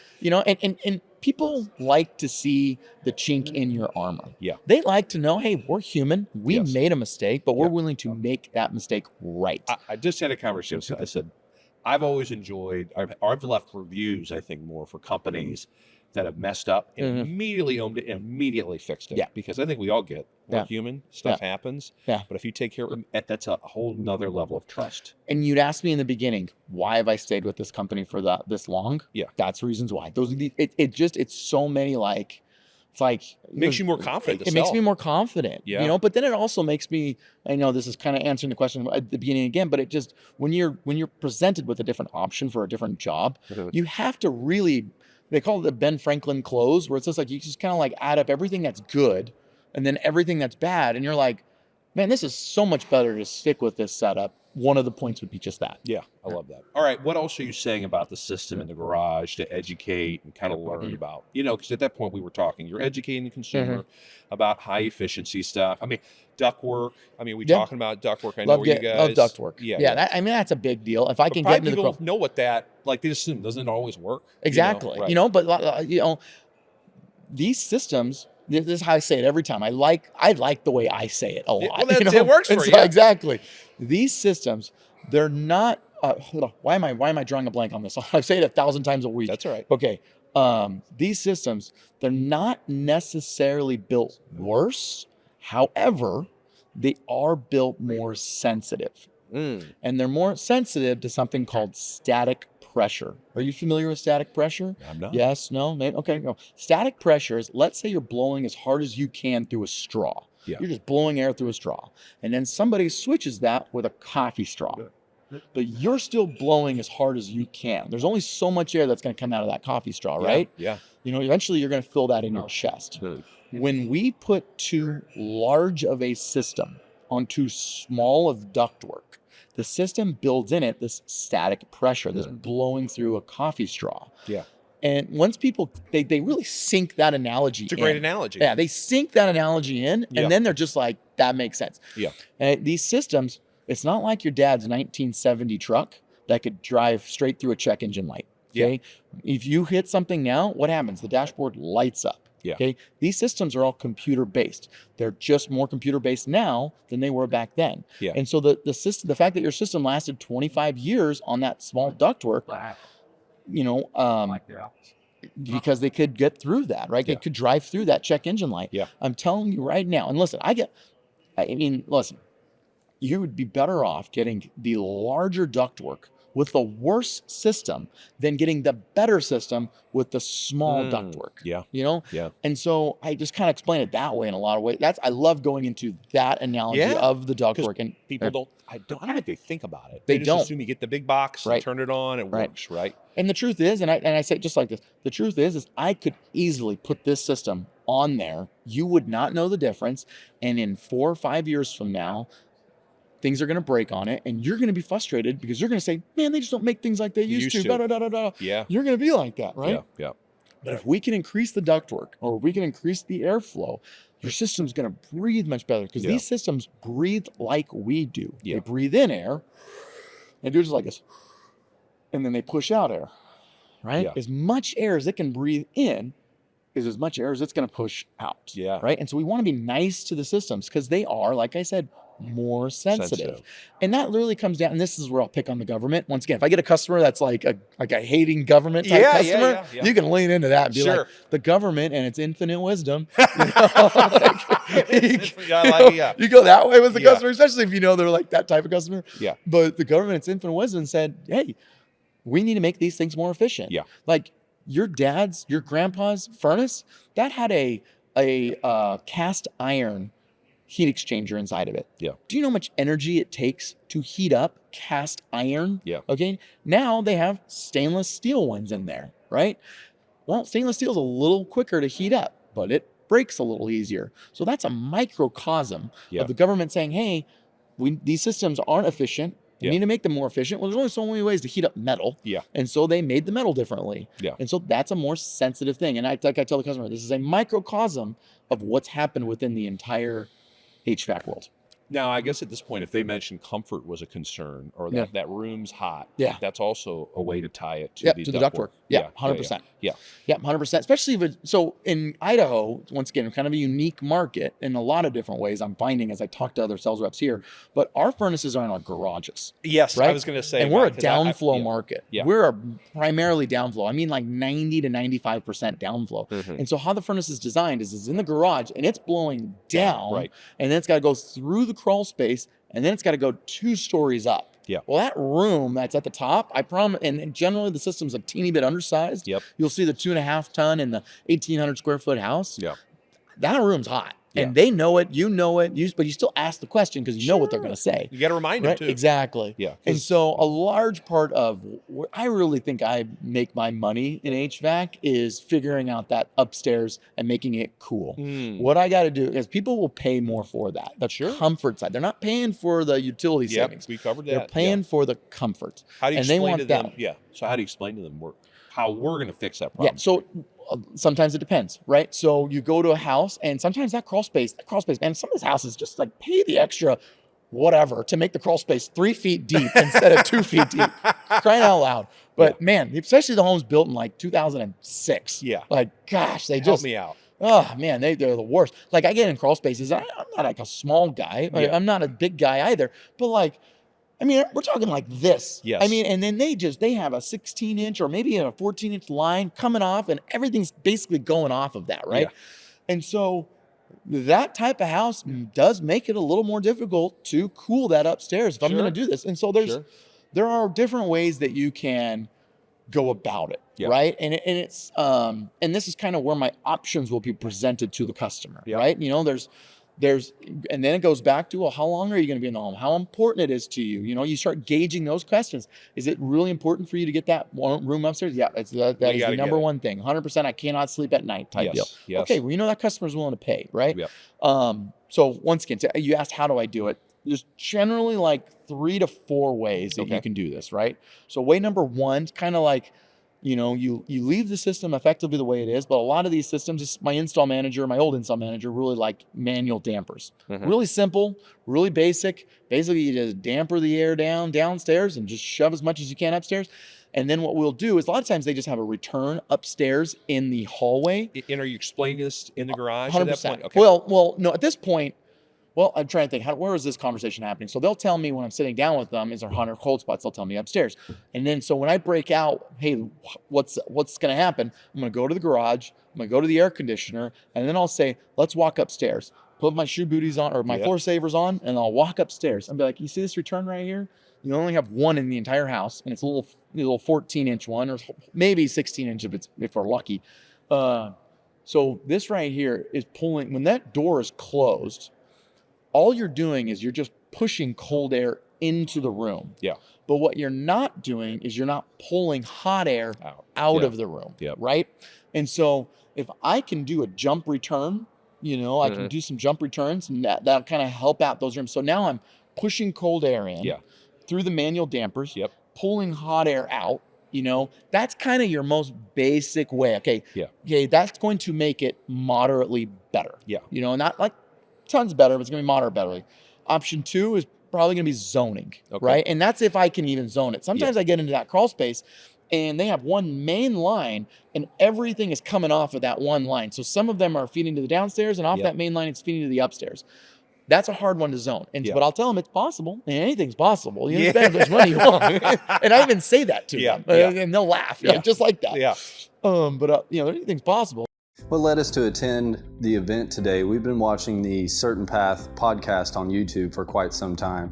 Speaker 1: Okay.
Speaker 2: And people like to see the chink in your armor.
Speaker 1: Yeah.
Speaker 2: They like to know, hey, we're human. We made a mistake, but we're willing to make that mistake right.
Speaker 1: I just had a conversation. I said, I've always enjoyed, I've left reviews, I think, more for companies that have messed up and immediately owned it and immediately fixed it.
Speaker 2: Yeah.
Speaker 1: Because I think we all get we're human, stuff happens.
Speaker 2: Yeah.
Speaker 1: But if you take care of them, that's a whole nother level of trust.
Speaker 2: And you'd ask me in the beginning, why have I stayed with this company for this long?
Speaker 1: Yeah.
Speaker 2: That's reasons why. Those are it's so many it's like
Speaker 1: makes you more confident.
Speaker 2: It makes me more confident.
Speaker 1: Yeah.
Speaker 2: But then it also makes me, I know this is kind of answering the question at the beginning again, but it just when you're presented with a different option for a different job, you have to really, they call it the Ben Franklin close, where it's just like you just kind of like add up everything that's good and then everything that's bad. And you're like, man, this is so much better to stick with this setup. One of the points would be just that.
Speaker 1: Yeah, I love that. All right, what else are you saying about the system in the garage to educate and kind of learn about? Because at that point we were talking, you're educating the consumer about high efficiency stuff. I mean, ductwork. I mean, talking about ductwork. I know you guys
Speaker 2: love ductwork.
Speaker 1: Yeah.
Speaker 2: that's a big deal. If I can get into the
Speaker 1: people know what that they just assume doesn't always work.
Speaker 2: Exactly. But these systems. This is how I say it every time. I like the way I say it a lot.
Speaker 1: Well, it works for you.
Speaker 2: Exactly. These systems, they're not. Hold on. Why am I drawing a blank on this? I say it 1,000 times a week.
Speaker 1: That's all right.
Speaker 2: Okay. These systems, they're not necessarily built worse. However, they are built more sensitive, and they're more sensitive to something called static pressure. Are you familiar with static pressure?
Speaker 1: I'm not.
Speaker 2: Yes, no, maybe. Okay, no. Static pressure is, let's say you're blowing as hard as you can through a straw.
Speaker 1: Yeah.
Speaker 2: You're just blowing air through a straw. And then somebody switches that with a coffee straw. but you're still blowing as hard as you can. There's only so much air that's going to come out of that coffee straw, right?
Speaker 1: Yeah.
Speaker 2: You know, eventually you're going to fill that in your chest. When we put too large of a system on too small of ductwork, the system builds in it this static pressure that's blowing through a coffee straw.
Speaker 1: Yeah.
Speaker 2: And once people, they really sink that analogy in.
Speaker 1: It's a great analogy.
Speaker 2: Yeah, they sink that analogy in, and then they're just like, that makes sense.
Speaker 1: Yeah.
Speaker 2: And these systems, it's not like your dad's 1970 truck that could drive straight through a check engine light. Okay. Yeah. If you hit something now, what happens? The dashboard lights up.
Speaker 1: Yeah.
Speaker 2: Okay. These systems are all computer based. They're just more computer based now than they were back then.
Speaker 1: Yeah.
Speaker 2: And so the system, the fact that your system lasted 25 years on that small ductwork, you know, because they could get through that, right? They could drive through that check engine light.
Speaker 1: Yeah.
Speaker 2: I'm telling you right now, and listen, listen, you would be better off getting the larger ductwork with the worse system than getting the better system with the small ductwork.
Speaker 1: Yeah.
Speaker 2: You know?
Speaker 1: Yeah.
Speaker 2: And so I just kind of explain it that way in a lot of ways. I love going into that analogy of the ductwork. And
Speaker 1: people I don't think they think about it.
Speaker 2: They
Speaker 1: just
Speaker 2: don't
Speaker 1: assume you get the big box and turn it on, it works, right?
Speaker 2: And the truth is, and I say it just like this, the truth is I could easily put this system on there. You would not know the difference. And in 4 or 5 years from now, things are going to break on it, and you're going to be frustrated because you're going to say, man, they just don't make things like they used to. Da, da, da, da, da.
Speaker 1: Yeah.
Speaker 2: You're going to be like that, right?
Speaker 1: Yeah.
Speaker 2: But if we can increase the ductwork, or if we can increase the airflow, your system's going to breathe much better, because these systems breathe like we do. They breathe in air and do just like this, and then they push out air, right?
Speaker 1: Yeah.
Speaker 2: As much air as it can breathe in is as much air as it's going to push out.
Speaker 1: Yeah.
Speaker 2: Right. And so we want to be nice to the systems, because they are, like I said, more sensitive. And that literally comes down, and this is where I'll pick on the government. Once again, if I get a customer that's like a hating government type customer, you can lean into that and be like, the government and its infinite wisdom. You go that way with the customer, especially if you know they're like that type of customer.
Speaker 1: Yeah.
Speaker 2: But the government, its infinite wisdom, said, hey, we need to make these things more efficient.
Speaker 1: Yeah.
Speaker 2: Like your grandpa's furnace, that had a cast iron heat exchanger inside of it.
Speaker 1: Yeah.
Speaker 2: Do you know how much energy it takes to heat up cast iron?
Speaker 1: Yeah.
Speaker 2: Okay. Now they have stainless steel ones in there, right? Well, stainless steel is a little quicker to heat up, but it breaks a little easier. So that's a microcosm of the government saying, hey, these systems aren't efficient. We need to make them more efficient. Well, there's only so many ways to heat up metal. Yeah. And so they made the metal differently. Yeah. And so that's a more sensitive thing. And I tell the customer, this is a microcosm of what's happened within the entire HVAC world.
Speaker 1: Now, I guess at this point, if they mentioned comfort was a concern, or that room's hot, that's also a way to tie it to the ductwork.
Speaker 2: Yeah, 100%. Yeah, 100%. Especially if so in Idaho, once again, kind of a unique market in a lot of different ways. I'm finding as I talk to other sales reps here, but our furnaces are in our garages.
Speaker 1: Yes,
Speaker 2: right?
Speaker 1: I was going to say,
Speaker 2: and we're a downflow market. Yeah. We're primarily downflow. I mean, like 90 to 95% downflow. Mm-hmm. And so how the furnace is designed is it's in the garage and it's blowing down, and then it's got to go through the crawl space, and then it's got to go 2 stories up. Yeah. Well, that room that's at the top, I promise, and generally the system's a teeny bit undersized. Yep. You'll see the 2.5 ton in the 1,800 square foot house. Yeah. That room's hot. Yeah. And they know it, you know it, but you still ask the question because you know what they're going to say.
Speaker 1: You got to remind them too.
Speaker 2: Exactly. Yeah. And so a large part of where I really think I make my money in HVAC is figuring out that upstairs and making it cool. What I got to do is people will pay more for that. The comfort side. They're not paying for the utility savings.
Speaker 1: We covered that.
Speaker 2: They're paying for the comfort.
Speaker 1: How do you explain to them? Yeah. So how do you explain to them how we're going to fix that problem?
Speaker 2: Yeah. So sometimes it depends, right? So you go to a house, and sometimes that crawl space, man, some of this houses just like pay the extra whatever to make the crawl space 3 feet deep instead of 2 feet deep. Crying out loud. But man, especially the homes built in like 2006. Yeah. Like, gosh, they
Speaker 1: help me out.
Speaker 2: Oh man, they're the worst. Like I get in crawl spaces. I'm not like a small guy. I'm not a big guy either. But like, I mean, we're talking like this. Yes. I mean, and then they have a 16-inch or maybe a 14-inch line coming off, and everything's basically going off of that, right? Yeah. And so that type of house does make it a little more difficult to cool that upstairs if I'm going to do this. And so there are different ways that you can go about it, right? And it's and this is kind of where my options will be presented to the customer, right? You know, and then it goes back to, well, how long are you going to be in the home? How important it is to you? You start gauging those questions. Is it really important for you to get that room upstairs? Yeah, that is the number one thing. 100%. I cannot sleep at night type deal.
Speaker 1: Yes.
Speaker 2: Okay, well, that customer's willing to pay, right?
Speaker 1: Yep.
Speaker 2: So once again, you asked, how do I do it? There's generally like 3 to 4 ways that you can do this, right? So way number one, kind of like, you leave the system effectively the way it is, but a lot of these systems, my old install manager really like manual dampers. Really simple, really basic. Basically, you just damper the air downstairs and just shove as much as you can upstairs. And then what we'll do is a lot of times they just have a return upstairs in the hallway.
Speaker 1: And are you explaining this in the garage
Speaker 2: 100%.
Speaker 1: at that point? Okay.
Speaker 2: Well, no, at this point, I'm trying to think, where is this conversation happening? So they'll tell me when I'm sitting down with them, is there 100 cold spots? They'll tell me upstairs. And then, so when I break out, hey, what's going to happen? I'm going to go to the garage, I'm going to go to the air conditioner, and then I'll say, let's walk upstairs. Put my shoe booties on, or my floor savers on, and I'll walk upstairs. I'll be like, you see this return right here? You only have one in the entire house, and it's a little 14-inch one, or maybe 16-inch if we're lucky. So this right here is pulling, when that door is closed, all you're doing is you're just pushing cold air into the room.
Speaker 1: Yeah.
Speaker 2: But what you're not doing is you're not pulling hot air out of the room.
Speaker 1: Yeah.
Speaker 2: Right? And so if I can do a jump return, I can do some jump returns, and that'll kind of help out those rooms. So now I'm pushing cold air in through the manual dampers, pulling hot air out. That's kind of your most basic way. Okay. Yeah. Okay. That's going to make it moderately better. Yeah. Not like tons better, but it's going to be moderate better. Option 2 is probably going to be zoning, right? And that's if I can even zone it. Sometimes I get into that crawl space and they have one main line and everything is coming off of that one line. So some of them are feeding to the downstairs, and off that main line, it's feeding to the upstairs. That's a hard one to zone. But I'll tell them it's possible. And anything's possible. You spend as much money you want. And I even say that to them. And they'll laugh just like that. Yeah. But anything's possible.
Speaker 5: What led us to attend the event today, we've been watching the CertainPath podcast on YouTube for quite some time,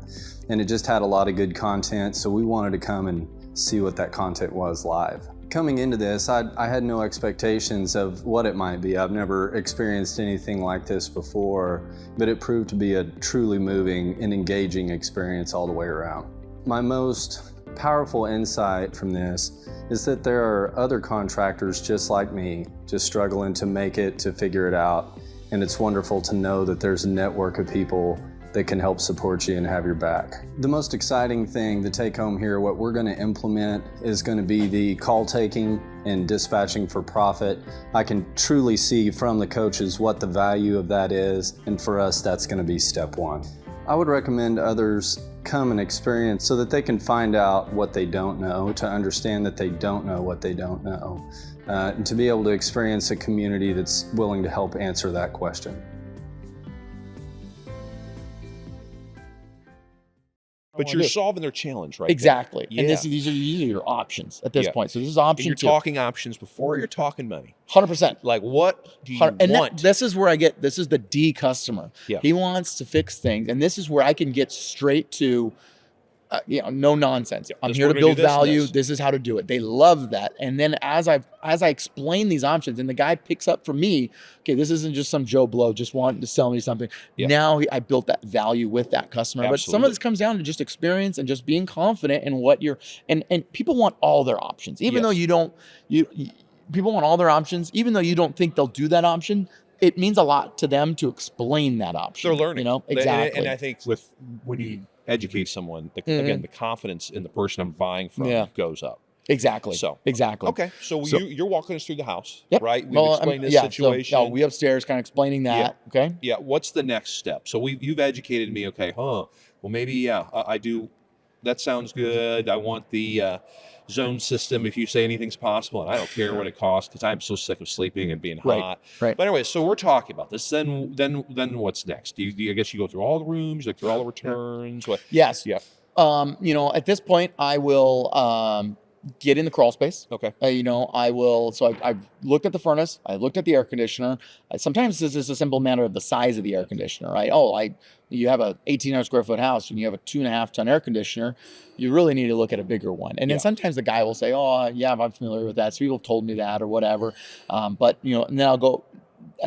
Speaker 5: and it just had a lot of good content, so we wanted to come and see what that content was live. Coming into this, I had no expectations of what it might be. I've never experienced anything like this before, but it proved to be a truly moving and engaging experience all the way around. My most powerful insight from this is that there are other contractors just like me, just struggling to make it, to figure it out. And it's wonderful to know that there's a network of people that can help support you and have your back. The most exciting thing to take home here, what we're going to implement, is going to be the call taking and dispatching for profit. I can truly see from the coaches what the value of that is, and for us, that's going to be step one. I would recommend others come and experience so that they can find out what they don't know, to understand that they don't know what they don't know, and to be able to experience a community that's willing to help answer that question.
Speaker 1: But you're solving their challenge, right?
Speaker 2: Exactly. And these are usually your options at this point. So this is option 2.
Speaker 1: You're talking options before you're talking money.
Speaker 2: 100%.
Speaker 1: Like, what do you want?
Speaker 2: This is where this is the D customer. Yeah. He wants to fix things. And this is where I can get straight to, no nonsense. I'm here to build value. This is how to do it. They love that. And then as I explain these options, and the guy picks up from me, okay, this isn't just some Joe Blow just wanting to sell me something. Yeah. Now I built that value with that customer. Absolutely. But some of this comes down to just experience and just being confident in what you're, and people want all their options, even though people want all their options, even though you don't think they'll do that option. It means a lot to them to explain that option.
Speaker 1: They're learning.
Speaker 2: Exactly.
Speaker 1: And I think when you educate someone, again, the confidence in the person I'm buying from goes up.
Speaker 2: Exactly. Exactly.
Speaker 1: Okay. So you're walking us through the house, right? We've explained this situation.
Speaker 2: So, we upstairs kind of explaining that.
Speaker 1: Yeah.
Speaker 2: Okay.
Speaker 1: Yeah. What's the next step? So you've educated me. Okay. Well, maybe, I do. That sounds good. I want the zone system. If you say anything's possible, and I don't care what it costs, because I'm so sick of sleeping and being hot. Right. But anyway, so we're talking about this. Then what's next? I guess you go through all the rooms, you go through all the returns. What?
Speaker 2: Yes. Yeah. At this point, I will get in the crawl space. Okay. I will. So I've looked at the furnace. I looked at the air conditioner. Sometimes this is a simple matter of the size of the air conditioner, right? You have a 1,800 square foot house and you have a 2.5 ton air conditioner. You really need to look at a bigger one. And then sometimes the guy will say, "Oh, yeah, I'm familiar with that. So people have told me that or whatever." And then I'll go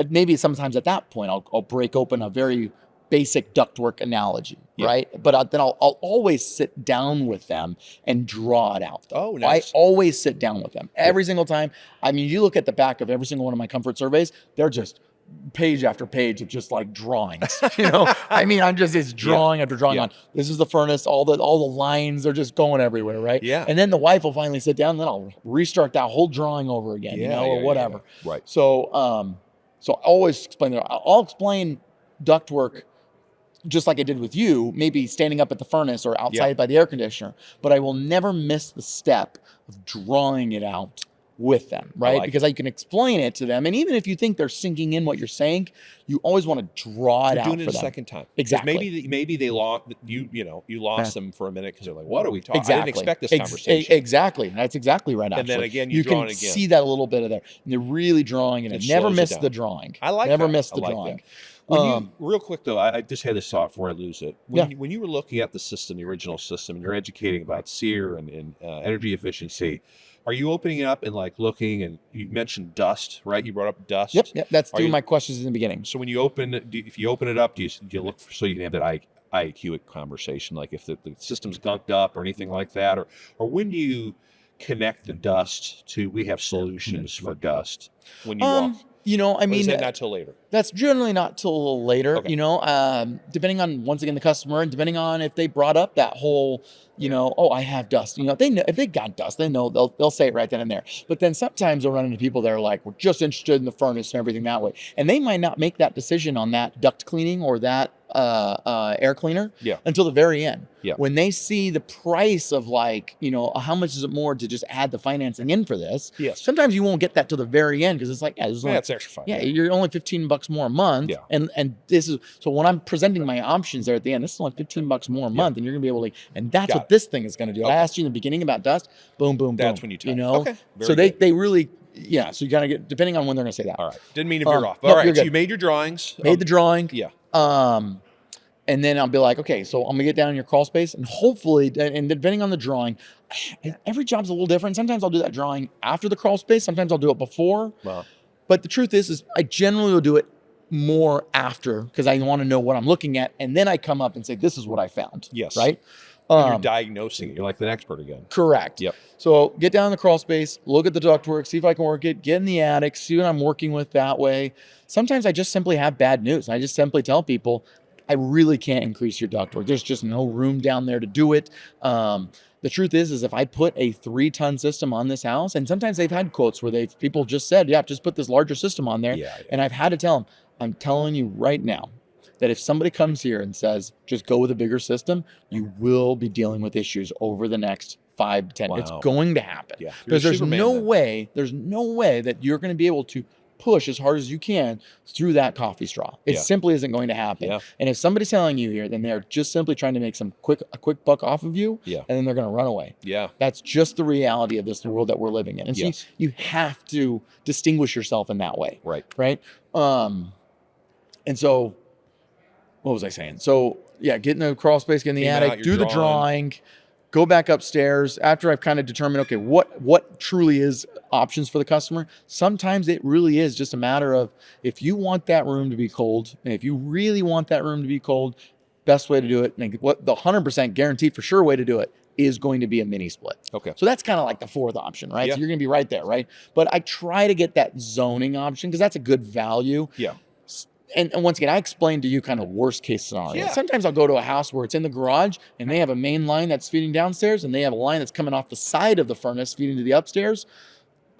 Speaker 2: maybe sometimes at that point, I'll break open a very basic ductwork analogy, right? But then I'll always sit down with them and draw it out.
Speaker 1: Oh, nice.
Speaker 2: I always sit down with them every single time. I mean, you look at the back of every single one of my comfort surveys, they're just page after page of just like drawings, I mean, it's drawing after drawing on. This is the furnace, all the lines are just going everywhere, right?
Speaker 1: Yeah.
Speaker 2: And then the wife will finally sit down and then I'll restart that whole drawing over again, or whatever.
Speaker 1: Right.
Speaker 2: So, so I always explain that. I'll explain ductwork just like I did with you, maybe standing up at the furnace or outside by the air conditioner, but I will never miss the step of drawing it out with them, right? Because I can explain it to them. And even if you think they're sinking in what you're saying, you always want to draw it out
Speaker 1: doing it
Speaker 2: for
Speaker 1: a
Speaker 2: them.
Speaker 1: second time.
Speaker 2: Exactly.
Speaker 1: Maybe they lost you lost them for a minute because they're like, what are we talking?
Speaker 2: Exactly.
Speaker 1: I didn't expect this conversation.
Speaker 2: Exactly. That's exactly right.
Speaker 1: And then again,
Speaker 2: you
Speaker 1: draw
Speaker 2: can
Speaker 1: it again.
Speaker 2: see that a little bit of there. And they're really drawing it.
Speaker 1: It
Speaker 2: Never
Speaker 1: slows it
Speaker 2: miss
Speaker 1: down.
Speaker 2: the drawing.
Speaker 1: I like
Speaker 2: Never
Speaker 1: that.
Speaker 2: miss the
Speaker 1: I like
Speaker 2: drawing.
Speaker 1: that. Real quick though, I just had this thought before I lose it. When you were looking at the system, the original system, and you're educating about SEER and energy efficiency, are you opening it up and like looking? And you mentioned dust, right? You brought up dust.
Speaker 2: Yep. That's two of my questions in the beginning.
Speaker 1: So when you if you open it up, do you look for, so you can have that IAQ conversation, like if the system's gunked up or anything like that, or when do you connect the dust to? We have solutions for dust when you walk.
Speaker 2: I mean,
Speaker 1: is that not till later?
Speaker 2: That's generally not till a little later,
Speaker 1: Okay.
Speaker 2: Depending on, once again, the customer, and depending on if they brought up that whole, oh, I have dust. They know if they got dust, they know they'll say it right then and there. But then sometimes they'll run into people that are like, we're just interested in the furnace and everything that way. And they might not make that decision on that duct cleaning or that air cleaner until the very end.
Speaker 1: Yeah.
Speaker 2: When they see the price of like, how much is it more to just add the financing in for this?
Speaker 1: Yes.
Speaker 2: Sometimes you won't get that till the very end because it's like,
Speaker 1: It's extra fine.
Speaker 2: you're only $15 more a month.
Speaker 1: Yeah.
Speaker 2: And this is, so when I'm presenting my options there at the end, this is only $15 more a month, and you're gonna be able to, and that's what this thing is gonna do. I asked you in the beginning about dust, boom, boom, boom.
Speaker 1: That's when you tell.
Speaker 2: Okay.
Speaker 1: Very
Speaker 2: So
Speaker 1: good.
Speaker 2: they really, so you gotta get, depending on when they're gonna say that.
Speaker 1: All right. Didn't mean to veer off.
Speaker 2: Nope,
Speaker 1: All right.
Speaker 2: you're
Speaker 1: So
Speaker 2: good.
Speaker 1: you made your drawings.
Speaker 2: Made the drawing.
Speaker 1: Yeah.
Speaker 2: And then I'll be like, okay, so I'm gonna get down in your crawl space, and hopefully, and depending on the drawing, every job's a little different. Sometimes I'll do that drawing after the crawl space. Sometimes I'll do it before.
Speaker 1: Wow.
Speaker 2: But the truth is I generally will do it more after because I want to know what I'm looking at, and then I come up and say, this is what I found.
Speaker 1: Yes.
Speaker 2: Right?
Speaker 1: You're diagnosing it. You're like the expert again.
Speaker 2: Correct.
Speaker 1: Yep.
Speaker 2: So get down in the crawl space, look at the ductwork, see if I can work it, get in the attic, see what I'm working with that way. Sometimes I just simply have bad news. I just simply tell people, I really can't increase your ductwork. There's just no room down there to do it. The truth is if I put a 3-ton system on this house, and sometimes they've had quotes where people just said, just put this larger system on there.
Speaker 1: Yeah.
Speaker 2: And I've had to tell them, I'm telling you right now that if somebody comes here and says, just go with a bigger system, you will be dealing with issues over the next 5 to 10.
Speaker 1: Wow.
Speaker 2: It's going to happen.
Speaker 1: Yeah.
Speaker 2: Because there's
Speaker 1: Superman
Speaker 2: no
Speaker 1: then.
Speaker 2: way that you're going to be able to push as hard as you can through that coffee straw. It simply isn't going to happen.
Speaker 1: Yeah.
Speaker 2: And if somebody's telling you here, then they're just simply trying to make a quick buck off of you,
Speaker 1: Yeah.
Speaker 2: and then they're going to run away.
Speaker 1: Yeah.
Speaker 2: That's just the reality of this world that we're living in. And
Speaker 1: Yes.
Speaker 2: so you have to distinguish yourself in that way.
Speaker 1: Right.
Speaker 2: Right? And so what was I saying? So get in the crawl space, get in the
Speaker 1: Came out,
Speaker 2: attic,
Speaker 1: you're
Speaker 2: do the drawing, go back upstairs after I've kind of determined, okay, what truly is options for the customer. Sometimes it really is just a matter of, if you want that room to be cold, and if you really want that room to be cold, best way to do it, and what the 100% guaranteed for sure way to do it is going to be a mini split.
Speaker 1: Okay.
Speaker 2: So that's kind of like the fourth option, right?
Speaker 1: Yeah.
Speaker 2: So you're going to be right there, right? But I try to get that zoning option because that's a good value.
Speaker 1: Yeah.
Speaker 2: And once again, I explained to you kind of worst case scenario.
Speaker 1: Yeah.
Speaker 2: Sometimes I'll go to a house where it's in the garage and they have a main line that's feeding downstairs, and they have a line that's coming off the side of the furnace feeding to the upstairs.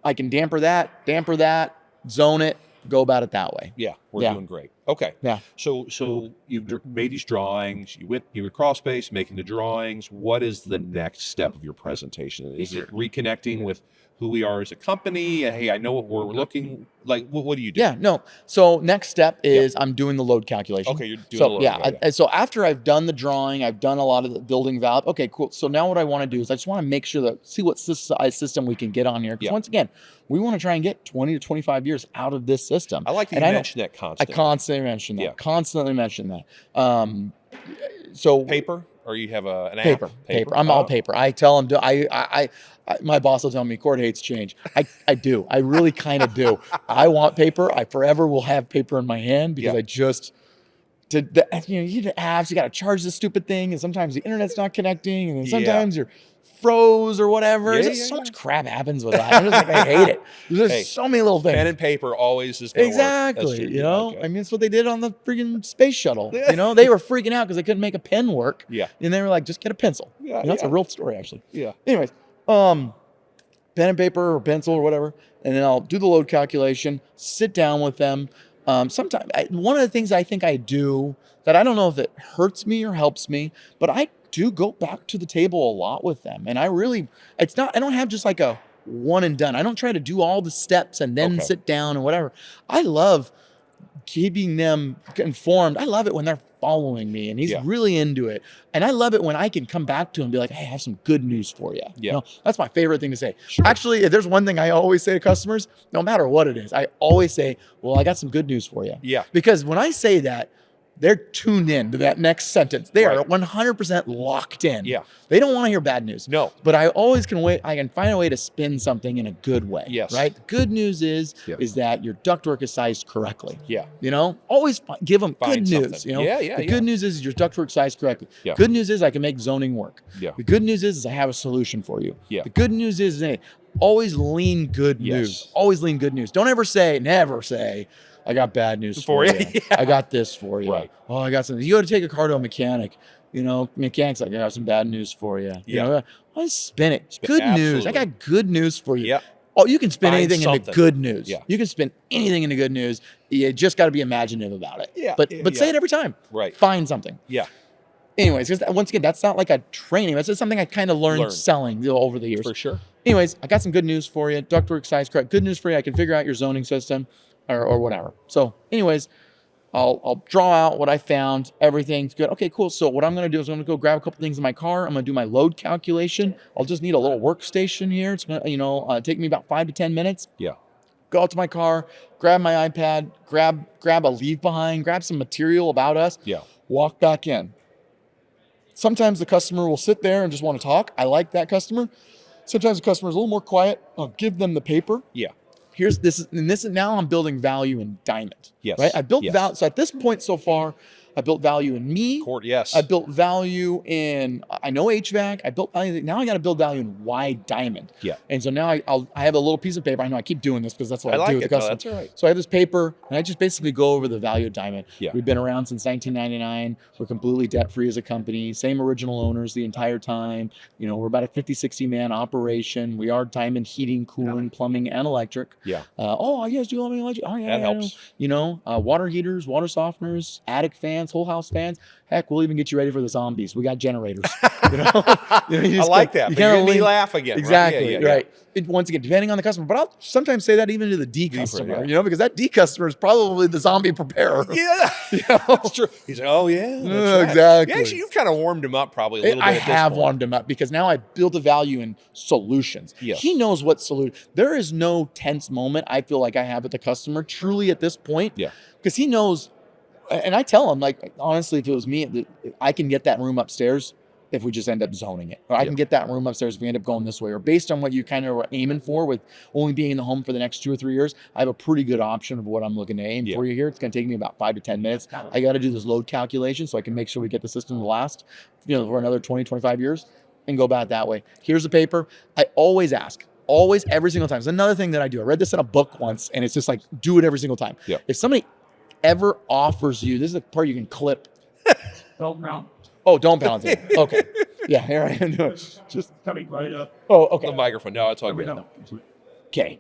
Speaker 2: I can damper that, zone it, go about it that way.
Speaker 1: Yeah. We're
Speaker 2: Yeah.
Speaker 1: doing great. Okay.
Speaker 2: Yeah.
Speaker 1: So you've made these drawings. You were crawl space, making the drawings. What is the next step of your presentation? Is it reconnecting with who we are as a company? Hey, I know what we're looking like. What do you do?
Speaker 2: Yeah, no. So next step is I'm doing the load calculation.
Speaker 1: Okay, you're doing
Speaker 2: so
Speaker 1: the load.
Speaker 2: yeah. So after I've done the drawing, I've done a lot of the building valve. Okay, cool. So now what I want to do is I just want to make sure that see what size system we can get on here. Because once again, we want to try and get 20 to 25 years out of this system.
Speaker 1: I like that
Speaker 2: and
Speaker 1: you mentioned that constantly.
Speaker 2: I constantly mention that.
Speaker 1: Yeah.
Speaker 2: Constantly mention that. So
Speaker 1: paper or you have an
Speaker 2: Paper.
Speaker 1: app?
Speaker 2: I'm all paper. I tell them, my boss will tell me, Cord hates change. I do. I really kind of do. I want paper. I forever will have paper in my hand because I just, you need apps, you got to charge this stupid thing. And sometimes the internet's not connecting. And then sometimes you're froze or whatever. So much crap happens with that. I'm just like, I hate it. There's so many little things.
Speaker 1: Pen and paper always is going to work.
Speaker 2: Exactly. You know, I mean, that's what they did on the freaking space shuttle. You know, they were freaking out because they couldn't make a pen work.
Speaker 1: Yeah.
Speaker 2: And they were like, just get a pencil.
Speaker 1: Yeah.
Speaker 2: That's a real story, actually.
Speaker 1: Yeah.
Speaker 2: Anyways, pen and paper or pencil or whatever. And then I'll do the load calculation, sit down with them. Sometimes one of the things I think I do that I don't know if it hurts me or helps me, but I do go back to the table a lot with them. And I don't have just like a one and done. I don't try to do all the steps and then sit down and whatever. I love keeping them informed. I love it when they're following me and he's really into it. And I love it when I can come back to him and be like, hey, I have some good news for you.
Speaker 1: Yeah.
Speaker 2: You know, that's my favorite thing to say. Sure. Actually, if there's one thing I always say to customers, no matter what it is, I always say, well, I got some good news for you.
Speaker 1: Yeah.
Speaker 2: Because when I say that, they're tuned in to that next sentence. They are 100% locked in.
Speaker 1: Yeah.
Speaker 2: They don't want to hear bad news.
Speaker 1: No.
Speaker 2: But I always I can find a way to spin something in a good way.
Speaker 1: Yes.
Speaker 2: Right? The good news is that your ductwork is sized correctly.
Speaker 1: Yeah.
Speaker 2: You know, always give them
Speaker 1: Find
Speaker 2: good
Speaker 1: something.
Speaker 2: news. You know,
Speaker 1: Yeah.
Speaker 2: the good news is your ductwork sized correctly.
Speaker 1: Yeah.
Speaker 2: Good news is I can make zoning work.
Speaker 1: Yeah.
Speaker 2: The good news is I have a solution for you.
Speaker 1: Yeah.
Speaker 2: The good news is always lean good news. Always lean good news. Don't never say, I got bad news for you. I got this for you.
Speaker 1: Right.
Speaker 2: Oh, I got something. You got to take a car to a mechanic. You know, mechanic's like, I got some bad news for you. You know, I spin it. Good news. I got good news for you.
Speaker 1: Yeah.
Speaker 2: Oh, you can spin anything into
Speaker 1: something.
Speaker 2: good news.
Speaker 1: Yeah.
Speaker 2: You can spin anything into good news. You just got to be imaginative about it.
Speaker 1: Yeah.
Speaker 2: But say it every time.
Speaker 1: Right.
Speaker 2: Find something.
Speaker 1: Yeah.
Speaker 2: Anyways, because once again, that's not like a training. That's just something I kind of learned selling over the years.
Speaker 1: For sure.
Speaker 2: Anyways, I got some good news for you. Ductwork size correct. Good news for you. I can figure out your zoning system or whatever. So anyways, I'll draw out what I found. Everything's good. Okay, cool. So what I'm going to do is I'm going to go grab a couple things in my car. I'm going to do my load calculation. I'll just need a little workstation here. It's going to, take me about 5 to 10 minutes.
Speaker 1: Yeah.
Speaker 2: Go out to my car, grab my iPad, grab a leave behind, grab some material about us.
Speaker 1: Yeah.
Speaker 2: Walk back in. Sometimes the customer will sit there and just want to talk. I like that customer. Sometimes the customer is a little more quiet. I'll give them the paper.
Speaker 1: Yeah.
Speaker 2: Now I'm building value in Diamond.
Speaker 1: Yes.
Speaker 2: Right? I built value. So at this point so far, I built value in me.
Speaker 1: Cord, yes.
Speaker 2: I built value in, I know HVAC. I built value. Now I got to build value in wide Diamond.
Speaker 1: Yeah.
Speaker 2: And so now I have a little piece of paper. I know I keep doing this because that's what I
Speaker 1: like
Speaker 2: do with
Speaker 1: it.
Speaker 2: the customer.
Speaker 1: That's all right.
Speaker 2: So I have this paper and I just basically go over the value of Diamond.
Speaker 1: Yeah.
Speaker 2: We've been around since 1999. We're completely debt free as a company. Same original owners the entire time. You know, we're about a 50, 60 man operation. We are Diamond heating, cooling, plumbing, and electric.
Speaker 1: Yeah.
Speaker 2: You guys do plumbing, electric? Oh, yeah.
Speaker 1: That helps.
Speaker 2: You know, water heaters, water softeners, attic fans, whole house fans. Heck, we'll even get you ready for the zombies. We got generators. You know?
Speaker 1: I like that. You can't really laugh again.
Speaker 2: Exactly.
Speaker 1: Right.
Speaker 2: Once again, depending on the customer, but I'll sometimes say that even to the D customer, you know, because that D customer is probably the zombie preparer.
Speaker 1: Yeah,
Speaker 2: you know?
Speaker 1: That's true. He's like, oh yeah, that's right.
Speaker 2: Exactly.
Speaker 1: Yeah, actually, you've kind of warmed him up probably a little bit.
Speaker 2: I have warmed him up because now I built a value in solutions.
Speaker 1: Yes.
Speaker 2: He knows what solution. There is no tense moment I feel like I have with the customer truly at this point.
Speaker 1: Yeah,
Speaker 2: because he knows. And I tell him, like, honestly, if it was me, I can get that room upstairs if we just end up zoning it. Or I can get that room upstairs if we end up going this way. Or based on what you kind of were aiming for with only being in the home for the next 2 or 3 years, I have a pretty good option of what I'm looking to aim for you here. It's going to take me about 5 to 10 minutes. I got to do this load calculation so I can make sure we get the system to last, for another 20, 25 years and go about that way. Here's the paper. I always ask. Always, every single time. It's another thing that I do. I read this in a book once, and it's just like, do it every single time.
Speaker 1: Yeah.
Speaker 2: If somebody ever offers you, this is the part you can clip.
Speaker 6: Don't pound.
Speaker 2: Oh, don't pound it. Okay. Yeah, here I am doing it.
Speaker 6: Just coming right up.
Speaker 2: Oh, okay.
Speaker 1: the microphone. No, it's all good.
Speaker 6: No.
Speaker 2: Okay.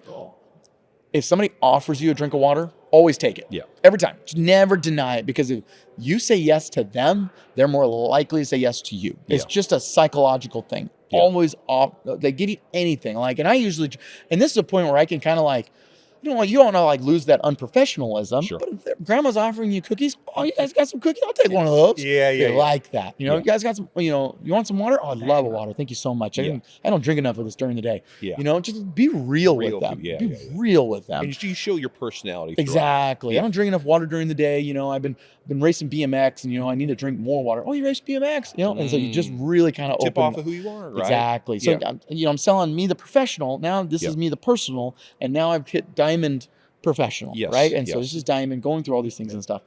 Speaker 2: If somebody offers you a drink of water, always take it.
Speaker 1: Yeah.
Speaker 2: Every time. Just never deny it, because if you say yes to them, they're more likely to say yes to you. It's just a psychological thing.
Speaker 1: Yeah.
Speaker 2: Always off. They give you anything. And I usually, and this is a point where I can kind of you don't want to like lose that unprofessionalism.
Speaker 1: Sure.
Speaker 2: But if grandma's offering you cookies, oh, you guys got some cookies? I'll take one of those.
Speaker 1: Yeah,
Speaker 2: They like that. You know,
Speaker 1: Yeah.
Speaker 2: you guys got some, you want some water? Oh, I love a water. Thank you so much. I don't drink enough of this during the day.
Speaker 1: Yeah.
Speaker 2: You know, just be real with them.
Speaker 1: Yeah,
Speaker 2: be real with them.
Speaker 1: And you show your personality. throughout.
Speaker 2: Exactly.
Speaker 1: Yeah.
Speaker 2: I don't drink enough water during the day. You know, I've been racing BMX, and I need to drink more water. Oh, you race BMX? And so you just really kind of
Speaker 1: Tip
Speaker 2: open
Speaker 1: off of who you are, right?
Speaker 2: Exactly. So I'm selling me the professional. Now this is me the personal, and now I've hit diamond professional, right? And so this is diamond, going through all these things and stuff.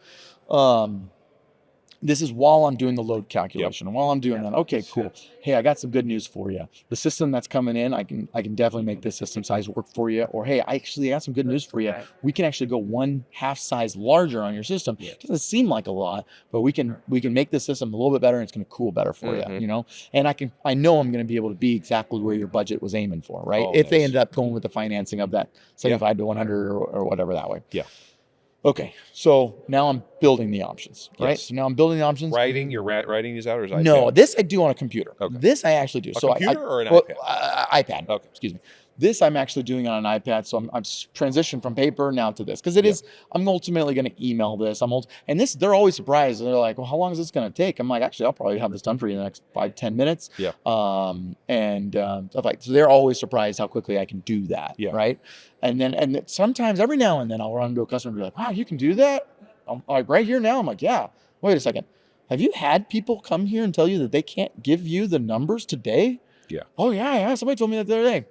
Speaker 2: This is while I'm doing the load calculation. And while I'm doing that, okay, cool. Hey, I got some good news for you. The system that's coming in, I can definitely make this system size work for you. Or hey, I actually got some good news for you. We can actually go 1/2 size larger on your system. It doesn't seem like a lot, but we can make this system a little bit better, and it's going to cool better for you. And I know I'm going to be able to be exactly where your budget was aiming for, right? If they ended up going with the financing of that 75 to 100 or whatever that way.
Speaker 1: Yeah.
Speaker 2: Okay, so now I'm building the options, right?
Speaker 1: Yes.
Speaker 2: So now I'm building the options.
Speaker 1: Writing these out, or is iPad?
Speaker 2: No, this I do on a computer.
Speaker 1: Okay.
Speaker 2: This I actually do.
Speaker 1: A computer or an
Speaker 2: iPad?
Speaker 1: iPad?
Speaker 2: Okay, excuse me. This I'm actually doing on an iPad. So I'm transitioned from paper now to this because it is. I'm ultimately going to email this. And this, they're always surprised. They're like, "Well, how long is this going to take?" I'm like, "Actually, I'll probably have this done for you in the next 5-10 minutes."
Speaker 1: Yeah.
Speaker 2: Stuff like so. They're always surprised how quickly I can do that.
Speaker 1: Yeah.
Speaker 2: Right. And sometimes every now and then I'll run into a customer and be like, "Wow, you can do that?" I'm like, "Right here now." I'm like, "Yeah." Wait a second. Have you had people come here and tell you that they can't give you the numbers today?
Speaker 1: Yeah.
Speaker 2: Oh yeah. Somebody told me that the other day.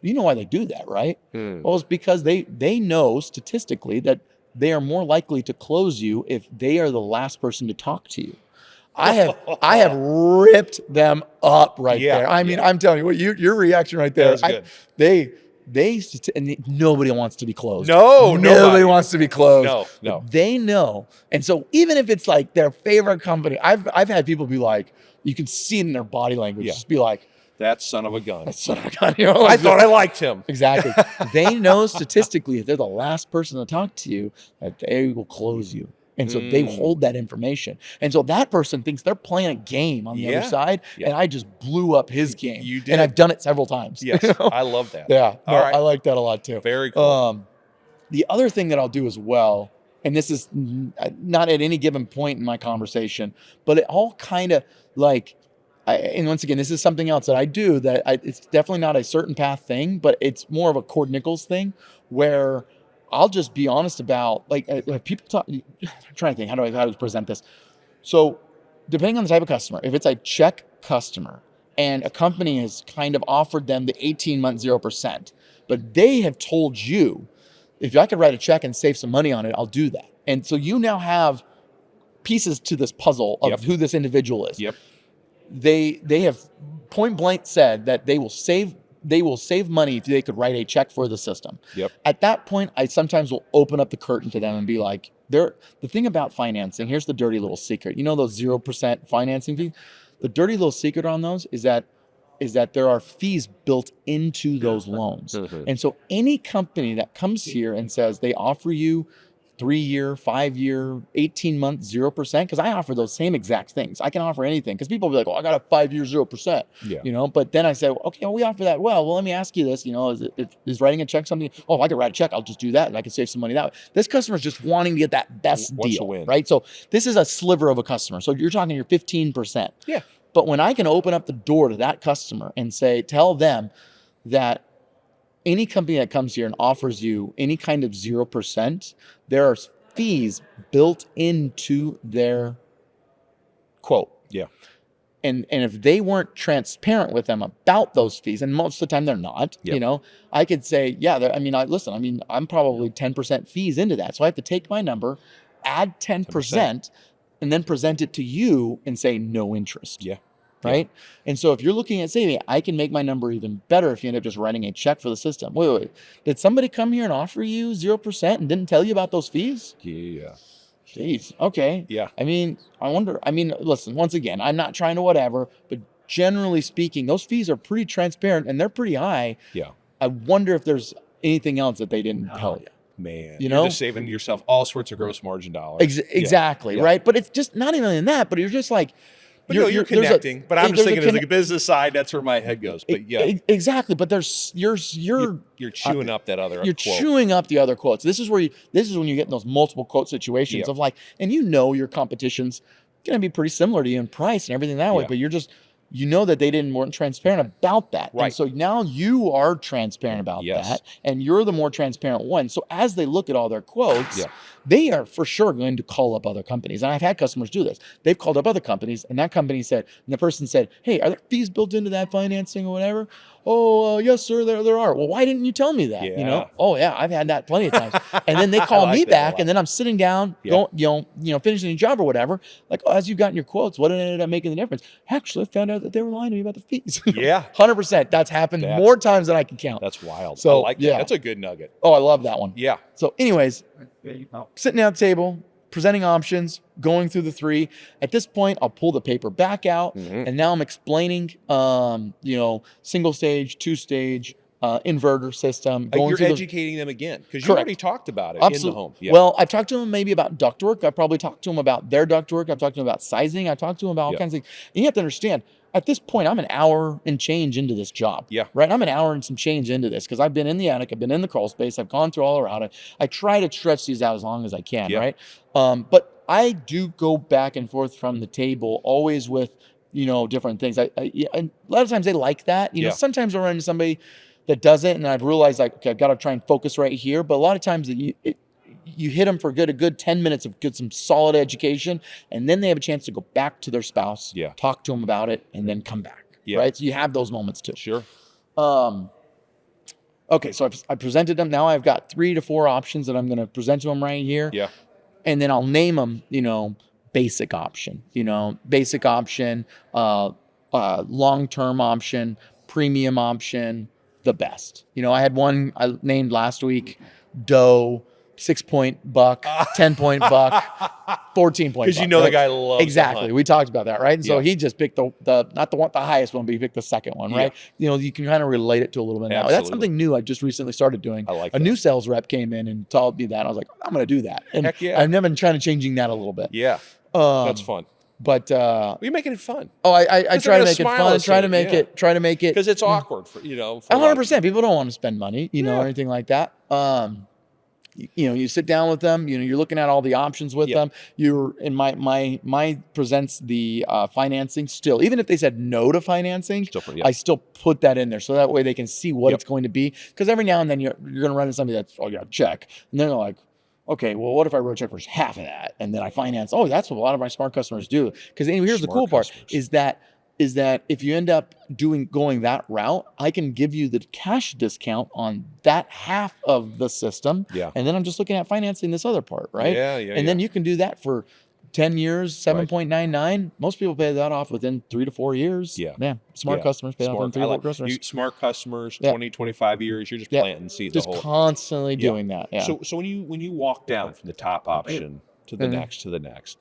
Speaker 2: You know why they do that, right? Well, it's because they know statistically that they are more likely to close you if they are the last person to talk to you. I have ripped them up there. I mean, I'm telling you, your reaction right there.
Speaker 1: That was good.
Speaker 2: And nobody wants to be closed.
Speaker 1: No,
Speaker 2: nobody wants to be closed.
Speaker 1: No.
Speaker 2: But they know, and so even if it's like their favorite company, I've had people be like, you can see it in their body language, just be like,
Speaker 1: that son of a gun.
Speaker 2: I thought
Speaker 1: I liked him.
Speaker 2: Exactly. They know statistically if they're the last person to talk to you, that they will close you. And so they hold that information. And so that person thinks they're playing a game on the other side. Yeah. And I just blew up his game.
Speaker 1: You did.
Speaker 2: And I've done it several times.
Speaker 1: Yes. I love that.
Speaker 2: Yeah.
Speaker 1: All right.
Speaker 2: I like that a lot too.
Speaker 1: Very cool.
Speaker 2: The other thing that I'll do as well, and this is not at any given point in my conversation, but it all kind of like, and once again, this is something else that I do it's definitely not a CertainPath thing, but it's more of a Cord Nichols thing where I'll just be honest about like people talk. I'm trying to think how do I present this. So depending on the type of customer, if it's a check customer and a company has kind of offered them the 18-month 0%, but they have told you, if I could write a check and save some money on it, I'll do that. And so you now have pieces to this puzzle of who this individual is.
Speaker 1: Yep.
Speaker 2: They have point blank said that they will save money if they could write a check for the system.
Speaker 1: Yep.
Speaker 2: At that point, I sometimes will open up the curtain to them and be like, the thing about financing, here's the dirty little secret. You know those 0% financing fees? The dirty little secret on those is that there are fees built into those loans. Mm-hmm. And so any company that comes here and says they offer you 3-year, 5-year, 18-month 0%, because I offer those same exact things. I can offer anything because people will be like, "Oh, I got a 5-year 0%." Yeah. But then I say, "Okay, well, we offer that." Well, let me ask you this. Is writing a check something? Oh, if I could write a check, I'll just do that, and I can save some money that way. This customer is just wanting to get that best deal, right? So this is a sliver of a customer. So you're talking your 15%. Yeah. But when I can open up the door to that customer and tell them that any company that comes here and offers you any kind of 0%, there are fees built into their quote. Yeah. And if they weren't transparent with them about those fees, and most of the time they're not, I could say, I'm probably 10% fees into that. So I have to take my number, add 10%, and then present it to you and say no interest. Yeah. Right? Yeah. And so if you're looking at saving, I can make my number even better if you end up just writing a check for the system. Wait. Did somebody come here and offer you 0% and didn't tell you about those fees? Yeah. Jeez. Okay. Yeah. Listen, once again, I'm not trying to whatever, but generally speaking, those fees are pretty transparent and they're pretty high. Yeah. I wonder if there's anything else that they didn't tell you.
Speaker 1: Man, you're just saving yourself all sorts of gross margin dollars.
Speaker 2: Exactly. Yeah. Right. But it's just not even in that, but you're just like,
Speaker 1: But no, you're connecting. But I'm just thinking as a business side, that's where my head goes. But yeah,
Speaker 2: exactly. But you're
Speaker 1: chewing up that other.
Speaker 2: You're
Speaker 1: quote.
Speaker 2: chewing up the other quotes. This is when you get in those multiple quote situations of like, and your competition's going to be pretty similar to you in price and everything that way. But you're just, that they weren't transparent about that.
Speaker 1: Right.
Speaker 2: And so now you are transparent about that, and you're the more transparent one. So as they look at all their quotes, they are for sure going to call up other companies. And I've had customers do this. They've called up other companies, and that company said, and the person said, hey, are there fees built into that financing or whatever? Oh, yes, sir, there are. Well, why didn't you tell me that? Oh, yeah, I've had that plenty of times. And then they call me back, and then I'm sitting down, finishing the job or whatever. Like, as you've gotten your quotes, what ended up making the difference? Actually, I found out that they were lying to me about the fees. 100%. That's happened more times than I can count.
Speaker 1: That's wild.
Speaker 2: So,
Speaker 1: I like that. That's a good nugget.
Speaker 2: Oh, I love that one.
Speaker 1: Yeah.
Speaker 2: So anyways, sitting down at the table, presenting options, going through the 3. At this point, I'll pull the paper back out, and now I'm explaining, single stage, 2-stage, inverter system.
Speaker 1: You're educating them again because you already talked about it in the home. Yeah.
Speaker 2: Well, I've talked to them maybe about ductwork. I've probably talked to them about their ductwork. I've talked to them about sizing. I've talked to them about all kinds of things. And you have to understand, at this point, I'm an hour and change into this job.
Speaker 1: Yeah.
Speaker 2: Right? I'm an hour and some change into this because I've been in the attic. I've been in the crawl space. I've gone through all around it. I try to stretch these out as long as I can, right? But I do go back and forth from the table always with, different things. And a lot of times they like that. Sometimes I run into somebody that doesn't, and I've realized like, okay, I've got to try and focus right here. But a lot of times you hit them for a good 10 minutes of some solid education, and then they have a chance to go back to their spouse, talk to them about it, and then come back. Right? So you have those moments too.
Speaker 1: Sure.
Speaker 2: Okay, so I presented them. Now I've got 3 to 4 options that I'm going to present to them right here.
Speaker 1: Yeah.
Speaker 2: And then I'll name them, basic option, long-term option, premium option, the best. I had one I named last week, dough, 6-point buck, 10-point buck, 14-point buck.
Speaker 1: Because the guy loves
Speaker 2: exactly. We talked about that, right? And so he just picked the not the highest one, but he picked the second one, right? You can kind of relate it to a little bit now.
Speaker 1: Absolutely.
Speaker 2: That's something new I just recently started doing.
Speaker 1: I like
Speaker 2: a new sales rep came in and told me that. I was like, I'm going to do that. And
Speaker 1: Heck yeah.
Speaker 2: I've never been trying to changing that a little bit.
Speaker 1: Yeah. That's fun.
Speaker 2: But
Speaker 1: you're making it fun.
Speaker 2: Oh, I try to make it fun. Try to make it
Speaker 1: because it's awkward for
Speaker 2: 100%. People don't want to spend money, or anything like that. You sit down with them. You're looking at all the options with them. You're in my presents the financing still. Even if they said no to financing, I still put that in there so that way they can see what it's going to be. Because every now and then you're going to run into somebody that's check, and then they're like, okay, well, what if I wrote a check for half of that and then I finance? Oh, that's what a lot of my smart customers do. Because here's the cool part is that if you end up going that route, I can give you the cash discount on that half of the system.
Speaker 1: Yeah.
Speaker 2: And then I'm just looking at financing this other part, right?
Speaker 1: Yeah.
Speaker 2: And then you can do that for 10 years, 7.99. Most people pay that off within 3 to 4 years.
Speaker 1: Yeah.
Speaker 2: Smart customers pay off within 3 to 4 customers.
Speaker 1: Smart customers, 20, 25 years, you're just planting seeds.
Speaker 2: Just constantly doing that. Yeah.
Speaker 1: So when you walk down from the top option to the next,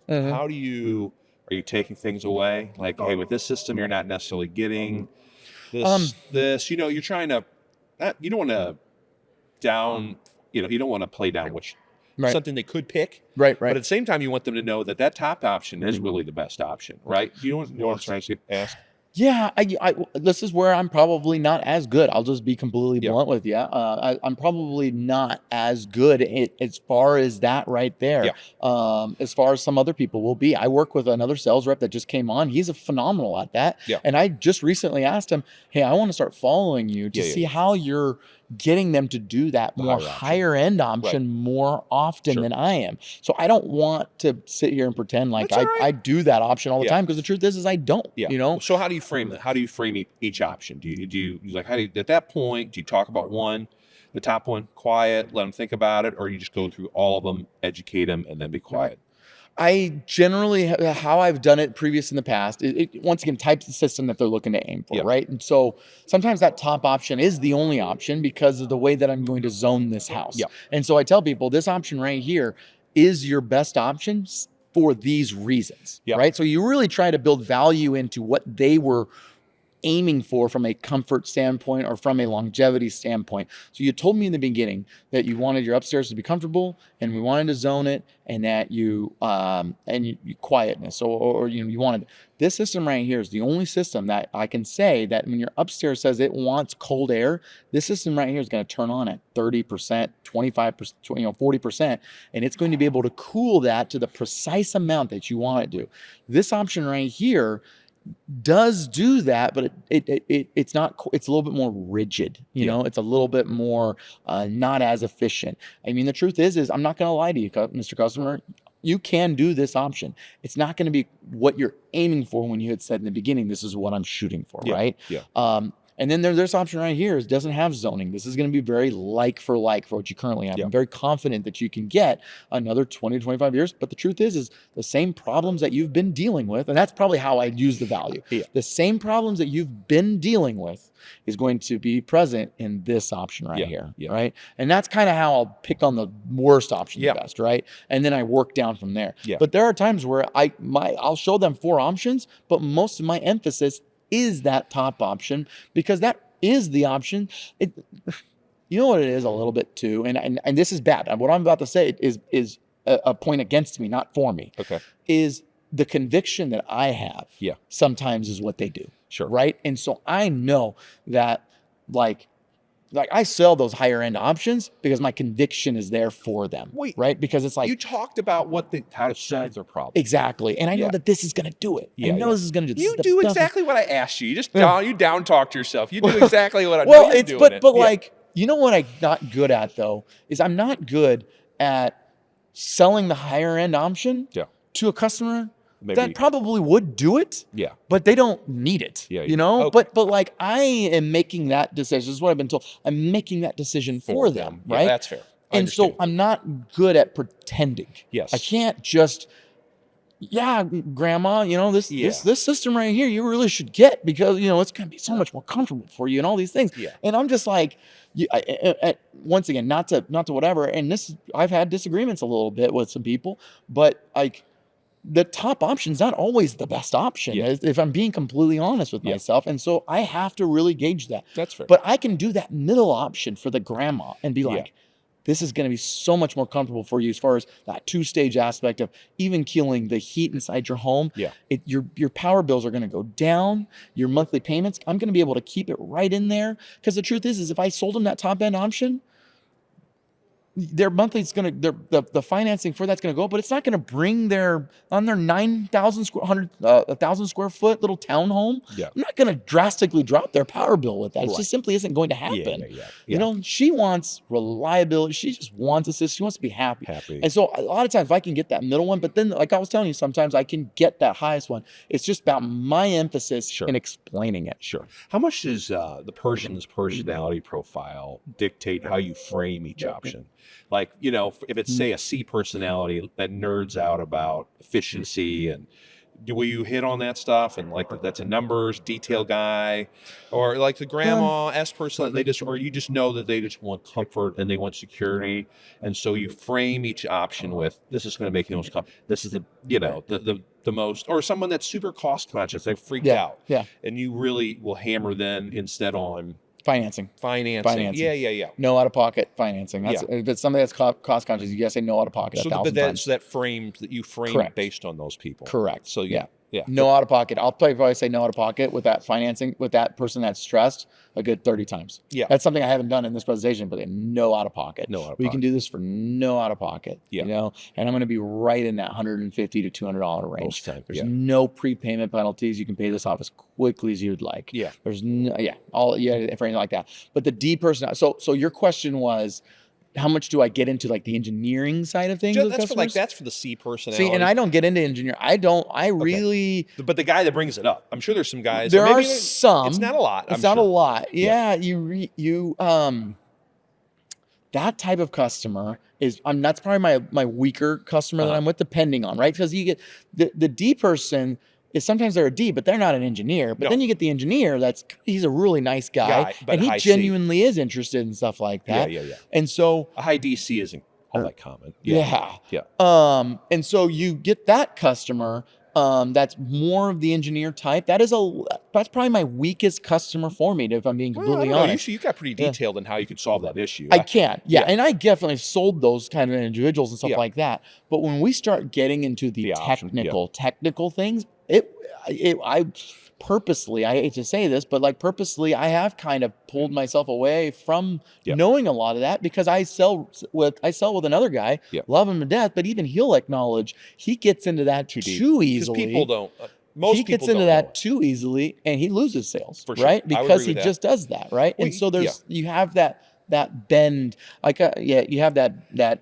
Speaker 1: how do you, are you taking things away? Like, hey, with this system, you're not necessarily getting this, you're trying to, you don't want to you don't want to play down which something they could pick.
Speaker 2: Right.
Speaker 1: But at the same time, you want them to know that top option is really the best option, right? You know what I'm trying to ask?
Speaker 2: Yeah, this is where I'm probably not as good. I'll just be completely blunt with you. I'm probably not as good as far as that right there. As far as some other people will be. I work with another sales rep that just came on. He's a phenomenal at that. And I just recently asked him, hey, I want to start following you to see how you're getting them to do that more higher end option more often than I am. So I don't want to sit here and pretend like I do that option all the time, because the truth is I don't.
Speaker 1: So how do you frame that? How do you frame each option? Do you like, at that point, do you talk about the top one, quiet, let them think about it, or you just go through all of them, educate them, and then be quiet?
Speaker 2: I generally, how I've done it previous in the past, once again, types the system that they're looking to aim for, right? And so sometimes that top option is the only option because of the way that I'm going to zone this house. And so I tell people, this option right here is your best option for these reasons, right? So you really try to build value into what they were aiming for from a comfort standpoint or from a longevity standpoint. So you told me in the beginning that you wanted your upstairs to be comfortable, and we wanted to zone it, and that you quietness, or you wanted this system right here is the only system that I can say that when your upstairs says it wants cold air, this system right here is going to turn on at 30%, 25%, 40%, and it's going to be able to cool that to the precise amount that you want it to. This option right here does do that, but it's not. It's a little bit more rigid. You know, it's a little bit more not as efficient. I mean, the truth is I'm not going to lie to you, Mr. Customer. You can do this option. It's not going to be what you're aiming for when you had said in the beginning, this is what I'm shooting for, right?
Speaker 1: Yeah.
Speaker 2: And then there's this option right here. It doesn't have zoning. This is going to be very like for what you currently have. I'm very confident that you can get another 20 to 25 years. But the truth is the same problems that you've been dealing with, and that's probably how I use the value. The same problems that you've been dealing with is going to be present in this option right here, right? And that's kind of how I'll pick on the worst option the best, right? And then I work down from there. But there are times where I'll show them 4 options, but most of my emphasis is that top option, because that is the option. You know what it is a little bit too, and this is bad. What I'm about to say is a point against me, not for me.
Speaker 1: Okay.
Speaker 2: Is the conviction that I have sometimes is what they do.
Speaker 1: Sure.
Speaker 2: Right? And so I know that like I sell those higher end options because my conviction is there for them.
Speaker 1: Wait,
Speaker 2: right? Because it's like
Speaker 1: you talked about how to solve their problem.
Speaker 2: Exactly. And I know that this is going to do it. I know this is going to do it.
Speaker 1: You do exactly what I asked you. You just down talk to yourself. You do exactly what I
Speaker 2: well, it's but like, you know what I'm not good at though, is I'm not good at selling the higher end option to a customer that probably would do it, but they don't need it, you know? Okay. But like I am making that decision. This is what I've been told. I'm making that decision for them, right?
Speaker 1: That's fair.
Speaker 2: And so I'm not good at pretending.
Speaker 1: Yes.
Speaker 2: I can't just, grandma, you know, this system right here, you really should get, because, you know, it's going to be so much more comfortable for you and all these things. And I'm just like, once again, not to whatever. And I've had disagreements a little bit with some people, but like, the top option is not always the best option, if I'm being completely honest with myself. And so I have to really gauge that.
Speaker 1: That's fair.
Speaker 2: But I can do that middle option for the grandma and be like, this is going to be so much more comfortable for you as far as that 2-stage aspect of even keeling the heat inside your home. Your power bills are going to go down. Your monthly payments, I'm going to be able to keep it right in there. Because the truth is if I sold them that top end option, their monthly is going to, the financing for that's going to go up, but it's not going to bring their 9,000 1,000 square foot little townhome. I'm not going to drastically drop their power bill with that. It just simply isn't going to happen. You know, she wants reliability. She just wants a system. She wants to be happy. And so a lot of times if I can get that middle one, but then like I was telling you, sometimes I can get that highest one. It's just about my emphasis in explaining it.
Speaker 1: How much does the person's personality profile dictate how you frame each option? Like, you know, if it's, say, a C personality that nerds out about efficiency, and will you hit on that stuff? And like, that's a numbers detail guy, or like the grandma S person, or you just know that they just want comfort and they want security. And so you frame each option with, this is going to make you the most comfortable. This is the most, or someone that's super cost conscious, they freaked out. And you really will hammer them instead on
Speaker 2: Financing.
Speaker 1: Yeah.
Speaker 2: No out-of-pocket financing. That's if it's somebody that's cost conscious, you gotta say no out-of-pocket.
Speaker 1: So that frames that you frame based on those people.
Speaker 2: Correct.
Speaker 1: So
Speaker 2: Yeah. No out of pocket. I'll probably say no out of pocket with that financing, with that person that's stressed a good 30 times.
Speaker 1: Yeah.
Speaker 2: That's something I haven't done in this presentation, but no out of pocket.
Speaker 1: No out of pocket.
Speaker 2: We can do this for no out of pocket.
Speaker 1: Yeah.
Speaker 2: You know, and I'm going to be right in that $150 to $200 range.
Speaker 1: Most times,
Speaker 2: There's no prepayment penalties. You can pay this off as quickly as you'd like.
Speaker 1: Yeah.
Speaker 2: There's for anything like that. But the D person, so your question was, how much do I get into like the engineering side of things?
Speaker 1: That's for the C personality.
Speaker 2: See, and I don't get into engineering. Really.
Speaker 1: But the guy that brings it up, I'm sure there's some guys.
Speaker 2: There are some.
Speaker 1: It's not a lot.
Speaker 2: It's not a lot. Yeah. You that type of customer is. That's probably my weaker customer that I'm with, depending on, right? Because you get the D person. Is sometimes they're a D, but they're not an engineer. But then you get the engineer he's a really nice guy and he genuinely is interested in stuff like that.
Speaker 1: Yeah.
Speaker 2: And so
Speaker 1: a high DC isn't all that common.
Speaker 2: Yeah. And so you get that customer That's more of the engineer type. That's probably my weakest customer for me, if I'm being completely honest.
Speaker 1: You got pretty detailed in how you could solve that issue.
Speaker 2: I can, and I definitely sold those kind of individuals and stuff like that. But when we start getting into the technical things, I purposely, I hate to say this, but like purposely, I have kind of pulled myself away from knowing a lot of that, because I sell with another guy, love him to death, but even he'll acknowledge he gets into that too easily.
Speaker 1: People don't.
Speaker 2: He gets into that too easily, and he loses sales, right? Because he just does that, right? And so you have that bend, like you have that.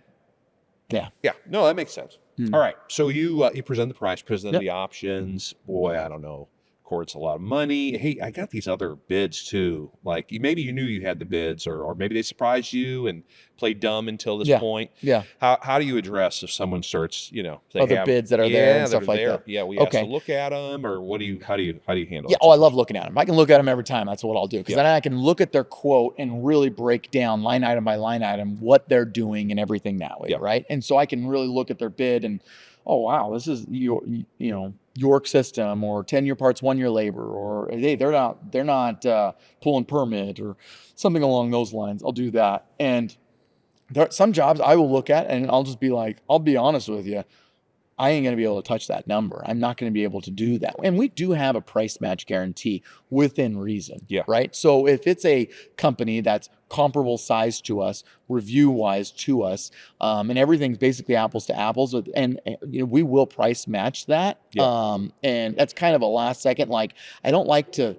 Speaker 1: Yeah, no, that makes sense. All right, so you present the price, present the options. Boy, I don't know. Cord's a lot of money. Hey, I got these other bids too. Like maybe you knew you had the bids, or maybe they surprised you and played dumb until this point.
Speaker 2: Yeah.
Speaker 1: How do you address if someone starts,
Speaker 2: other bids that are there and stuff like that?
Speaker 1: Yeah, we have to look at them, or how do you handle it?
Speaker 2: Yeah, I love looking at them. I can look at them every time. That's what I'll do, because then I can look at their quote and really break down line item by line item what they're doing and everything that way, right? And so I can really look at their bid and, oh wow, this is York system, or 10-year parts, 1-year labor, or hey, they're not pulling permit or something along those lines. I'll do that. And there are some jobs I will look at and I'll just be like, I'll be honest with you, I ain't going to be able to touch that number. I'm not going to be able to do that. And we do have a price match guarantee within reason, right? So if it's a company that's comparable size to us, review-wise to us, and everything's basically apples to apples, and we will price match that. And that's kind of a last second. Like, I don't like to.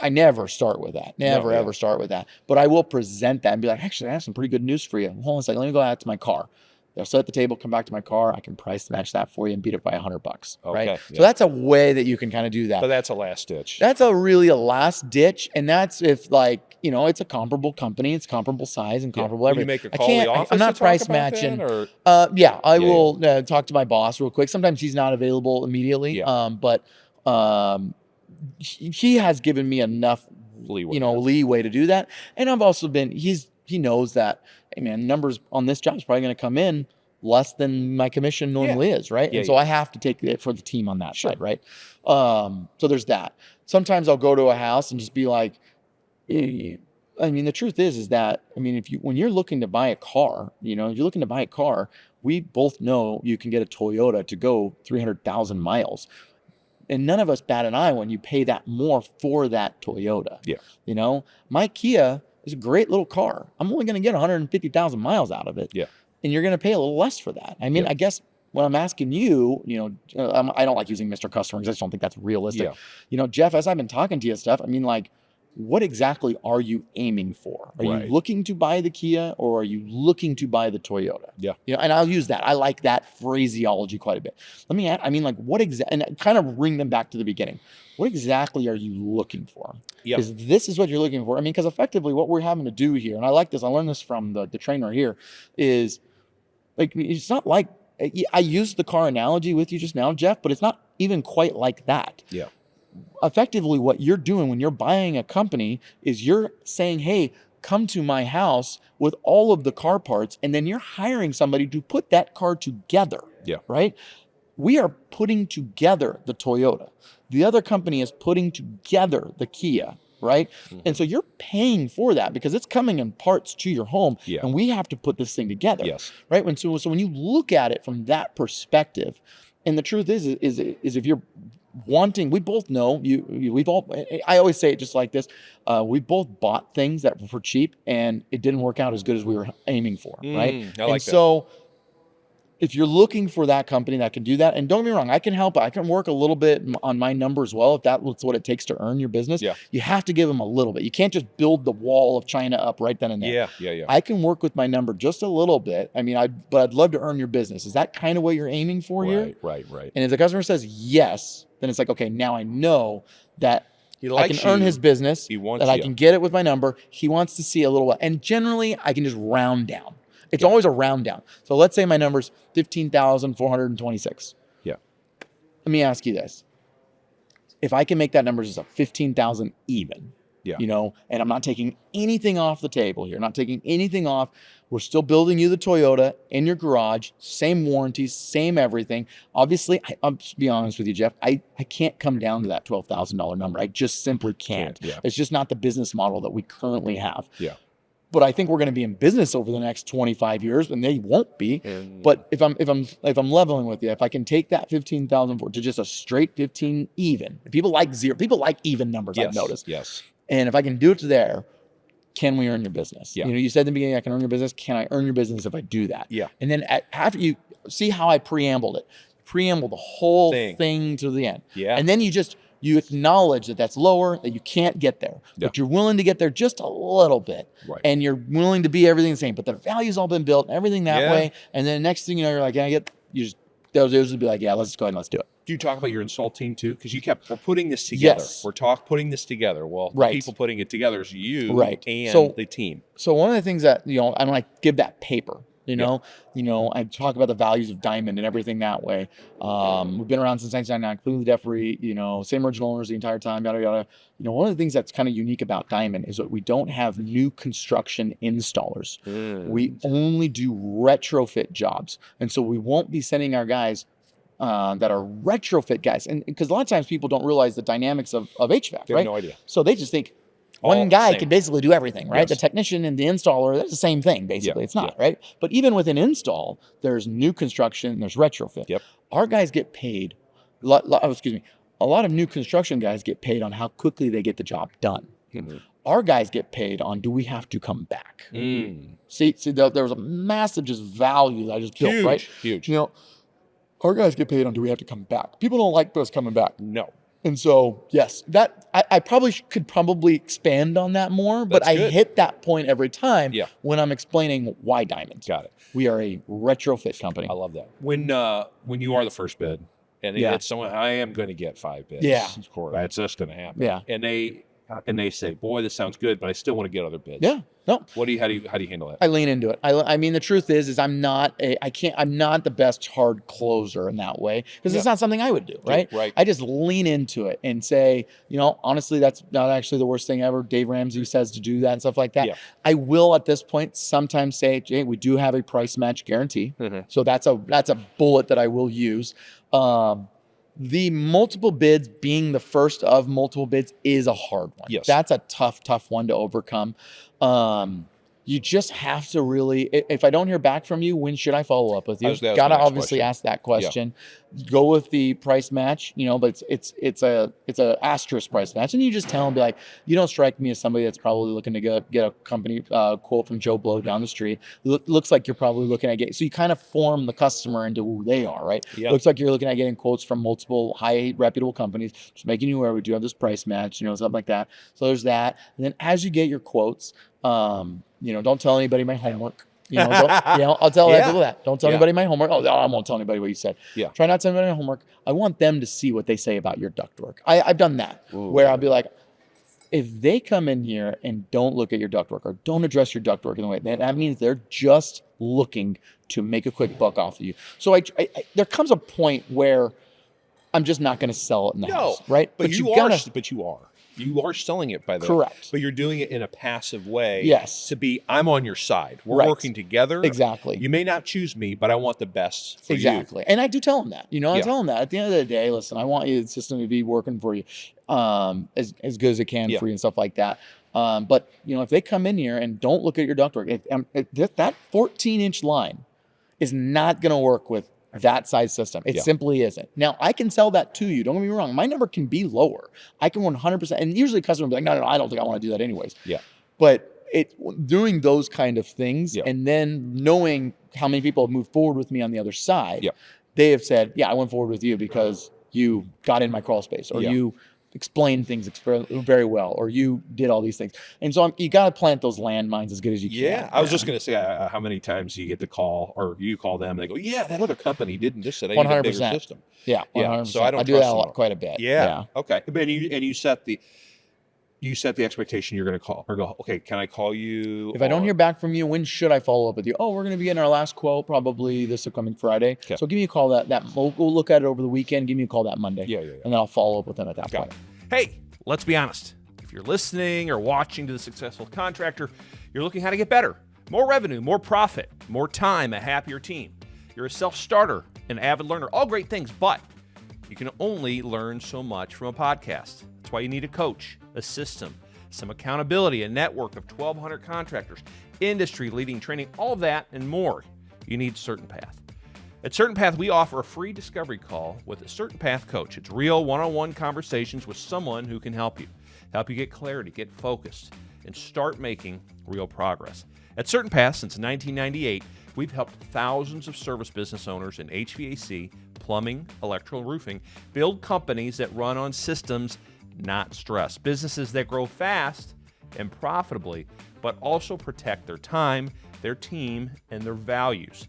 Speaker 2: I never start with that. Ever start with that. But I will present that and be like, actually, I have some pretty good news for you. Hold on a second. Let me go out to my car. They'll sit at the table, come back to my car. I can price match that for you and beat it by $100, right? So that's a way that you can kind of do that.
Speaker 1: So that's a last ditch.
Speaker 2: That's a last ditch, and that's if it's a comparable company, it's comparable size and comparable everything.
Speaker 1: Will you make a call to the office?
Speaker 2: I'm not
Speaker 1: to
Speaker 2: price
Speaker 1: talk about
Speaker 2: matching.
Speaker 1: That, or?
Speaker 2: I will talk to my boss real quick. Sometimes he's not available immediately, but he has given me enough leeway to do that. And I've also been he knows that, hey man, numbers on this job is probably going to come in less than my commission normally is, right? And so I have to take it for the team on that side, right? So there's that. Sometimes I'll go to a house and just be like, the truth is that, when you're looking to buy a car, we both know you can get a Toyota to go 300,000 miles. And none of us bat an eye when you pay that more for that Toyota. My Kia is a great little car. I'm only going to get 150,000 miles out of it. And you're going to pay a little less for that. I guess when I'm asking you, I don't like using Mr. Customer because I just don't think that's realistic. Jeff, as I've been talking to you and stuff, what exactly are you aiming for? Are you looking to buy the Kia, or are you looking to buy the Toyota? And I'll use that. I like that phraseology quite a bit. Let me add, what exactly, and kind of bring them back to the beginning. What exactly are you looking for? Because this is what you're looking for. Because effectively what we're having to do here, and I like this, I learned this from the trainer here, is it's not like, I used the car analogy with you just now, Jeff, but it's not even quite like that. Effectively what you're doing when you're buying a company is you're saying, hey, come to my house with all of the car parts, and then you're hiring somebody to put that car together, right? We are putting together the Toyota. The other company is putting together the Kia, right? And so you're paying for that because it's coming in parts to your home, and we have to put this thing together, right? So when you look at it from that perspective, and the truth is if you're wanting, we both know I always say it just like this, we both bought things that were for cheap and it didn't work out as good as we were aiming for, right? So if you're looking for that company that can do that, and don't get me wrong, I can help. I can work a little bit on my number as well, if that's what it takes to earn your business. You have to give them a little bit. You can't just build the wall of China up right then and there. I can work with my number just a little bit. But I'd love to earn your business. Is that kind of what you're aiming for here? Right. And if the customer says yes, then it's like, okay, now I know that I can earn his business, that I can get it with my number. He wants to see a little, and generally I can just round down. It's always a round down. So let's say my number's 15,426. Let me ask you this. If I can make that number just a 15,000 even,
Speaker 1: Yeah.
Speaker 2: You know, and I'm not taking anything off the table here. Not taking anything off. We're still building you the Toyota in your garage, same warranties, same everything. Obviously, I'm to be honest with you, Jeff, I can't come down to that $12,000 number. I just simply can't.
Speaker 1: Yeah.
Speaker 2: It's just not the business model that we currently have.
Speaker 1: Yeah.
Speaker 2: But I think we're going to be in business over the next 25 years, and they won't be. But if I'm leveling with you, if I can take that 15,000 to just a straight 15 even, people like zero, people like even numbers.
Speaker 1: Yes.
Speaker 2: I've noticed.
Speaker 1: Yes.
Speaker 2: And if I can do it to there, can we earn your business?
Speaker 1: Yeah.
Speaker 2: You know, you said in the beginning, I can earn your business. Can I earn your business if I do that?
Speaker 1: Yeah.
Speaker 2: And then after you see how I preambled it, preamble the whole thing to the end.
Speaker 1: Yeah.
Speaker 2: And then you acknowledge that that's lower, that you can't get there, but you're willing to get there just a little bit.
Speaker 1: Right.
Speaker 2: And you're willing to be everything the same, but the value's all been built and everything that way. And then next thing you know, you're like, those would be like, yeah, let's go ahead and let's do it.
Speaker 1: Do you talk about your install team too? Because we're putting this together.
Speaker 2: Yes.
Speaker 1: We're putting this together. Well, the people putting it together is you and the team.
Speaker 2: So one of the things that, you know, I don't like give that paper. You know, I talk about the values of Diamond and everything that way. We've been around since 1999, completely debt-free, you know, same original owners the entire time, yada, yada. You know, one of the things that's kind of unique about Diamond is that we don't have new construction installers. We only do retrofit jobs. And so we won't be sending our guys that are retrofit guys. And because a lot of times people don't realize the dynamics of HVAC,
Speaker 1: They
Speaker 2: right?
Speaker 1: have no idea.
Speaker 2: So they just think, one guy can basically do everything, right? The technician and the installer, that's the same thing, basically. It's not, right? But even within install, there's new construction, there's retrofit.
Speaker 1: Yep.
Speaker 2: Our guys get paid, a lot of new construction guys get paid on how quickly they get the job done. Our guys get paid on, do we have to come back? See, there was a massive just value that I just built, right?
Speaker 1: Huge.
Speaker 2: You know, our guys get paid on, do we have to come back? People don't like us coming back.
Speaker 1: No.
Speaker 2: And so, yes, that I could probably expand on that more, but
Speaker 1: That's
Speaker 2: I
Speaker 1: good.
Speaker 2: hit that point every time when I'm explaining why diamonds.
Speaker 1: Got it.
Speaker 2: We are a retrofit company.
Speaker 1: I love that. When you are the first bid, and it's someone, I am going to get 5 bids.
Speaker 2: Yeah.
Speaker 1: Of course, that's just going to happen.
Speaker 2: Yeah.
Speaker 1: And they say, boy, this sounds good, but I still want to get other bids.
Speaker 2: Yeah. No.
Speaker 1: How do you handle that?
Speaker 2: I lean into it. I mean, the truth is I'm not the best hard closer in that way because it's not something I would do, right?
Speaker 1: Right.
Speaker 2: I just lean into it and say, you know, honestly, that's not actually the worst thing ever. Dave Ramsey says to do that and stuff like that.
Speaker 1: Yeah.
Speaker 2: I will at this point sometimes say, Jay, we do have a price match guarantee. So that's a bullet that I will use. The multiple bids being the first of multiple bids is a hard one.
Speaker 1: Yes.
Speaker 2: That's a tough one to overcome. You just have to really, if I don't hear back from you, when should I follow up with you?
Speaker 1: That was my
Speaker 2: Gotta
Speaker 1: next
Speaker 2: obviously
Speaker 1: question.
Speaker 2: ask that question. Go with the price match, you know, but it's a asterisk price match. And you just tell them, be like, you don't strike me as somebody that's probably looking to get a company quote from Joe Blow down the street. Looks like you're probably looking at so you kind of form the customer into who they are, right?
Speaker 1: Yeah.
Speaker 2: Looks like you're looking at getting quotes from multiple high reputable companies, just making you aware we do have this price match, you know, something like that. So there's that. And then as you get your quotes, you know, don't tell anybody my homework. You know, I'll tell people that. Don't tell anybody my homework. Oh, I won't tell anybody what you said.
Speaker 1: Yeah.
Speaker 2: Try not to tell anybody my homework. I want them to see what they say about your ductwork. I've done that where I'll be like, if they come in here and don't look at your ductwork or don't address your ductwork in the way, that means they're just looking to make a quick buck off of you. So there comes a point where I'm just not going to sell it in the house, right?
Speaker 1: But you are. You are selling it by the
Speaker 2: Correct.
Speaker 1: But you're doing it in a passive way.
Speaker 2: Yes.
Speaker 1: To be, I'm on your side. We're working together.
Speaker 2: Exactly.
Speaker 1: You may not choose me, but I want the best for you.
Speaker 2: Exactly. And I do tell them that. You know, I tell them that at the end of the day, listen, I want the system to be working for you as good as it can for you and stuff like that. But, you know, if they come in here and don't look at your ductwork, that 14-inch line is not going to work with that size system. It simply isn't. Now, I can sell that to you. Don't get me wrong. My number can be lower. I can 100%. And usually customers will be like, no, I don't think I want to do that anyways.
Speaker 1: Yeah.
Speaker 2: But doing those kind of things and then knowing how many people have moved forward with me on the other side, they have said, I went forward with you because you got in my crawl space or you explained things very well, or you did all these things. And so you got to plant those landmines as good as you can.
Speaker 1: Yeah. I was just going to say how many times you get the call or you call them and they go, that other company didn't just say they need a bigger system.
Speaker 2: Yeah. 100%.
Speaker 1: So I don't
Speaker 2: do
Speaker 1: trust
Speaker 2: that
Speaker 1: them.
Speaker 2: quite a bit.
Speaker 1: Yeah. Okay. And you set the expectation you're going to call or go, okay, can I call you?
Speaker 2: If I don't hear back from you, when should I follow up with you? Oh, we're going to be getting our last quote probably this upcoming Friday. Okay. So give me a call we'll look at it over the weekend. Give me a call that Monday.
Speaker 1: Yeah.
Speaker 2: And then I'll follow up with them at that point.
Speaker 1: Hey, let's be honest. If you're listening or watching to the successful contractor, you're looking how to get better. More revenue, more profit, more time, a happier team. You're a self-starter, an avid learner, all great things, but you can only learn so much from a podcast. That's why you need a coach, a system, some accountability, a network of 1,200 contractors, industry-leading training, all of that and more. You need CertainPath. At CertainPath, we offer a free discovery call with a CertainPath coach. It's real one-on-one conversations with someone who can help you get clarity, get focused, and start making real progress. At CertainPath, since 1998, we've helped thousands of service business owners in HVAC, plumbing, electrical, roofing build companies that run on systems, not stress. Businesses that grow fast and profitably, but also protect their time, their team, and their values.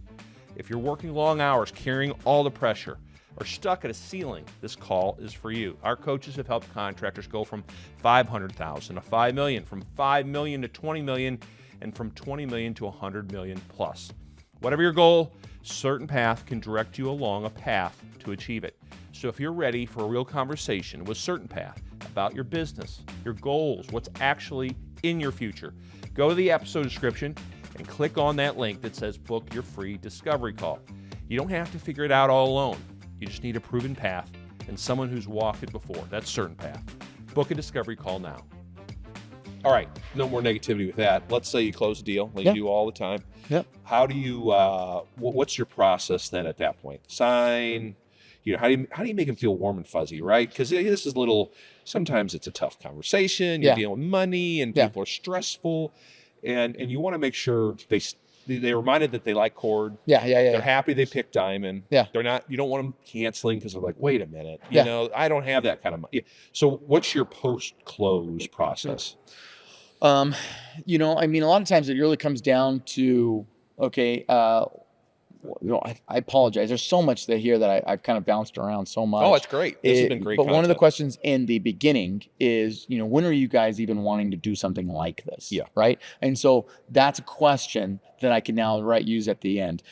Speaker 1: If you're working long hours, carrying all the pressure, or stuck at a ceiling, this call is for you. Our coaches have helped contractors go from $500,000 to $5 million, from $5 million to $20 million, and from $20 million to $100 million plus. Whatever your goal, CertainPath can direct you along a path to achieve it. So if you're ready for a real conversation with CertainPath about your business, your goals, what's actually in your future, go to the episode description and click on that link that says book your free discovery call. You don't have to figure it out all alone. You just need a proven path and someone who's walked it before. That's CertainPath. Book a discovery call now. All right, no more negativity with that. Let's say you close a deal, like you do all the time.
Speaker 2: Yep.
Speaker 1: How do you? What's your process then at that point? Sign. How do you make them feel warm and fuzzy, right? Because this is sometimes it's a tough conversation. You're dealing with money, and people are stressful, and you want to make sure they're reminded that they like Cord. They're happy they picked Diamond. They're not. You don't want them canceling because they're like, wait a minute, I don't have that kind of money. So what's your post-close process?
Speaker 2: A lot of times it really comes down to, I apologize. There's so much here that I've kind of bounced around so much.
Speaker 1: Oh, it's great. This has been great.
Speaker 2: But one of the questions in the beginning is, when are you guys even wanting to do something like this? Right. And so that's a question that I can now use at the end.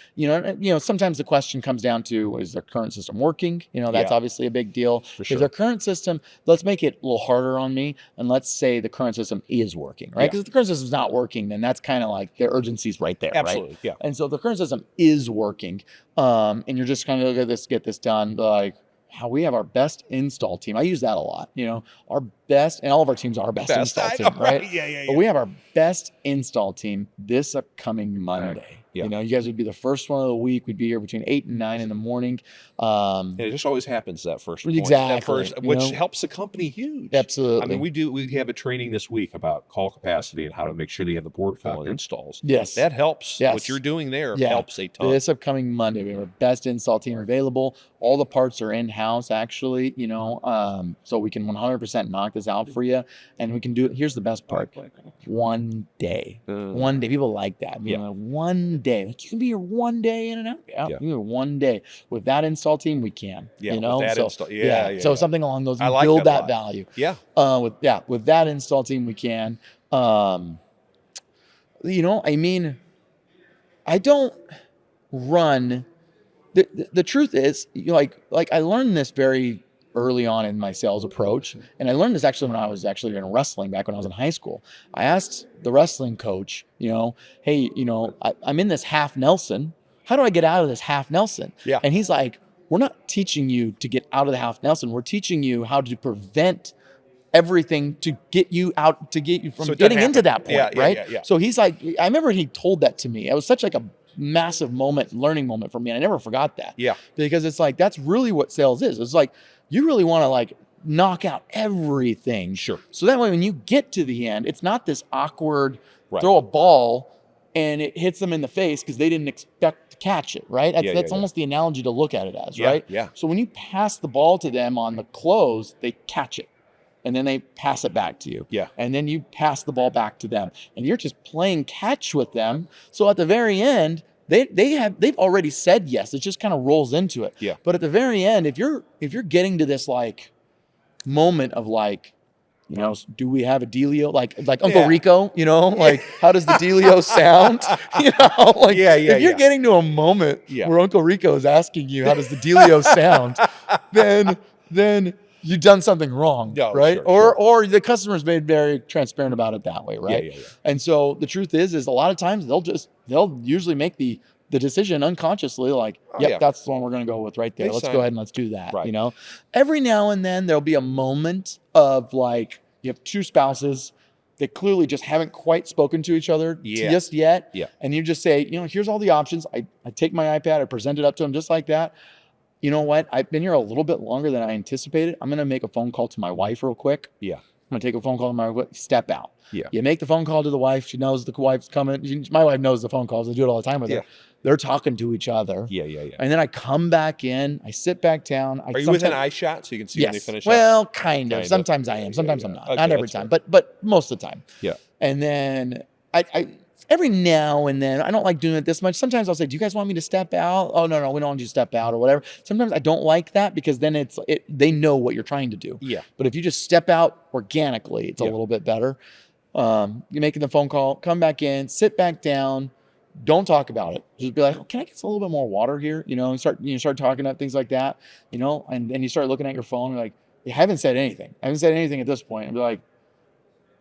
Speaker 2: Sometimes the question comes down to, is their current system working? That's obviously a big deal. Is their current system, let's make it a little harder on me, and let's say the current system is working, right? Because if the current system is not working, then that's kind of like their urgency's right there,
Speaker 1: Absolutely,
Speaker 2: right? And so if the current system is working, and you're just kind of get this done, like how we have our best install team. I use that a lot, our best, and all of our teams are our best install team, right? But we have our best install team this upcoming Monday. You guys would be the first one of the week. We'd be here between 8 and 9 in the morning.
Speaker 1: And it just always happens that first point.
Speaker 2: Exactly.
Speaker 1: Which helps the company huge.
Speaker 2: Absolutely.
Speaker 1: I mean, we have a training this week about call capacity and how to make sure they have the board full of installs.
Speaker 2: Yes.
Speaker 1: That helps. What you're doing there helps a ton.
Speaker 2: This upcoming Monday, we have our best install team available. All the parts are in-house, actually, so we can 100% knock this out for you. And we can do it. Here's the best part. One day. One day. People like that. One day. You can be here one day in and out. You can be here one day. With that install team, we can. So something along those lines. Build that value. With that install team, we can. I don't run. The truth is, like I learned this very early on in my sales approach, and I learned this actually when I was actually in wrestling back when I was in high school. I asked the wrestling coach, hey, I'm in this half Nelson. How do I get out of this half Nelson? And he's like, we're not teaching you to get out of the half Nelson. We're teaching you how to prevent everything to get you out, to get you from getting into that point, right? So he's like, I remember he told that to me. It was such like a massive learning moment for me. And I never forgot that. Because it's like, that's really what sales is. It's like, you really want to knock out everything.
Speaker 1: Sure.
Speaker 2: So that way, when you get to the end, it's not this awkward throw a ball and it hits them in the face because they didn't expect to catch it, right? That's almost the analogy to look at it as, right? So when you pass the ball to them on the close, they catch it. And then they pass it back to you. And then you pass the ball back to them. And you're just playing catch with them. So at the very end, they've already said yes. It just kind of rolls into it. But at the very end, if you're getting to this moment of do we have a dealio? Like Uncle Rico, how does the dealio sound? If you're getting to a moment where Uncle Rico is asking you, how does the dealio sound? then you've done something wrong,
Speaker 1: No,
Speaker 2: right?
Speaker 1: sure.
Speaker 2: Or the customer's made very transparent about it that way, right?
Speaker 1: Yeah.
Speaker 2: And so the truth is a lot of times they'll usually make the decision unconsciously, like, yep, that's the one we're going to go with right there.
Speaker 1: They
Speaker 2: Let's
Speaker 1: sign
Speaker 2: go
Speaker 1: it.
Speaker 2: ahead and let's do that.
Speaker 1: Right.
Speaker 2: You know, every now and then there'll be a moment of like, you have two spouses that clearly just haven't quite spoken to each other just yet.
Speaker 1: Yeah.
Speaker 2: And you just say, you know, here's all the options. I take my iPad, I present it up to them just like that. You know what? I've been here a little bit longer than I anticipated. I'm going to make a phone call to my wife real quick.
Speaker 1: Yeah.
Speaker 2: I'm going to take a phone call to my wife, step out.
Speaker 1: Yeah.
Speaker 2: You make the phone call to the wife. She knows the wife's coming. My wife knows the phone calls. I do it all the time with her. They're talking to each other.
Speaker 1: Yeah.
Speaker 2: And then I come back in. I sit back down.
Speaker 1: Are you within eye shot so you can see when they finish up?
Speaker 2: Well, kind of. Sometimes I am. Sometimes I'm not.
Speaker 1: Okay,
Speaker 2: not every time, but most of the time.
Speaker 1: Yeah.
Speaker 2: And then I every now and then, I don't like doing it this much. Sometimes I'll say, do you guys want me to step out? Oh, no, we don't want you to step out or whatever. Sometimes I don't like that because then they know what you're trying to do.
Speaker 1: Yeah.
Speaker 2: But if you just step out organically, it's a little bit better. You're making the phone call, come back in, sit back down. Don't talk about it. Just be like, oh, can I get a little bit more water here? You know, and start talking about things like that, you know, and you start looking at your phone and like, I haven't said anything. I haven't said anything at this point. And be like,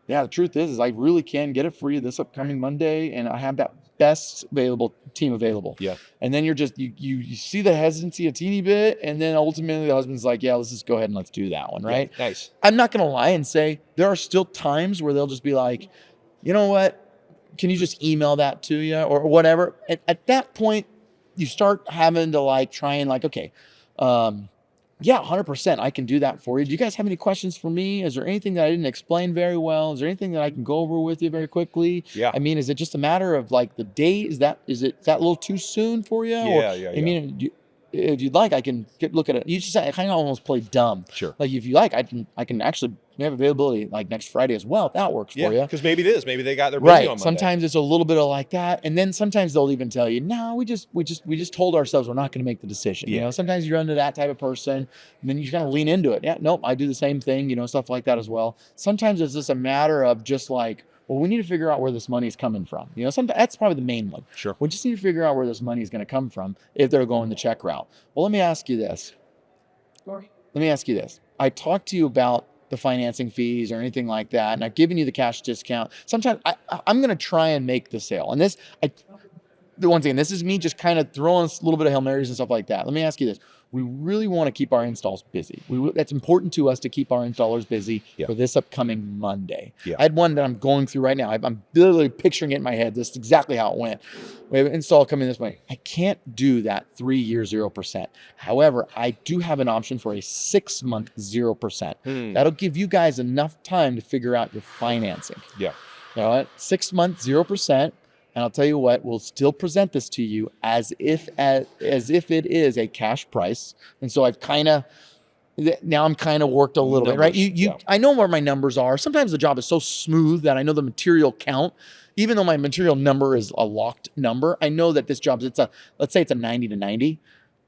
Speaker 2: yeah, the truth is I really can get it for you this upcoming Monday, and I have that best available team available.
Speaker 1: Yeah.
Speaker 2: And then you're just you see the hesitancy a teeny bit, and then ultimately the husband's like, yeah, let's just go ahead and let's do that one, right?
Speaker 1: Yeah, nice.
Speaker 2: I'm not gonna lie and say there are still times where they'll just be like, you know what? Can you just email that to you or whatever? At that point, you start having to like try and like, okay, yeah, 100%. I can do that for you. Do you guys have any questions for me? Is there anything that I didn't explain very well? Is there anything that I can go over with you very quickly?
Speaker 1: Yeah.
Speaker 2: I mean, is it just a matter of like the date? Is that a little too soon for you?
Speaker 1: Yeah.
Speaker 2: I mean, if you'd like, I can look at it. You just kind of almost play dumb.
Speaker 1: Sure.
Speaker 2: Like if you like, I can actually have availability like next Friday as well if that works for you.
Speaker 1: Because maybe it is. Maybe they got their busy
Speaker 2: Right.
Speaker 1: on Monday.
Speaker 2: Sometimes it's a little bit of like that, and then sometimes they'll even tell you, "No, we just told ourselves we're not going to make the decision."
Speaker 1: Yeah.
Speaker 2: You know, sometimes you run into that type of person, and then you kind of lean into it. Yeah, nope, I do the same thing. You know, stuff like that as well. Sometimes it's just a matter of just like, well, we need to figure out where this money is coming from. You know, that's probably the main one.
Speaker 1: Sure.
Speaker 2: We just need to figure out where this money is going to come from if they're going the check route. Well, let me ask you this. I talked to you about the financing fees or anything like that, and I've given you the cash discount. Sometimes I'm going to try and make the sale. And this is me just kind of throwing a little bit of Hail Marys and stuff like that. Let me ask you this. We really want to keep our installs busy. That's important to us to keep our installers busy for this upcoming Monday.
Speaker 1: Yeah.
Speaker 2: I had one that I'm going through right now. I'm literally picturing it in my head. This is exactly how it went. We have an install coming this way. I can't do that 3-year 0%. However, I do have an option for a 6-month 0%. That'll give you guys enough time to figure out your financing.
Speaker 1: Yeah.
Speaker 2: You know what? 6-month 0%. And I'll tell you what, we'll still present this to you as if it is a cash price. And so I'm kind of worked a little bit, right? I know where my numbers are. Sometimes the job is so smooth that I know the material count. Even though my material number is a locked number, I know that this job, let's say it's a 90 to 90.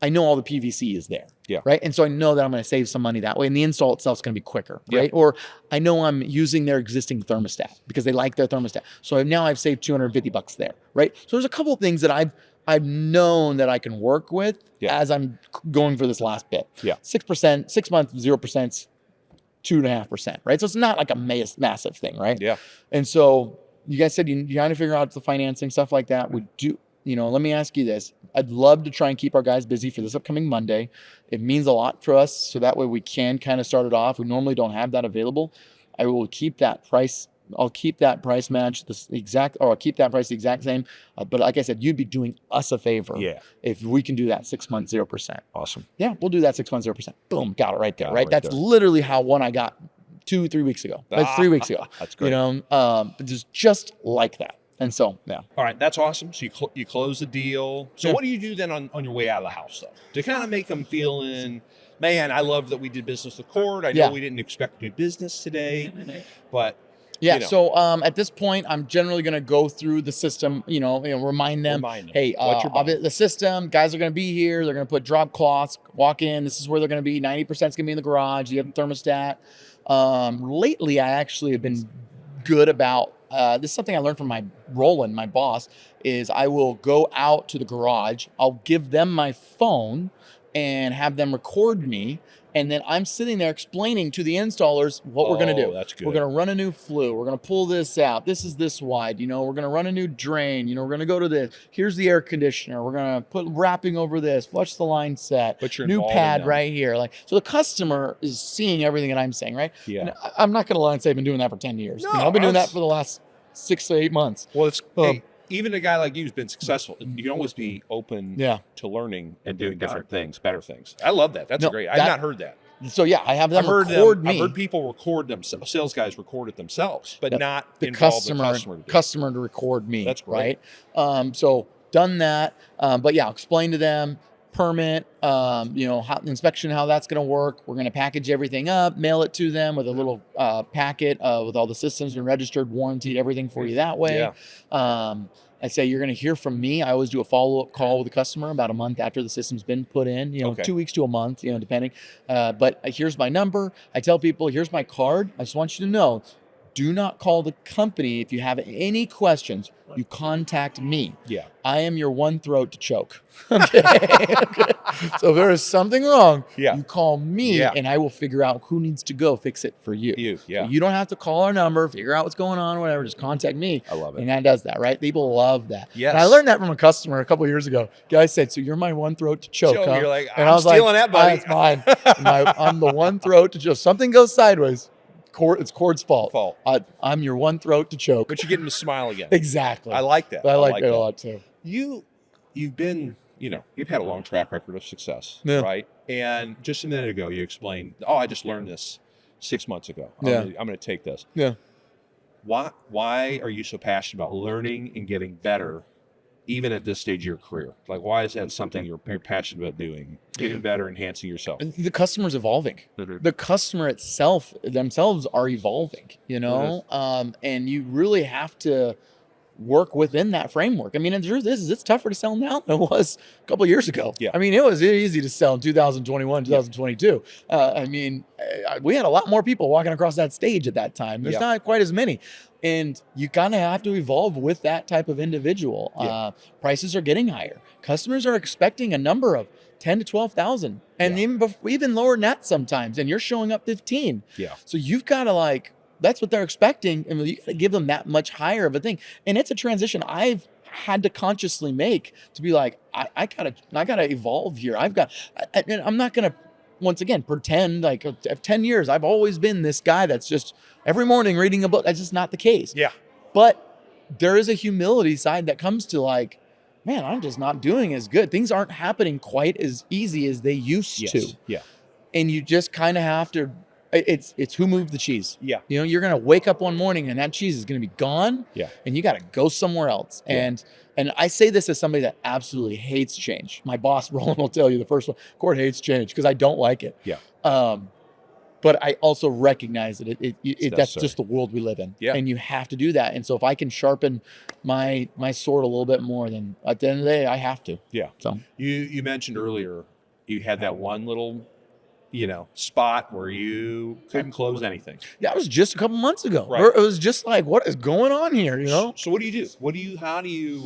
Speaker 2: I know all the PVC is there, right? And so I know that I'm going to save some money that way. And the install itself is going to be quicker, right? Or I know I'm using their existing thermostat because they like their thermostat. So now I've saved $250 there, right? So there's a couple of things that I've known that I can work with as I'm going for this last bit. 6%, 6 months, 0%, 2.5%, right? So it's not like a massive thing, right?
Speaker 1: Yeah.
Speaker 2: And so you guys said you trying to figure out the financing, stuff like that. Let me ask you this. I'd love to try and keep our guys busy for this upcoming Monday. It means a lot for us, so that way we can kind of start it off. We normally don't have that available. I will keep that price. I'll keep that price match I'll keep that price the exact same. But like I said, you'd be doing us a favor if we can do that 6-month 0%.
Speaker 1: Awesome.
Speaker 2: Yeah, we'll do that 6-month 0%. Boom, got it right there, right? That's
Speaker 1: there.
Speaker 2: literally how one I got 2-3 weeks ago. That's 3 weeks ago.
Speaker 1: That's great.
Speaker 2: You know, just like that. And so, yeah.
Speaker 1: All right, that's awesome. So you close the deal. So what do you do then on your way out of the house, though, to kind of make them feel man, I love that we did business with Cord. I know we didn't expect to do business today, but
Speaker 2: So at this point, I'm generally going to go through the system, remind them, hey, the system, guys are going to be here. They're going to put drop cloths, walk in. This is where they're going to be. 90% is going to be in the garage. You have the thermostat. Lately, I actually have been good about, this is something I learned from Roland, my boss, is I will go out to the garage. I'll give them my phone and have them record me. And then I'm sitting there explaining to the installers what we're going to do.
Speaker 1: That's good.
Speaker 2: We're going to run a new flue. We're going to pull this out. This is this wide. We're going to run a new drain. We're going to go to this. Here's the air conditioner. We're going to put wrapping over this. Watch the line set.
Speaker 1: But you're
Speaker 2: new
Speaker 1: involved in
Speaker 2: pad
Speaker 1: them.
Speaker 2: right here. So the customer is seeing everything that I'm saying, right?
Speaker 1: Yeah.
Speaker 2: And I'm not going to lie and say I've been doing that for 10 years.
Speaker 1: No,
Speaker 2: I've been doing that
Speaker 1: that's-
Speaker 2: for the last 6 to 8 months.
Speaker 1: Well, it's hey, even a guy like you who's been successful, you can always be open
Speaker 2: Yeah.
Speaker 1: to learning and doing different things, better things. I love that. That's
Speaker 2: No,
Speaker 1: great. I've
Speaker 2: that-
Speaker 1: not heard that.
Speaker 2: So yeah, I have them
Speaker 1: I've
Speaker 2: record me.
Speaker 1: I've heard people record themselves. Sales guys record it themselves, but
Speaker 2: Yep.
Speaker 1: not
Speaker 2: the
Speaker 1: involve
Speaker 2: customer,
Speaker 1: the customer. To do it.
Speaker 2: customer to record me.
Speaker 1: That's great.
Speaker 2: Right. So done that. But yeah, I'll explain to them permit, how inspection, how that's going to work. We're going to package everything up, mail it to them with a little packet with all the systems been registered, warranted, everything for you that way.
Speaker 1: Yeah.
Speaker 2: I say you're going to hear from me. I always do a follow-up call with the customer about a month after the system's been put in,
Speaker 1: Okay.
Speaker 2: 2 weeks to a month, depending. But here's my number. I tell people, here's my card. I just want you to know, do not call the company if you have any questions. You contact me.
Speaker 1: Yeah.
Speaker 2: I am your one throat to choke. Okay. So if there is something wrong,
Speaker 1: Yeah.
Speaker 2: you call me
Speaker 1: Yeah.
Speaker 2: and I will figure out who needs to go fix it for you.
Speaker 1: Yeah.
Speaker 2: So you don't have to call our number, figure out what's going on, whatever. Just contact me.
Speaker 1: I love it.
Speaker 2: And that does that, right? People love that.
Speaker 1: Yes.
Speaker 2: And I learned that from a customer a couple of years ago. Guy said, "So you're my one throat to choke, huh?"
Speaker 1: You're like,
Speaker 2: And
Speaker 1: I'm
Speaker 2: I was
Speaker 1: stealing
Speaker 2: like,
Speaker 1: that, buddy.
Speaker 2: That's mine. I'm the one throat to choke. Something goes sideways. It's Cord's fault. I'm your one throat to choke.
Speaker 1: But you get him to smile again.
Speaker 2: Exactly.
Speaker 1: I like that.
Speaker 2: I like that a lot too.
Speaker 1: You've been, you've had a long track record of success,
Speaker 2: Yeah.
Speaker 1: right? And just a minute ago, you explained, I just learned this 6 months ago.
Speaker 2: Yeah.
Speaker 1: I'm going to take this.
Speaker 2: Yeah.
Speaker 1: Why are you so passionate about learning and getting better, even at this stage of your career? Like, why is that something you're passionate about doing? Getting better, enhancing yourself.
Speaker 2: The customer's evolving.
Speaker 1: Mhm.
Speaker 2: The customer themselves are evolving, and you really have to work within that framework. I mean, and the truth is it's tougher to sell now than it was a couple of years ago.
Speaker 1: Yeah.
Speaker 2: I mean, it was easy to sell in 2021, 2022. We had a lot more people walking across that stage at that time. There's
Speaker 1: Yeah.
Speaker 2: not quite as many. And you kind of have to evolve with that type of individual.
Speaker 1: Yeah.
Speaker 2: Prices are getting higher. Customers are expecting a number of 10 to 12,000 and even lower than that sometimes. And you're showing up 15.
Speaker 1: Yeah.
Speaker 2: So you've got to that's what they're expecting. And you got to give them that much higher of a thing. And it's a transition I've had to consciously make to be like, I gotta evolve here. And I'm not going to, once again, pretend like 10 years, I've always been this guy that's just every morning reading a book. That's just not the case.
Speaker 1: Yeah.
Speaker 2: But there is a humility side that comes to man, I'm just not doing as good. Things aren't happening quite as easy as they used to.
Speaker 1: Yeah.
Speaker 2: And you just kind of have to, it's who moved the cheese.
Speaker 1: Yeah.
Speaker 2: You're going to wake up one morning and that cheese is going to be gone.
Speaker 1: Yeah.
Speaker 2: And you got to go somewhere else.
Speaker 1: Yeah.
Speaker 2: And I say this as somebody that absolutely hates change. My boss, Roland, will tell you the first one, Cord hates change because I don't like it.
Speaker 1: Yeah.
Speaker 2: But I also recognize that that's
Speaker 1: necessary.
Speaker 2: just the world we live in.
Speaker 1: Yeah.
Speaker 2: And you have to do that. And so if I can sharpen my sword a little bit more, then at the end of the day, I have to.
Speaker 1: Yeah.
Speaker 2: So
Speaker 1: You mentioned earlier you had that one little, spot where you couldn't close anything.
Speaker 2: yeah, it was just a couple months ago.
Speaker 1: Right.
Speaker 2: Where it was just like, what is going on here?
Speaker 1: So what do you do? How do you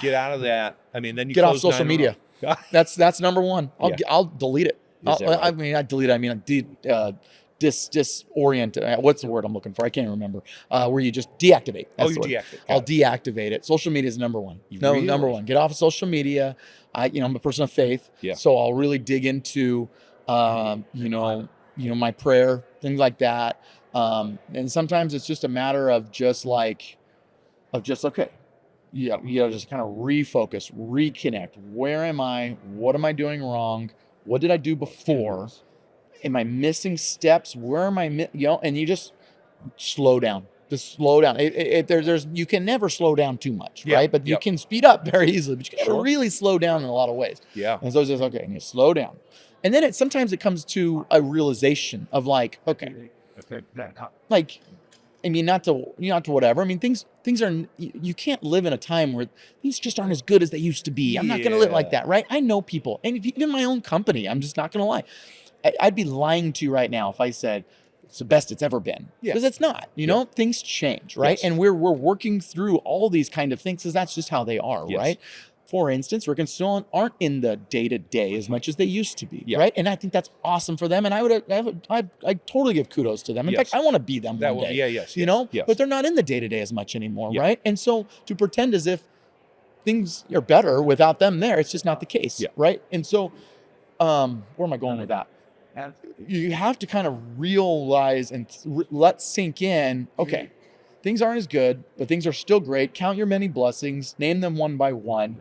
Speaker 1: get out of that? I mean, then you
Speaker 2: Get off
Speaker 1: close
Speaker 2: social
Speaker 1: 911.
Speaker 2: media. That's number one. I'll delete it.
Speaker 1: Is that right?
Speaker 2: I mean, I delete it. I mean, disorient. What's the word I'm looking for? I can't remember. Where you just deactivate. That's the word.
Speaker 1: deactivate.
Speaker 2: I'll deactivate it. Social media is number one.
Speaker 1: Really?
Speaker 2: Number one. Get off of social media. I'm a person of faith.
Speaker 1: Yeah.
Speaker 2: So I'll really dig into, my prayer, things like that. And sometimes it's just a matter of okay. Yeah, just kind of refocus, reconnect. Where am I? What am I doing wrong? What did I do before? Am I missing steps? Where am I? And you just slow down. Just slow down. You can never slow down too much,
Speaker 1: Yeah,
Speaker 2: right? But you
Speaker 1: yep.
Speaker 2: can speed up very easily. But you can
Speaker 1: Sure.
Speaker 2: never really slow down in a lot of ways.
Speaker 1: Yeah.
Speaker 2: And so it's just okay. And you slow down. And then sometimes it comes to a realization of okay, I mean, not to whatever. I mean, things are, you can't live in a time where things just aren't as good as they used to be. I'm not going to live like that, right? I know people, and even my own company, I'm just not going to lie. I'd be lying to you right now if I said it's the best it's ever been.
Speaker 1: Yeah.
Speaker 2: Because it's not, things change, right?
Speaker 1: Yes.
Speaker 2: And we're working through all these kind of things because that's just how they are,
Speaker 1: Yes.
Speaker 2: right? for instance, Rick and Stone aren't in the day-to-day as much as they used to be,
Speaker 1: Yeah.
Speaker 2: right? And I think that's awesome for them. And I totally give kudos to them. In
Speaker 1: Yes.
Speaker 2: fact, I want to be them
Speaker 1: That
Speaker 2: one
Speaker 1: will,
Speaker 2: day.
Speaker 1: yeah, yes,
Speaker 2: You
Speaker 1: yes,
Speaker 2: know,
Speaker 1: yes.
Speaker 2: but they're not in the day-to-day as much anymore,
Speaker 1: Yeah.
Speaker 2: right? And so to pretend as if things are better without them there, it's just not the case,
Speaker 1: Yeah.
Speaker 2: right? And so, where am I going with that? You have to kind of realize and let sink in, okay, things aren't as good, but things are still great. Count your many blessings, name them one by one,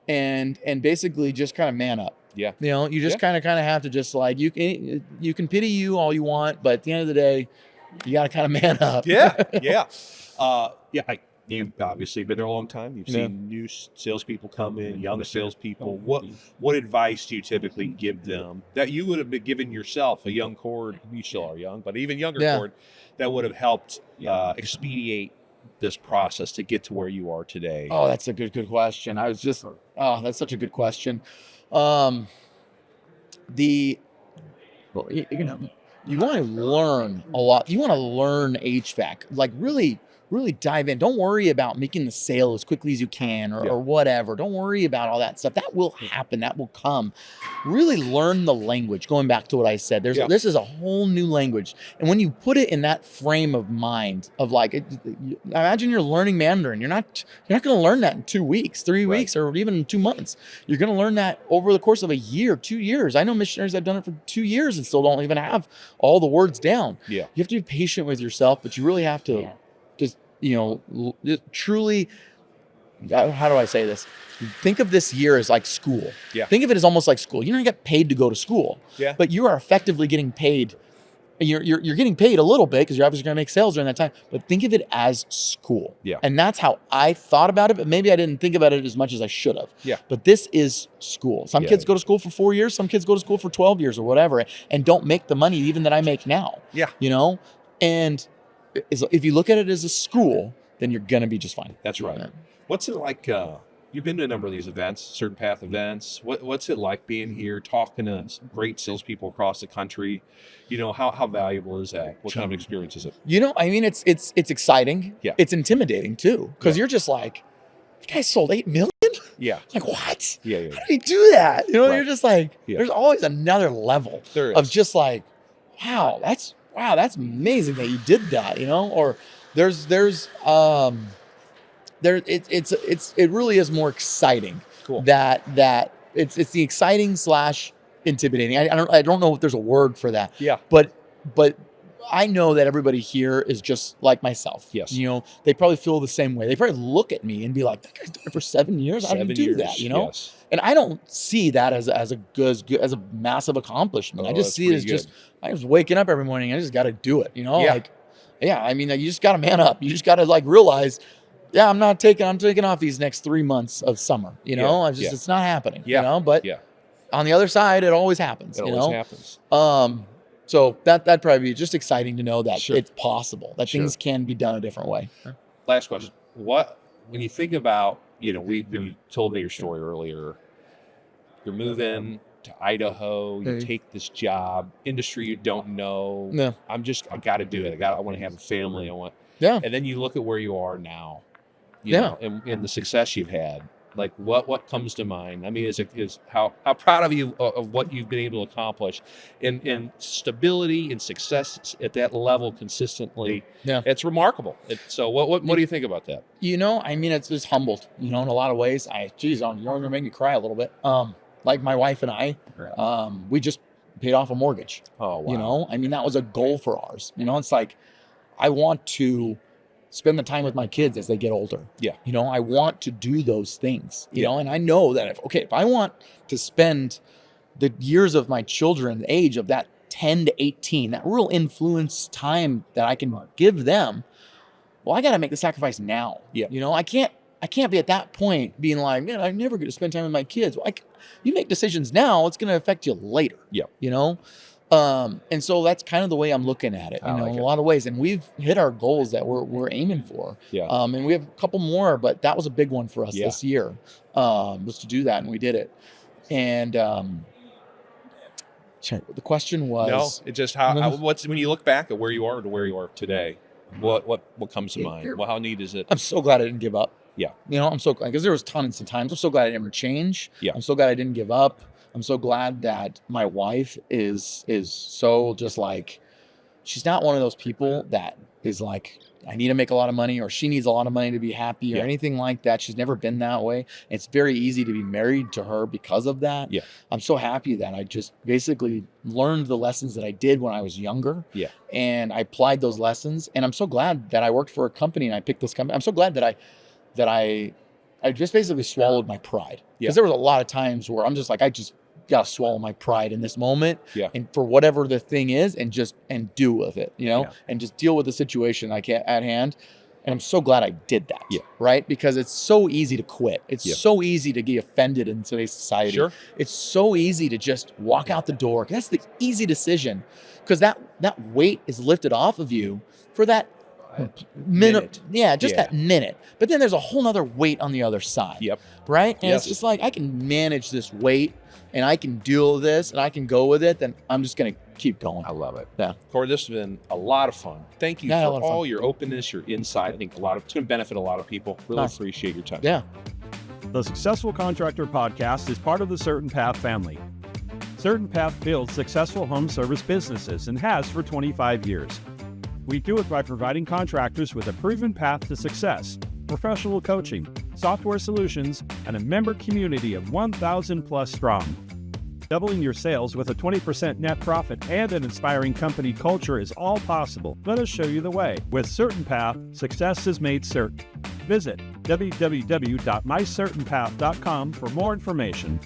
Speaker 2: and basically just kind of man up.
Speaker 1: Yeah.
Speaker 2: You know, you just kind of have to just like, you can pity you all you want, but at the end of the day, you got to kind of man up.
Speaker 1: Yeah. You've obviously been there a long time. You've seen new salespeople come in, young salespeople. What advice do you typically give them that you would have been giving yourself, a young Cord? You still are young, but even younger Cord, that would have helped expedite this process to get to where you are today?
Speaker 2: Oh, that's a good question. That's such a good question. You want to learn a lot. You want to learn HVAC, like really dive in. Don't worry about making the sale as quickly as you can or whatever. Don't worry about all that stuff. That will happen. That will come. Really learn the language. Going back to what I said, this is a whole new language. And when you put it in that frame of mind of like, imagine you're learning Mandarin. You're not going to learn that in 2 weeks, 3 weeks, or even 2 months. You're going to learn that over the course of a year, 2 years. I know missionaries that have done it for 2 years and still don't even have all the words down.
Speaker 1: Yeah.
Speaker 2: You have to be patient with yourself, but you really have to truly, how do I say this? Think of this year as like school.
Speaker 1: Yeah.
Speaker 2: Think of it as almost like school. You don't get paid to go to school.
Speaker 1: Yeah.
Speaker 2: But you are effectively getting paid. You're getting paid a little bit because you're obviously going to make sales during that time. But think of it as school.
Speaker 1: Yeah.
Speaker 2: And that's how I thought about it. But maybe I didn't think about it as much as I should have.
Speaker 1: Yeah.
Speaker 2: But this is school. Some kids go to school for 4 years. Some kids go to school for 12 years or whatever, and don't make the money even that I make now.
Speaker 1: Yeah.
Speaker 2: You know, and if you look at it as a school, then you're going to be just fine.
Speaker 1: That's right. What's it like? You've been to a number of these events, CertainPath events. What's it like being here, talking to great salespeople across the country? You know, how valuable is that? What kind of experience is it?
Speaker 2: You know, I mean, it's exciting.
Speaker 1: Yeah.
Speaker 2: It's intimidating too, because you're just like, you guys sold 8 million?
Speaker 1: Yeah.
Speaker 2: Like, what?
Speaker 1: Yeah.
Speaker 2: How do you do that? You know,
Speaker 1: Right.
Speaker 2: you're just like,
Speaker 1: Yeah.
Speaker 2: there's always another level
Speaker 1: There
Speaker 2: of
Speaker 1: is.
Speaker 2: just like, wow, that's amazing that you did that, you know? Or it really is more exciting.
Speaker 1: Cool.
Speaker 2: That it's the exciting / intimidating. I don't know if there's a word for that.
Speaker 1: Yeah.
Speaker 2: But I know that everybody here is just like myself.
Speaker 1: Yes.
Speaker 2: You know, they probably feel the same way. They probably look at me and be like, that guy's done it for 7 years. How do you do that? You know?
Speaker 1: Yes.
Speaker 2: And I don't see that as a massive accomplishment.
Speaker 1: Oh,
Speaker 2: I just
Speaker 1: that's
Speaker 2: see it as
Speaker 1: pretty
Speaker 2: just, I was waking up every morning. I just got to do it. You know,
Speaker 1: Yeah.
Speaker 2: I mean, you just got to man up. You just got to like realize, I'm taking off these next 3 months of summer. You know, it's not happening.
Speaker 1: Yeah.
Speaker 2: You know, but on the other side, it always happens.
Speaker 1: It
Speaker 2: you
Speaker 1: always
Speaker 2: know?
Speaker 1: happens.
Speaker 2: So that'd probably be just exciting to know that
Speaker 1: Sure.
Speaker 2: it's possible that things can be done a different way.
Speaker 1: Last question. When you think about, you told me your story earlier. You're moving to Idaho. You take this job, industry you don't know.
Speaker 2: Yeah.
Speaker 1: I got to do it. I want to have a family.
Speaker 2: Yeah.
Speaker 1: And then you look at where you are now, you know, and the success you've had. Like what comes to mind? I mean, is how proud of you of what you've been able to accomplish, and stability and success at that level consistently.
Speaker 2: Yeah.
Speaker 1: It's remarkable. So what do you think about that?
Speaker 2: You know, I mean, it's just humbled, you know, in a lot of ways. You're going to make me cry a little bit. Like my wife and I, we just paid off a mortgage.
Speaker 1: Oh, wow.
Speaker 2: You know, I mean, that was a goal for ours. You know, it's like, I want to spend the time with my kids as they get older.
Speaker 1: Yeah.
Speaker 2: You know, I want to do those things, you know, and I know that if I want to spend the years of my children, the age of that 10 to 18, that real influence time that I can give them, well, I got to make the sacrifice now.
Speaker 1: Yeah.
Speaker 2: You know, I can't be at that point being like, man, I never get to spend time with my kids. Well, you make decisions now, it's going to affect you later.
Speaker 1: Yeah.
Speaker 2: You know? And so that's kind of the way I'm looking at it, in a lot of ways. And we've hit our goals that we're aiming for.
Speaker 1: Yeah.
Speaker 2: And we have a couple more, but that was a big one for us this year, was to do that. And we did it. And, the question was,
Speaker 1: No, it's just when you look back at where you are to where you are today, What comes to mind? Well, how neat is it?
Speaker 2: I'm so glad I didn't give up.
Speaker 1: Yeah.
Speaker 2: You know, I'm so glad because there was tons of times. I'm so glad I didn't ever change.
Speaker 1: Yeah.
Speaker 2: I'm so glad I didn't give up. I'm so glad that my wife is so just like, she's not one of those people that is like, I need to make a lot of money or she needs a lot of money to be happy or anything like that. She's never been that way. It's very easy to be married to her because of that.
Speaker 1: Yeah.
Speaker 2: I'm so happy that I just basically learned the lessons that I did when I was younger.
Speaker 1: Yeah.
Speaker 2: And I applied those lessons. And I'm so glad that I worked for a company and I picked this company. I'm so glad that I just basically swallowed my pride. Because there was a lot of times where I'm just like, I just got to swallow my pride in this moment.
Speaker 1: Yeah.
Speaker 2: And for whatever the thing is and do with it, you know, and just deal with the situation at hand. And I'm so glad I did that.
Speaker 1: Yeah.
Speaker 2: Right. Because it's so easy to quit. It's so easy to get offended in today's society.
Speaker 1: Sure.
Speaker 2: It's so easy to just walk out the door. That's the easy decision because that weight is lifted off of you for that minute. Yeah, just that minute. But then there's a whole nother weight on the other side.
Speaker 1: Yep.
Speaker 2: Right? And it's just like, I can manage this weight and I can deal with this and I can go with it, then I'm just going to keep going.
Speaker 1: I love it.
Speaker 2: Yeah.
Speaker 1: Cord, this has been a lot of fun. Thank you
Speaker 2: Yeah, a
Speaker 1: for
Speaker 2: lot of
Speaker 1: all
Speaker 2: fun.
Speaker 1: your openness, your insight. I think it's going to benefit a lot of people. Really
Speaker 2: Nice.
Speaker 1: appreciate your time.
Speaker 2: Yeah.
Speaker 7: The Successful Contractor Podcast is part of the CertainPath family. CertainPath builds successful home service businesses and has for 25 years. We do it by providing contractors with a proven path to success, professional coaching, software solutions, and a member community of 1,000 plus strong. Doubling your sales with a 20% net profit and an inspiring company culture is all possible. Let us show you the way. With CertainPath, success is made certain. Visit www.mycertainpath.com for more information.